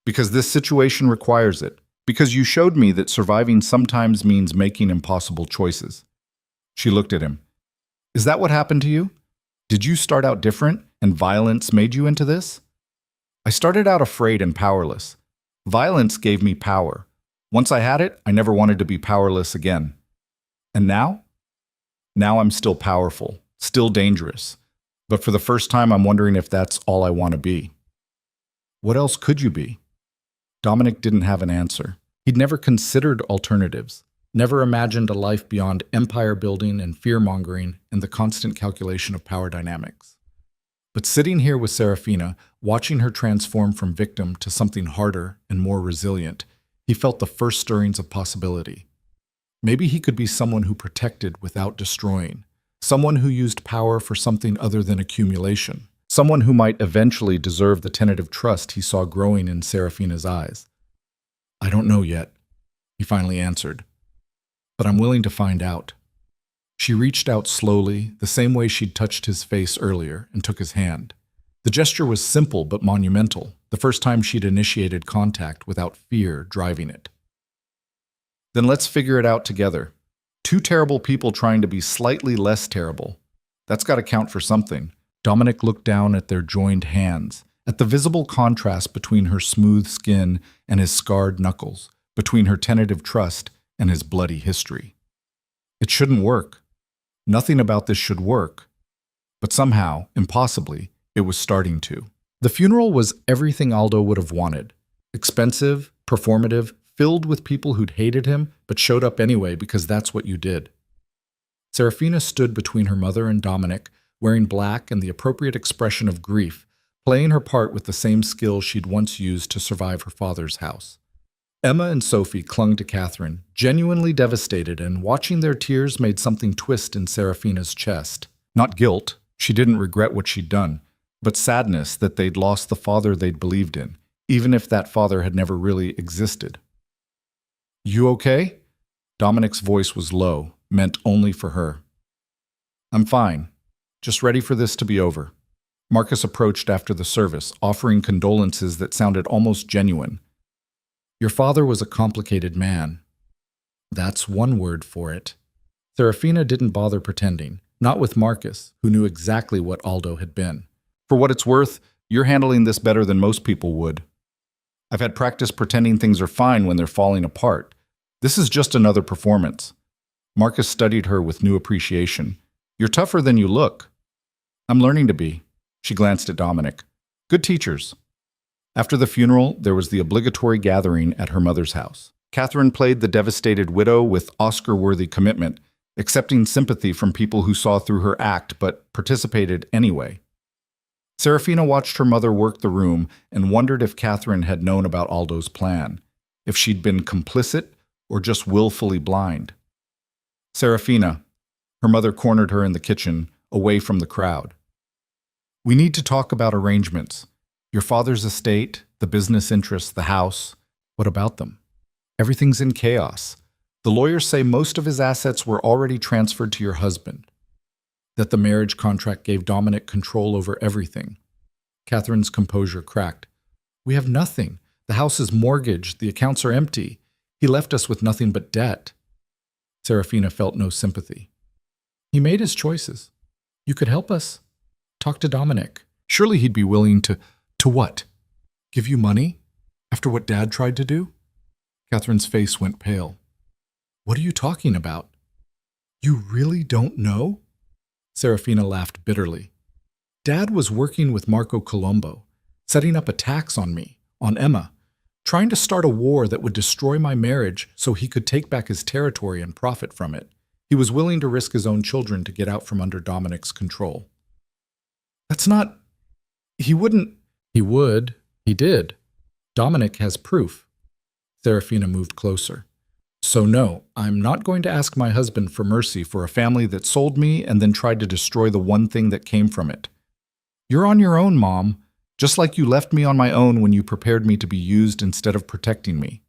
Because this situation requires it. Because you showed me that surviving sometimes means making impossible choices. She looked at him. Is that what happened to you? Did you start out different, and violence made you into this? I started out afraid and powerless. Violence gave me power. Once I had it, I never wanted to be powerless again. And now? Now I'm still powerful, still dangerous. But for the first time, I'm wondering if that's all I want to be. What else could you be? Dominic didn't have an answer. He'd never considered alternatives. Never imagined a life beyond empire building and fear-mongering and the constant calculation of power dynamics. But sitting here with Serafina, watching her transform from victim to something harder and more resilient, he felt the first stirrings of possibility. Maybe he could be someone who protected without destroying, someone who used power for something other than accumulation, someone who might eventually deserve the tentative trust he saw growing in Serafina's eyes. I don't know yet, he finally answered. But I'm willing to find out. She reached out slowly, the same way she'd touched his face earlier, and took his hand. The gesture was simple but monumental, the first time she'd initiated contact without fear driving it. Then let's figure it out together. Two terrible people trying to be slightly less terrible. That's got to count for something. Dominic looked down at their joined hands, at the visible contrast between her smooth skin and his scarred knuckles, between her tentative trust and his bloody history. It shouldn't work. Nothing about this should work. But somehow, impossibly, it was starting to. The funeral was everything Aldo would have wanted. Expensive, performative, filled with people who'd hated him, but showed up anyway because that's what you did. Serafina stood between her mother and Dominic, wearing black and the appropriate expression of grief, playing her part with the same skill she'd once used to survive her father's house. Emma and Sophie clung to Catherine, genuinely devastated, and watching their tears made something twist in Serafina's chest. Not guilt, she didn't regret what she'd done, but sadness that they'd lost the father they'd believed in, even if that father had never really existed. You okay? Dominic's voice was low, meant only for her. I'm fine, just ready for this to be over. Marcus approached after the service, offering condolences that sounded almost genuine. Your father was a complicated man. That's one word for it. Serafina didn't bother pretending, not with Marcus, who knew exactly what Aldo had been. For what it's worth, you're handling this better than most people would. I've had practice pretending things are fine when they're falling apart. This is just another performance. Marcus studied her with new appreciation. You're tougher than you look. I'm learning to be. She glanced at Dominic. Good teachers. After the funeral, there was the obligatory gathering at her mother's house. Catherine played the devastated widow with Oscar-worthy commitment, accepting sympathy from people who saw through her act but participated anyway. Serafina watched her mother work the room and wondered if Catherine had known about Aldo's plan, if she'd been complicit or just willfully blind. Serafina, her mother cornered her in the kitchen, away from the crowd. We need to talk about arrangements. Your father's estate, the business interests, the house. What about them? Everything's in chaos. The lawyers say most of his assets were already transferred to your husband, that the marriage contract gave Dominic control over everything. Catherine's composure cracked. We have nothing. The house is mortgaged. The accounts are empty. He left us with nothing but debt. Serafina felt no sympathy. He made his choices. You could help us. Talk to Dominic. Surely he'd be willing to what? Give you money? After what Dad tried to do? Catherine's face went pale. What are you talking about? You really don't know? Serafina laughed bitterly. Dad was working with Marco Colombo, setting up attacks on me, on Emma, trying to start a war that would destroy my marriage so he could take back his territory and profit from it. He was willing to risk his own children to get out from under Dominic's control. That's not... He wouldn't... He would. He did. Dominic has proof. Serafina moved closer. So no, I'm not going to ask my husband for mercy for a family that sold me and then tried to destroy the one thing that came from it. You're on your own, Mom, just like you left me on my own when you prepared me to be used instead of protecting me.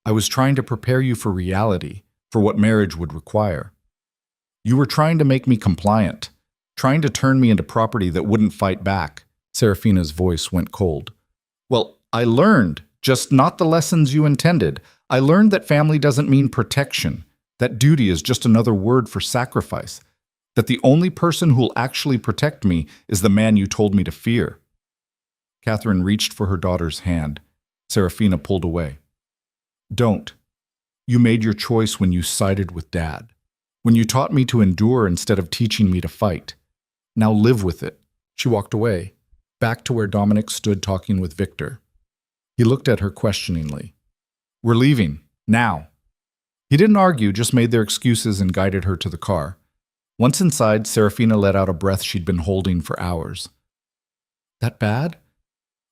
I was trying to prepare you for reality, for what marriage would require. You were trying to make me compliant, trying to turn me into property that wouldn't fight back. Serafina's voice went cold. Well, I learned, just not the lessons you intended. I learned that family doesn't mean protection, that duty is just another word for sacrifice, that the only person who'll actually protect me is the man you told me to fear. Catherine reached for her daughter's hand. Serafina pulled away. Don't. You made your choice when you sided with Dad, when you taught me to endure instead of teaching me to fight. Now live with it. She walked away, back to where Dominic stood talking with Victor. He looked at her questioningly. We're leaving, now. He didn't argue, just made their excuses and guided her to the car. Once inside, Serafina let out a breath she'd been holding for hours. That bad?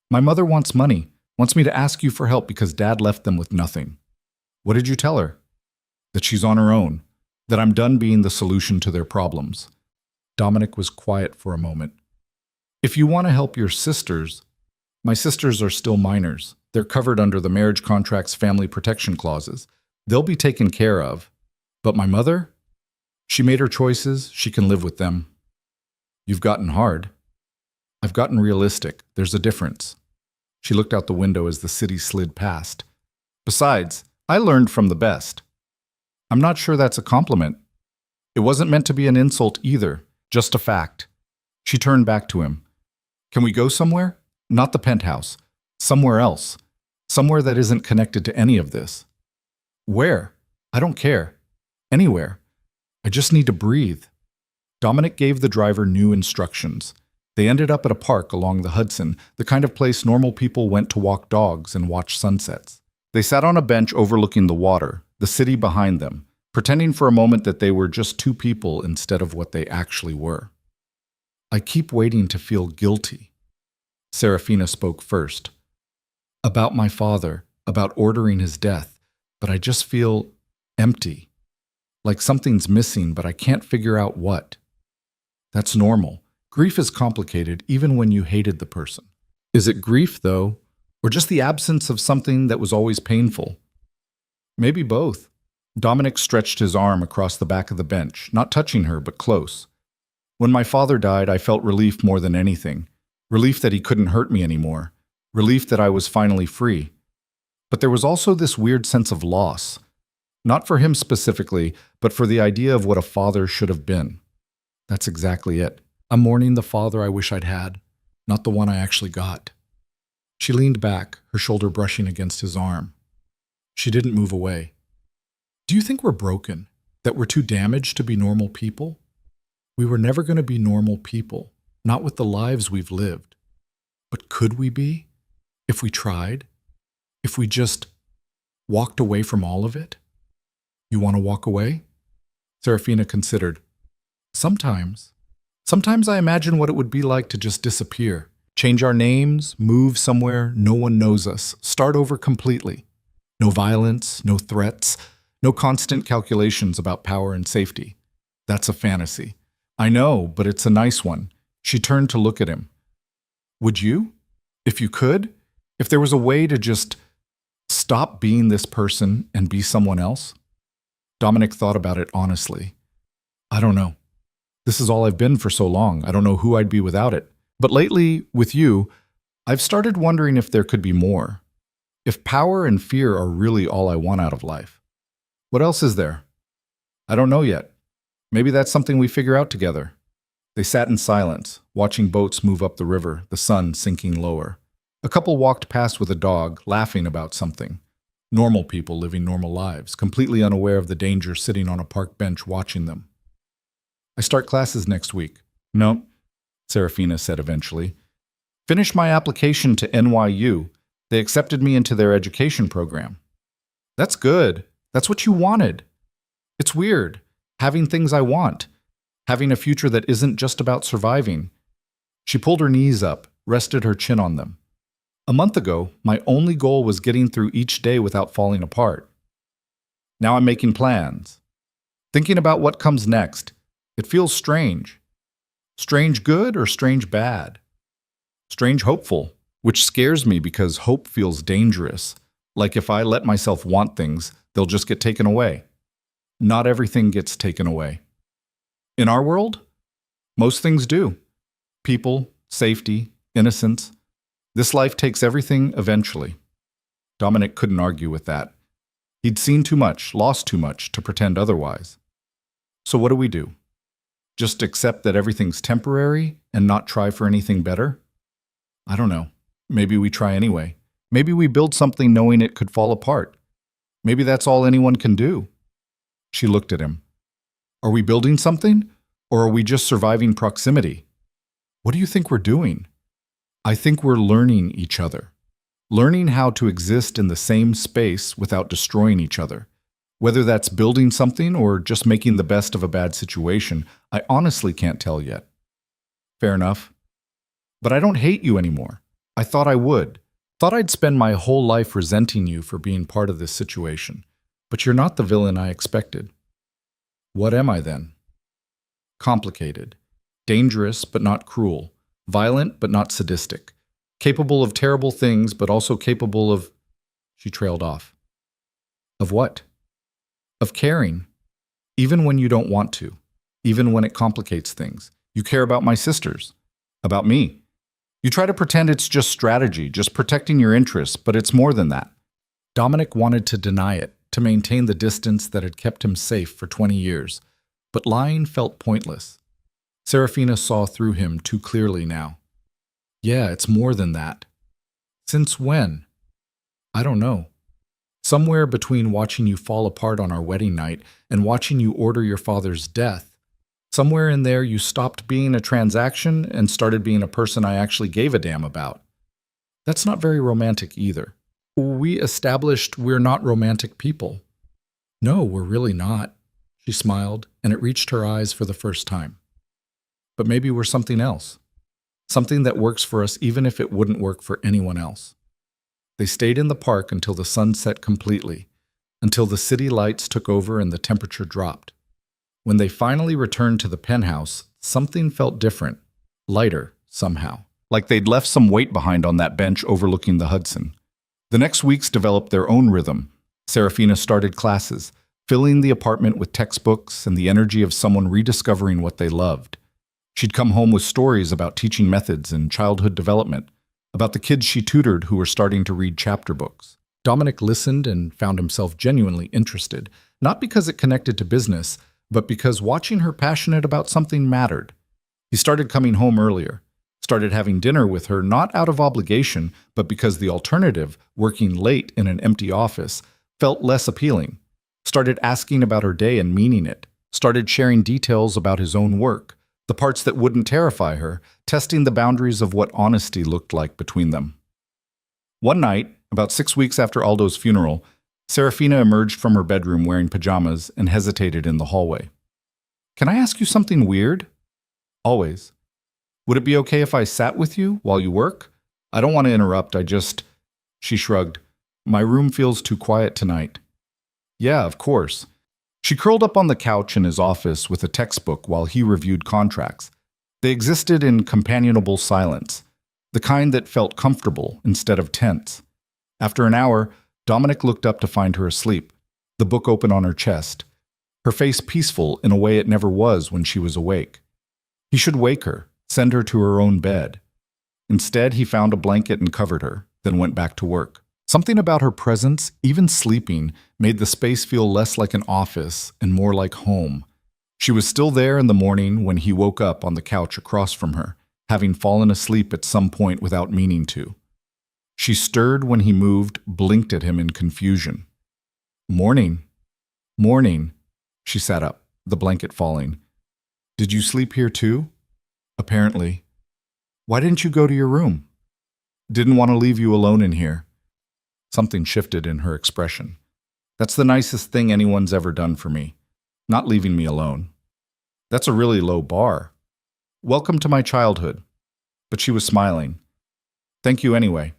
My mother wants money, wants me to ask you for help because Dad left them with nothing. What did you tell her? That she's on her own, that I'm done being the solution to their problems. Dominic was quiet for a moment. If you want to help your sisters, my sisters are still minors. They're covered under the marriage contract's family protection clauses. They'll be taken care of. But my mother? She made her choices. She can live with them. You've gotten hard. I've gotten realistic. There's a difference. She looked out the window as the city slid past. Besides, I learned from the best. I'm not sure that's a compliment. It wasn't meant to be an insult either, just a fact. She turned back to him. Can we go somewhere? Not the penthouse. Somewhere else. Somewhere that isn't connected to any of this. Where? I don't care. Anywhere. I just need to breathe. Dominic gave the driver new instructions. They ended up at a park along the Hudson, the kind of place normal people went to walk dogs and watch sunsets. They sat on a bench overlooking the water, the city behind them, pretending for a moment that they were just two people instead of what they actually were. I keep waiting to feel guilty. Serafina spoke first. About my father, about ordering his death, but I just feel empty. Like something's missing, but I can't figure out what. That's normal. Grief is complicated even when you hated the person. Is it grief, though, or just the absence of something that was always painful? Maybe both. Dominic stretched his arm across the back of the bench, not touching her, but close. When my father died, I felt relief more than anything. Relief that he couldn't hurt me anymore. Relief that I was finally free. But there was also this weird sense of loss. Not for him specifically, but for the idea of what a father should have been. That's exactly it. I'm mourning the father I wish I'd had, not the one I actually got. She leaned back, her shoulder brushing against his arm. She didn't move away. Do you think we're broken? That we're too damaged to be normal people? We were never going to be normal people, not with the lives we've lived. But could we be? If we tried? If we just Walked away from all of it? You want to walk away? Serafina considered. Sometimes. Sometimes I imagine what it would be like to just disappear. Change our names, move somewhere no one knows us, start over completely. No violence, no threats, no constant calculations about power and safety. That's a fantasy. I know, but it's a nice one. She turned to look at him. Would you? If you could? If there was a way to just stop being this person and be someone else? Dominic thought about it honestly. I don't know. This is all I've been for so long. I don't know who I'd be without it. But lately, with you, I've started wondering if there could be more. If power and fear are really all I want out of life. What else is there? I don't know yet. Maybe that's something we figure out together. They sat in silence, watching boats move up the river, the sun sinking lower. A couple walked past with a dog, laughing about something. Normal people living normal lives, completely unaware of the danger sitting on a park bench watching them. I start classes next week. No, Serafina said eventually. Finished my application to NYU. They accepted me into their education program. That's good. That's what you wanted. It's weird, having things I want, having a future that isn't just about surviving. She pulled her knees up, rested her chin on them. A month ago, my only goal was getting through each day without falling apart. Now I'm making plans, thinking about what comes next. It feels strange. Strange good or strange bad? Strange hopeful, which scares me because hope feels dangerous. Like if I let myself want things, they'll just get taken away. Not everything gets taken away. In our world, most things do. People, safety, innocence. This life takes everything eventually. Dominic couldn't argue with that. He'd seen too much, lost too much to pretend otherwise. So what do? Just accept that everything's temporary and not try for anything better? I don't know. Maybe we try anyway. Maybe we build something knowing it could fall apart. Maybe that's all anyone can do. She looked at him. Are we building something? Or are we just surviving proximity? What do you think we're doing? I think we're learning each other. Learning how to exist in the same space without destroying each other. Whether that's building something or just making the best of a bad situation, I honestly can't tell yet. Fair enough. But I don't hate you anymore. I thought I would. Thought I'd spend my whole life resenting you for being part of this situation. But you're not the villain I expected. What am I then? Complicated. Dangerous but not cruel. Violent but not sadistic. Capable of terrible things but also capable of… She trailed off. Of what? Of caring. Even when you don't want to. Even when it complicates things. You care about my sisters. About me. You try to pretend it's just strategy, just protecting your interests, but it's more than that. Dominic wanted to deny it, to maintain the distance that had kept him safe for 20 years. But lying felt pointless. Serafina saw through him too clearly now. Yeah, it's more than that. Since when? I don't know. Somewhere between watching you fall apart on our wedding night and watching you order your father's death, somewhere in there you stopped being a transaction and started being a person I actually gave a damn about. That's not very romantic either. We established we're not romantic people. No, we're really not. She smiled, and it reached her eyes for the first time. But maybe we're something else. Something that works for us even if it wouldn't work for anyone else. They stayed in the park until the sun set completely, until the city lights took over and the temperature dropped. When they finally returned to the penthouse, something felt different, lighter somehow, like they'd left some weight behind on that bench overlooking the Hudson. The next weeks developed their own rhythm. Serafina started classes, filling the apartment with textbooks and the energy of someone rediscovering what they loved. She'd come home with stories about teaching methods and childhood development, about the kids she tutored who were starting to read chapter books. Dominic listened and found himself genuinely interested, not because it connected to business, but because watching her passionate about something mattered. He started coming home earlier, started having dinner with her not out of obligation, but because the alternative, working late in an empty office, felt less appealing. Started asking about her day and meaning it. Started sharing details about his own work, the parts that wouldn't terrify her, testing the boundaries of what honesty looked like between them. One night, about 6 weeks after Aldo's funeral, Serafina emerged from her bedroom wearing pajamas and hesitated in the hallway. Can I ask you something weird? Always. Would it be okay if I sat with you while you work? I don't want to interrupt, She shrugged. My room feels too quiet tonight. Yeah, of course. She curled up on the couch in his office with a textbook while he reviewed contracts. They existed in companionable silence, the kind that felt comfortable instead of tense. After an hour, Dominic looked up to find her asleep, the book open on her chest, her face peaceful in a way it never was when she was awake. He should wake her, send her to her own bed. Instead, he found a blanket and covered her, then went back to work. Something about her presence, even sleeping, made the space feel less like an office and more like home. She was still there in the morning when he woke up on the couch across from her, having fallen asleep at some point without meaning to. She stirred when he moved, blinked at him in confusion. Morning. Morning. She sat up, the blanket falling. Did you sleep here too? Apparently. Why didn't you go to your room? Didn't want to leave you alone in here. Something shifted in her expression. That's the nicest thing anyone's ever done for me, not leaving me alone. That's a really low bar. Welcome to my childhood. But she was smiling. Thank you anyway.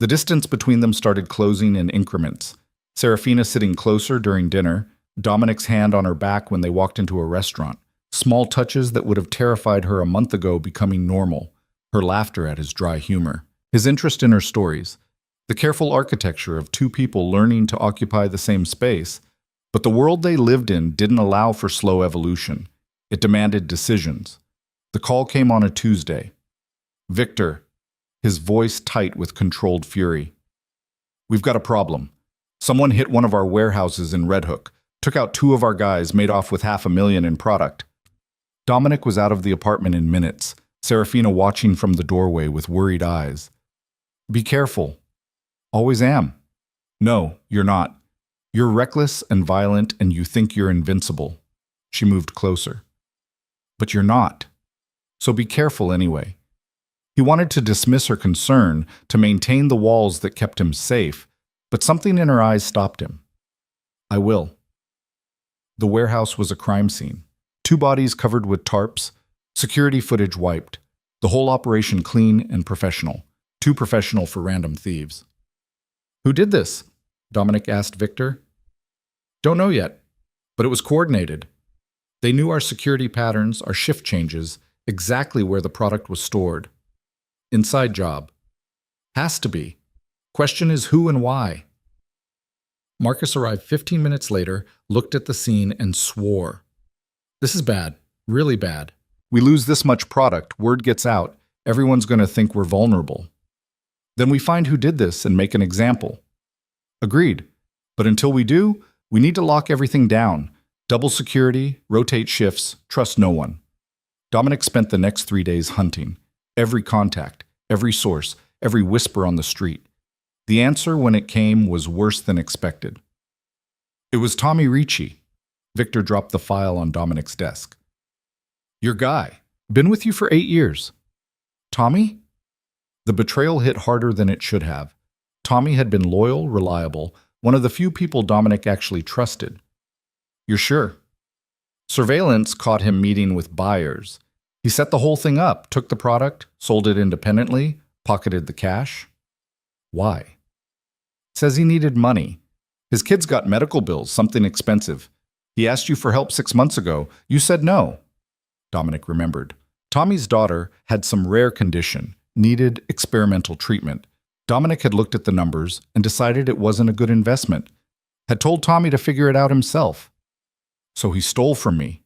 The distance between them started closing in increments. Serafina sitting closer during dinner, Dominic's hand on her back when they walked into a restaurant. Small touches that would have terrified her a month ago becoming normal. Her laughter at his dry humor. His interest in her stories. The careful architecture of two people learning to occupy the same space. But the world they lived in didn't allow for slow evolution. It demanded decisions. The call came on a Tuesday. Victor, his voice tight with controlled fury. We've got a problem. Someone hit one of our warehouses in Red Hook, took out 2 of our guys, made off with $500,000 in product. Dominic was out of the apartment in minutes, Serafina watching from the doorway with worried eyes. Be careful. Always am. No, you're not. You're reckless and violent and you think you're invincible. She moved closer. But you're not. So be careful anyway. He wanted to dismiss her concern, to maintain the walls that kept him safe, but something in her eyes stopped him. I will. The warehouse was a crime scene. 2 bodies covered with tarps, security footage wiped, the whole operation clean and professional, too professional for random thieves. Who did this? Dominic asked Victor. Don't know yet, but it was coordinated. They knew our security patterns, our shift changes, exactly where the product was stored. Inside job. Has to be. Question is who and why. Marcus arrived 15 minutes later, looked at the scene, and swore. This is bad. Really bad. We lose this much product, word gets out, everyone's going to think we're vulnerable. Then we find who did this and make an example. Agreed. But until we do, we need to lock everything down. Double security, rotate shifts, trust no one. Dominic spent the next 3 days hunting. Every contact, every source, every whisper on the street. The answer, when it came, was worse than expected. It was Tommy Ricci. Victor dropped the file on Dominic's desk. Your guy. Been with you for 8 years. Tommy? The betrayal hit harder than it should have. Tommy had been loyal, reliable, one of the few people Dominic actually trusted. You're sure? Surveillance caught him meeting with buyers. He set the whole thing up, took the product, sold it independently, pocketed the cash. Why? Says he needed money. His kids got medical bills, something expensive. He asked you for help 6 months ago. You said no. Dominic remembered. Tommy's daughter had some rare condition, needed experimental treatment. Dominic had looked at the numbers and decided it wasn't a good investment. Had told Tommy to figure it out himself. So he stole from me.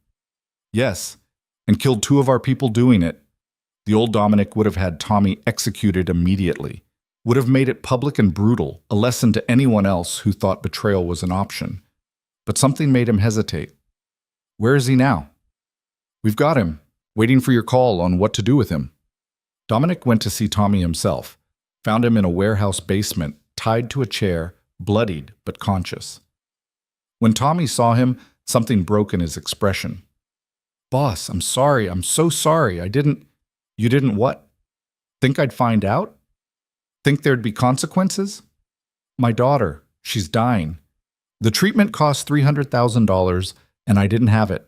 Yes, and killed 2 of our people doing it. The old Dominic would have had Tommy executed immediately. Would have made it public and brutal, a lesson to anyone else who thought betrayal was an option. But something made him hesitate. Where is he now? We've got him, waiting for your call on what to do with him. Dominic went to see Tommy himself, found him in a warehouse basement, tied to a chair, bloodied but conscious. When Tommy saw him, something broke in his expression. Boss, I'm sorry, I'm so sorry, You didn't what? Think I'd find out? Think there'd be consequences? My daughter, she's dying. The treatment cost $300,000 and I didn't have it.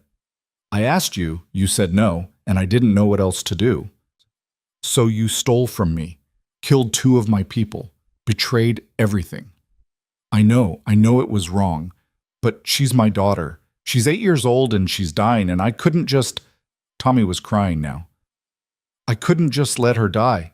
I asked you, you said no, and I didn't know what else to do. So you stole from me, killed 2 of my people, betrayed everything. I know it was wrong, but she's my daughter. She's 8 years old and she's dying, and I couldn't just... Tommy was crying now. I couldn't just let her die.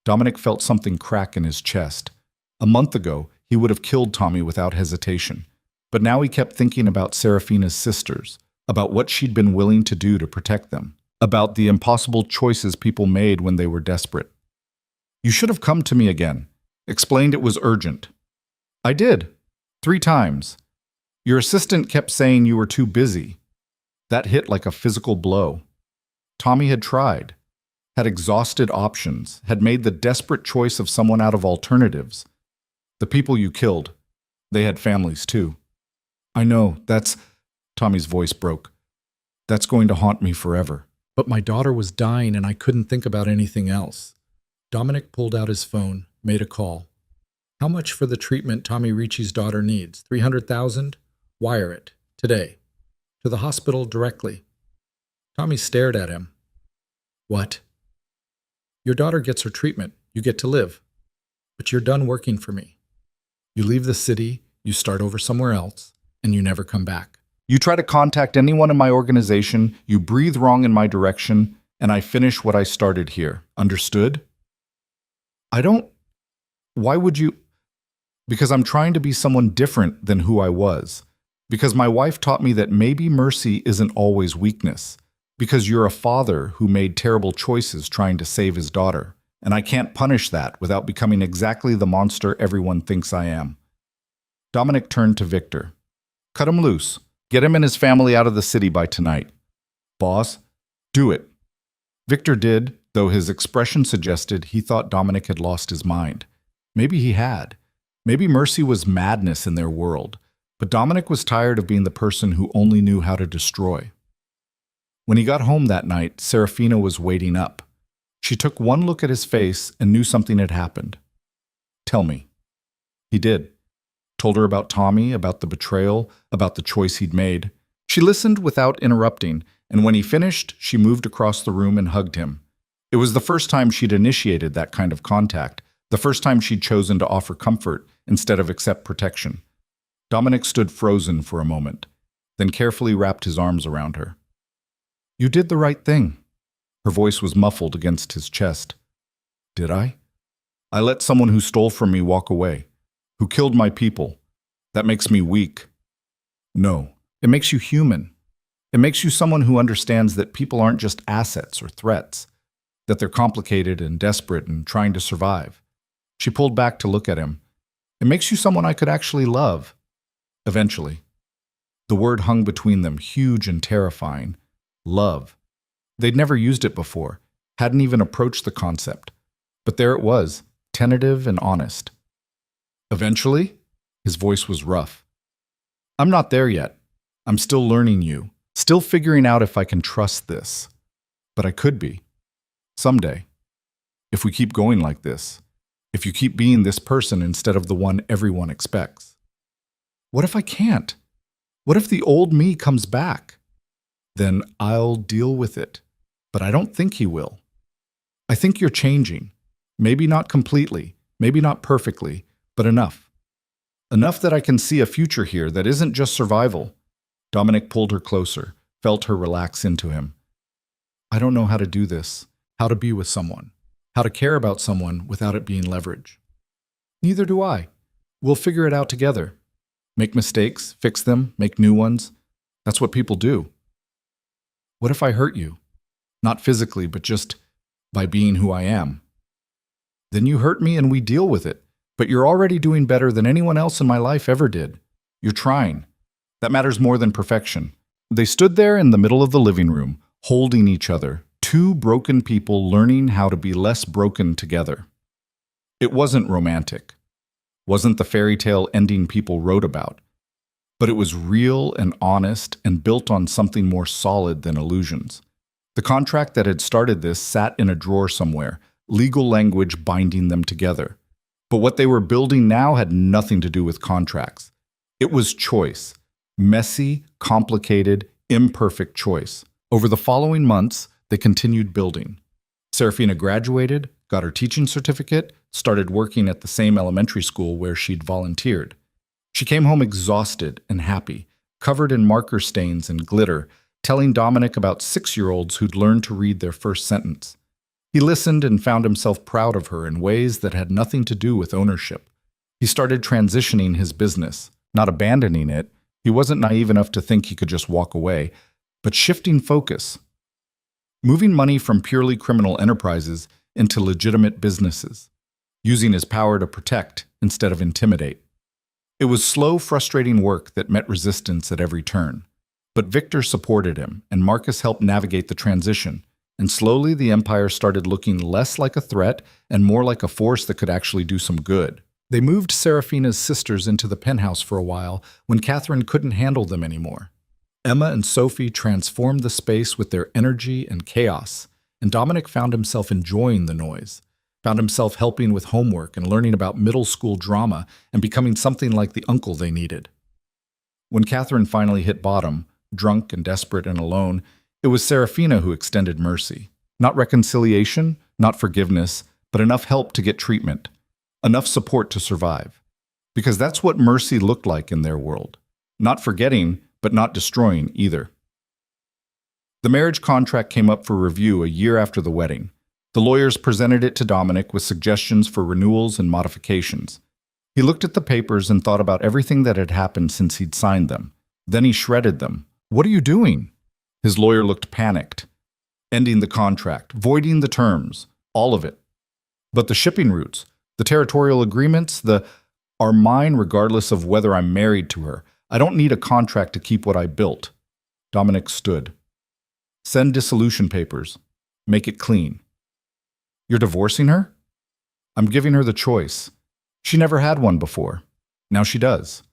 Dominic felt something crack in his chest. A month ago, he would have killed Tommy without hesitation. But now he kept thinking about Serafina's sisters, about what she'd been willing to do to protect them, about the impossible choices people made when they were desperate. You should have come to me again, explained it was urgent. I did, 3 times. Your assistant kept saying you were too busy. That hit like a physical blow. Tommy had tried, had exhausted options, had made the desperate choice of someone out of alternatives. The people you killed, they had families too. I know, Tommy's voice broke. That's going to haunt me forever. But my daughter was dying and I couldn't think about anything else. Dominic pulled out his phone, made a call. How much for the treatment Tommy Ricci's daughter needs? $300,000? Wire it, today. To the hospital directly. Tommy stared at him. What? Your daughter gets her treatment. You get to live. But you're done working for me. You leave the city, you start over somewhere else, and you never come back. You try to contact anyone in my organization, you breathe wrong in my direction, and I finish what I started here. Understood? Why would you? Because I'm trying to be someone different than who I was. Because my wife taught me that maybe mercy isn't always weakness. Because you're a father who made terrible choices trying to save his daughter. And I can't punish that without becoming exactly the monster everyone thinks I am. Dominic turned to Victor. Cut him loose. Get him and his family out of the city by tonight. Boss, do it. Victor did, though his expression suggested he thought Dominic had lost his mind. Maybe he had. Maybe mercy was madness in their world. But Dominic was tired of being the person who only knew how to destroy. When he got home that night, Serafina was waiting up. She took one look at his face and knew something had happened. Tell me. He did. Told her about Tommy, about the betrayal, about the choice he'd made. She listened without interrupting, and when he finished, she moved across the room and hugged him. It was the first time she'd initiated that kind of contact, the first time she'd chosen to offer comfort instead of accept protection. Dominic stood frozen for a moment, then carefully wrapped his arms around her. You did the right thing. Her voice was muffled against his chest. Did I? I let someone who stole from me walk away, who killed my people. That makes me weak. No, it makes you human. It makes you someone who understands that people aren't just assets or threats, that they're complicated and desperate and trying to survive. She pulled back to look at him. It makes you someone I could actually love. Eventually. The word hung between them, huge and terrifying. Love. They'd never used it before, hadn't even approached the concept. But there it was, tentative and honest. Eventually? His voice was rough. I'm not there yet. I'm still learning you, still figuring out if I can trust this. But I could be. Someday. If we keep going like this. If you keep being this person instead of the one everyone expects. What if I can't? What if the old me comes back? Then I'll deal with it. But I don't think he will. I think you're changing. Maybe not completely, maybe not perfectly, but enough. Enough that I can see a future here that isn't just survival. Dominic pulled her closer, felt her relax into him. I don't know how to do this, how to be with someone, how to care about someone without it being leverage. Neither do I. We'll figure it out together. Make mistakes, fix them, make new ones. That's what people do. What if I hurt you? Not physically, but just by being who I am. Then you hurt me and we deal with it. But you're already doing better than anyone else in my life ever did. You're trying. That matters more than perfection. They stood there in the middle of the living room, holding each other, 2 broken people learning how to be less broken together. It wasn't romantic. Wasn't the fairy tale ending people wrote about. But it was real and honest and built on something more solid than illusions. The contract that had started this sat in a drawer somewhere, legal language binding them together. But what they were building now had nothing to do with contracts. It was choice. Messy, complicated, imperfect choice. Over the following months, they continued building. Serafina graduated, got her teaching certificate, started working at the same elementary school where she'd volunteered. She came home exhausted and happy, covered in marker stains and glitter, telling Dominic about 6-year-olds who'd learned to read their first sentence. He listened and found himself proud of her in ways that had nothing to do with ownership. He started transitioning his business, not abandoning it. He wasn't naive enough to think he could just walk away, but shifting focus. Moving money from purely criminal enterprises into legitimate businesses, using his power to protect instead of intimidate. It was slow, frustrating work that met resistance at every turn. But Victor supported him, and Marcus helped navigate the transition, and slowly the empire started looking less like a threat and more like a force that could actually do some good. They moved Serafina's sisters into the penthouse for a while when Catherine couldn't handle them anymore. Emma and Sophie transformed the space with their energy and chaos, and Dominic found himself enjoying the noise, found himself helping with homework and learning about middle school drama and becoming something like the uncle they needed. When Catherine finally hit bottom, drunk and desperate and alone, it was Serafina who extended mercy. Not reconciliation, not forgiveness, but enough help to get treatment, enough support to survive. Because that's what mercy looked like in their world. Not forgetting, but not destroying either. The marriage contract came up for review a year after the wedding. The lawyers presented it to Dominic with suggestions for renewals and modifications. He looked at the papers and thought about everything that had happened since he'd signed them. Then he shredded them. "What are you doing?" His lawyer looked panicked. "Ending the contract, voiding the terms, all of it. But the shipping routes, the territorial agreements, are mine regardless of whether I'm married to her. I don't need a contract to keep what I built." Dominic stood. "Send dissolution papers. Make it clean." "You're divorcing her?" "I'm giving her the choice. She never had one before. Now she does."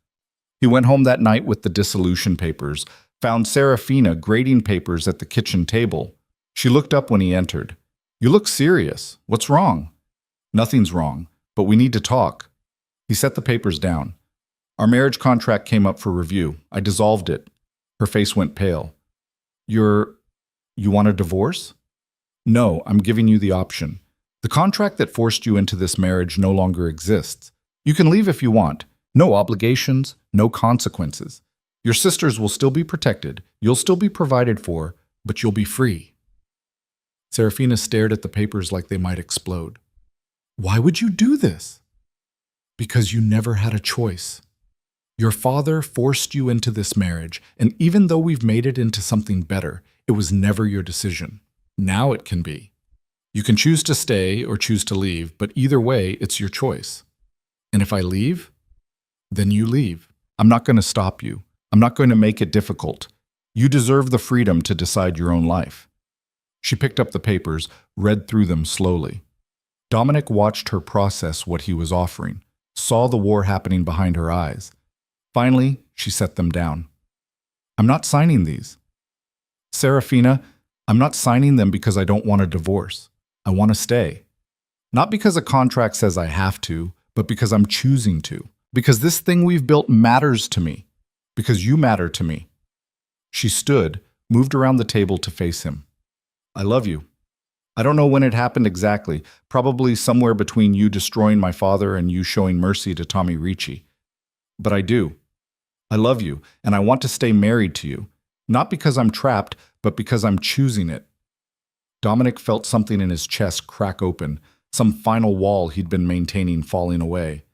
He went home that night with the dissolution papers, found Serafina grading papers at the kitchen table. She looked up when he entered. "You look serious. What's wrong?" "Nothing's wrong, but we need to talk." He set the papers down. "Our marriage contract came up for review. I dissolved it." Her face went pale. You want a divorce?" "No, I'm giving you the option. The contract that forced you into this marriage no longer exists. You can leave if you want. No obligations, no consequences. Your sisters will still be protected, you'll still be provided for, but you'll be free." Serafina stared at the papers like they might explode. "Why would you do this?" "Because you never had a choice. Your father forced you into this marriage, and even though we've made it into something better, it was never your decision. Now it can be. You can choose to stay or choose to leave, but either way, it's your choice. And if I leave, then you leave. I'm not going to stop you. I'm not going to make it difficult. You deserve the freedom to decide your own life." She picked up the papers, read through them slowly. Dominic watched her process what he was offering, saw the war happening behind her eyes. Finally, she set them down. "I'm not signing these. Serafina, I'm not signing them because I don't want a divorce. I want to stay. Not because a contract says I have to, but because I'm choosing to. Because this thing we've built matters to me. Because you matter to me." She stood, moved around the table to face him. "I love you. I don't know when it happened exactly, probably somewhere between you destroying my father and you showing mercy to Tommy Ricci. But I do. I love you, and I want to stay married to you. Not because I'm trapped, but because I'm choosing it." Dominic felt something in his chest crack open, some final wall he'd been maintaining falling away.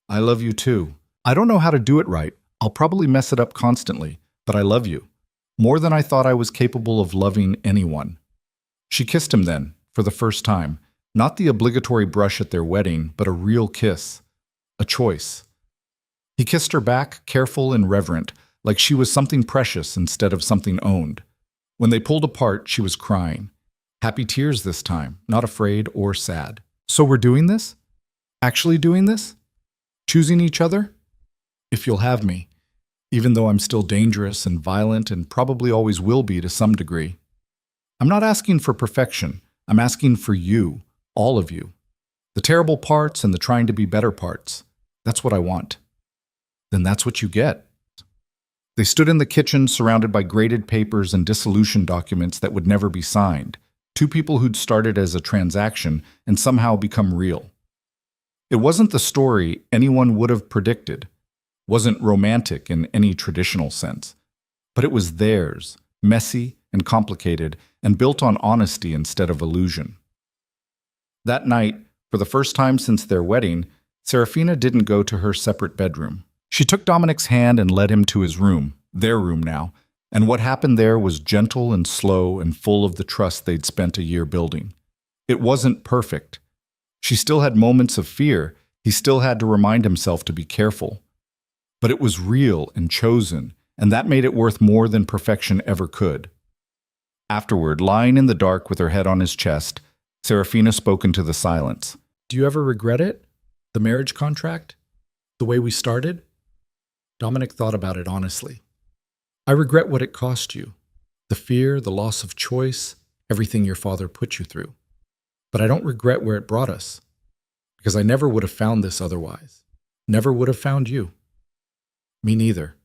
"I love you too. I don't know how to do it right. I'll probably mess it up constantly, but I love you. More than I thought I was capable of loving anyone." She kissed him then, for the first time. Not the obligatory brush at their wedding, but a real kiss. A choice. He kissed her back, careful and reverent, like she was something precious instead of something owned. When they pulled apart, she was crying. Happy tears this time, not afraid or sad. "So we're doing this? Actually doing this? Choosing each other? If you'll have me, even though I'm still dangerous and violent and probably always will be to some degree. I'm not asking for perfection. I'm asking for you, all of you. The terrible parts and the trying to be better parts. That's what I want." then that's what you get. They stood in the kitchen surrounded by graded papers and dissolution documents that would never be signed. Two people who'd started as a transaction and somehow become real. It wasn't the story anyone would have predicted, wasn't romantic in any traditional sense, but it was theirs, messy and complicated, and built on honesty instead of illusion. That night, for the first time since their wedding, Serafina didn't go to her separate bedroom. She took Dominic's hand and led him to his room, their room now, and what happened there was gentle and slow and full of the trust they'd spent a year building. It wasn't perfect. She still had moments of fear. He still had to remind himself to be careful. But it was real and chosen, and that made it worth more than perfection ever could. Afterward, lying in the dark with her head on his chest, Serafina spoke into the silence. Do you ever regret it? The marriage contract? The way we started? Dominic thought about it honestly. I regret what it cost you. The fear, the loss of choice, everything your father put you through. But I don't regret where it brought us, because I never would have found this otherwise. Never would have found you. Me neither.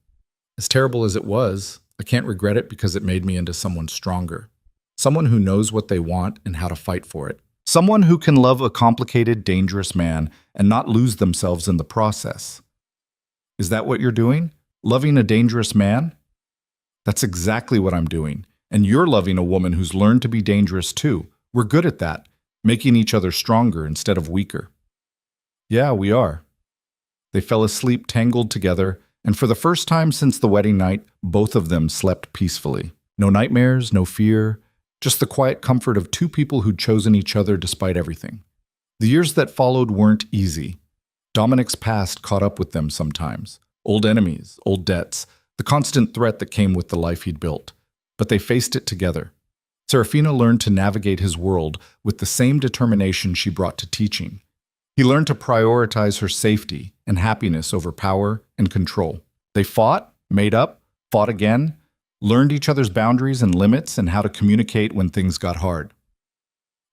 As terrible as it was, I can't regret it because it made me into someone stronger. Someone who knows what they want and how to fight for it. Someone who can love a complicated, dangerous man and not lose themselves in the process. Is that what you're doing? Loving a dangerous man? That's exactly what I'm doing. And you're loving a woman who's learned to be dangerous too. We're good at that, making each other stronger instead of weaker. Yeah, we are. They fell asleep tangled together, and for the first time since the wedding night, both of them slept peacefully. No nightmares, no fear, just the quiet comfort of two people who'd chosen each other despite everything. The years that followed weren't easy. Dominic's past caught up with them sometimes. Old enemies, old debts, the constant threat that came with the life he'd built. But they faced it together. Serafina learned to navigate his world with the same determination she brought to teaching. He learned to prioritize her safety and happiness over power and control. They fought, made up, fought again, learned each other's boundaries and limits and how to communicate when things got hard.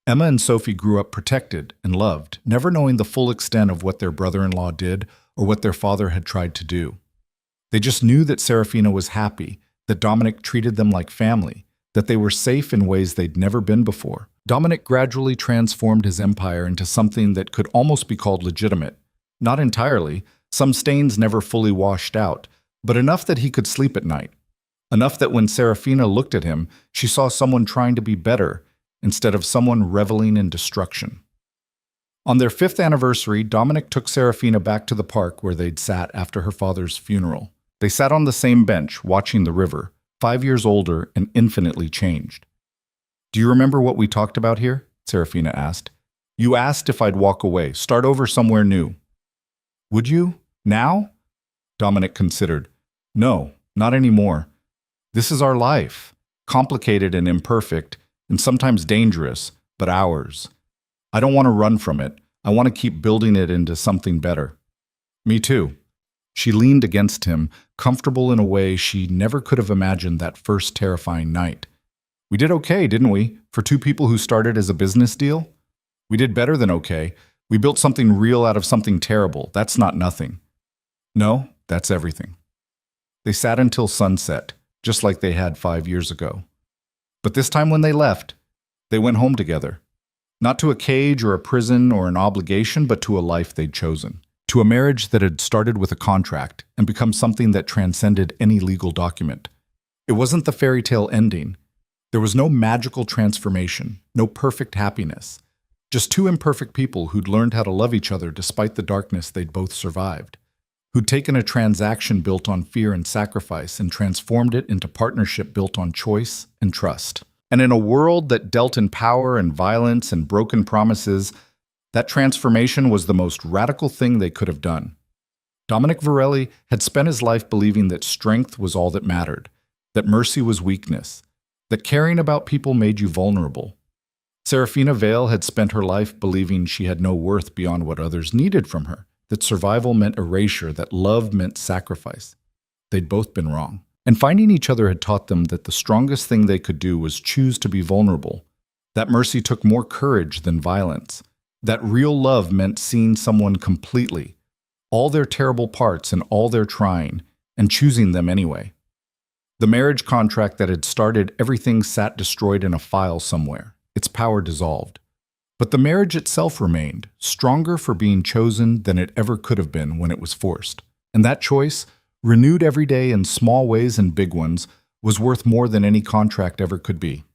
Emma and Sophie grew up protected and loved, never knowing the full extent of what their brother-in-law did or what their father had tried to do. They just knew that Serafina was happy, that Dominic treated them like family, that they were safe in ways they'd never been before. Dominic gradually transformed his empire into something that could almost be called legitimate. Not entirely, some stains never fully washed out, but enough that he could sleep at night. Enough that when Serafina looked at him, she saw someone trying to be better instead of someone reveling in destruction. On their 5th anniversary, Dominic took Serafina back to the park where they'd sat after her father's funeral. They sat on the same bench, watching the river, 5 years older and infinitely changed. Do you remember what we talked about here? Serafina asked. You asked if I'd walk away, start over somewhere new. Would you? Now? Dominic considered. No, not anymore. This is our life, complicated and imperfect, and sometimes dangerous, but ours. I don't want to run from it. I want to keep building it into something better. Me too. She leaned against him, comfortable in a way she never could have imagined that first terrifying night. We did okay, didn't we, for two people who started as a business deal? We did better than okay. We built something real out of something terrible. That's not nothing. No, that's everything. They sat until sunset, just like they had 5 years ago. But this time when they left, they went home together. Not to a cage or a prison or an obligation, but to a life they'd chosen. To a marriage that had started with a contract and become something that transcended any legal document. It wasn't the fairy tale ending. There was no magical transformation, no perfect happiness. Just two imperfect people who'd learned how to love each other despite the darkness they'd both survived. Who'd taken a transaction built on fear and sacrifice and transformed it into partnership built on choice and trust. And in a world that dealt in power and violence and broken promises, that transformation was the most radical thing they could have done. Dominic Varelli had spent his life believing that strength was all that mattered, that mercy was weakness, that caring about people made you vulnerable. Serafina Vale had spent her life believing she had no worth beyond what others needed from her, that survival meant erasure, that love meant sacrifice. They'd both been wrong. And finding each other had taught them that the strongest thing they could do was choose to be vulnerable, that mercy took more courage than violence, that real love meant seeing someone completely, all their terrible parts and all their trying, and choosing them anyway. The marriage contract that had started everything sat destroyed in a file somewhere, its power dissolved. But the marriage itself remained, stronger for being chosen than it ever could have been when it was forced. And that choice, renewed every day in small ways and big ones, was worth more than any contract ever could be.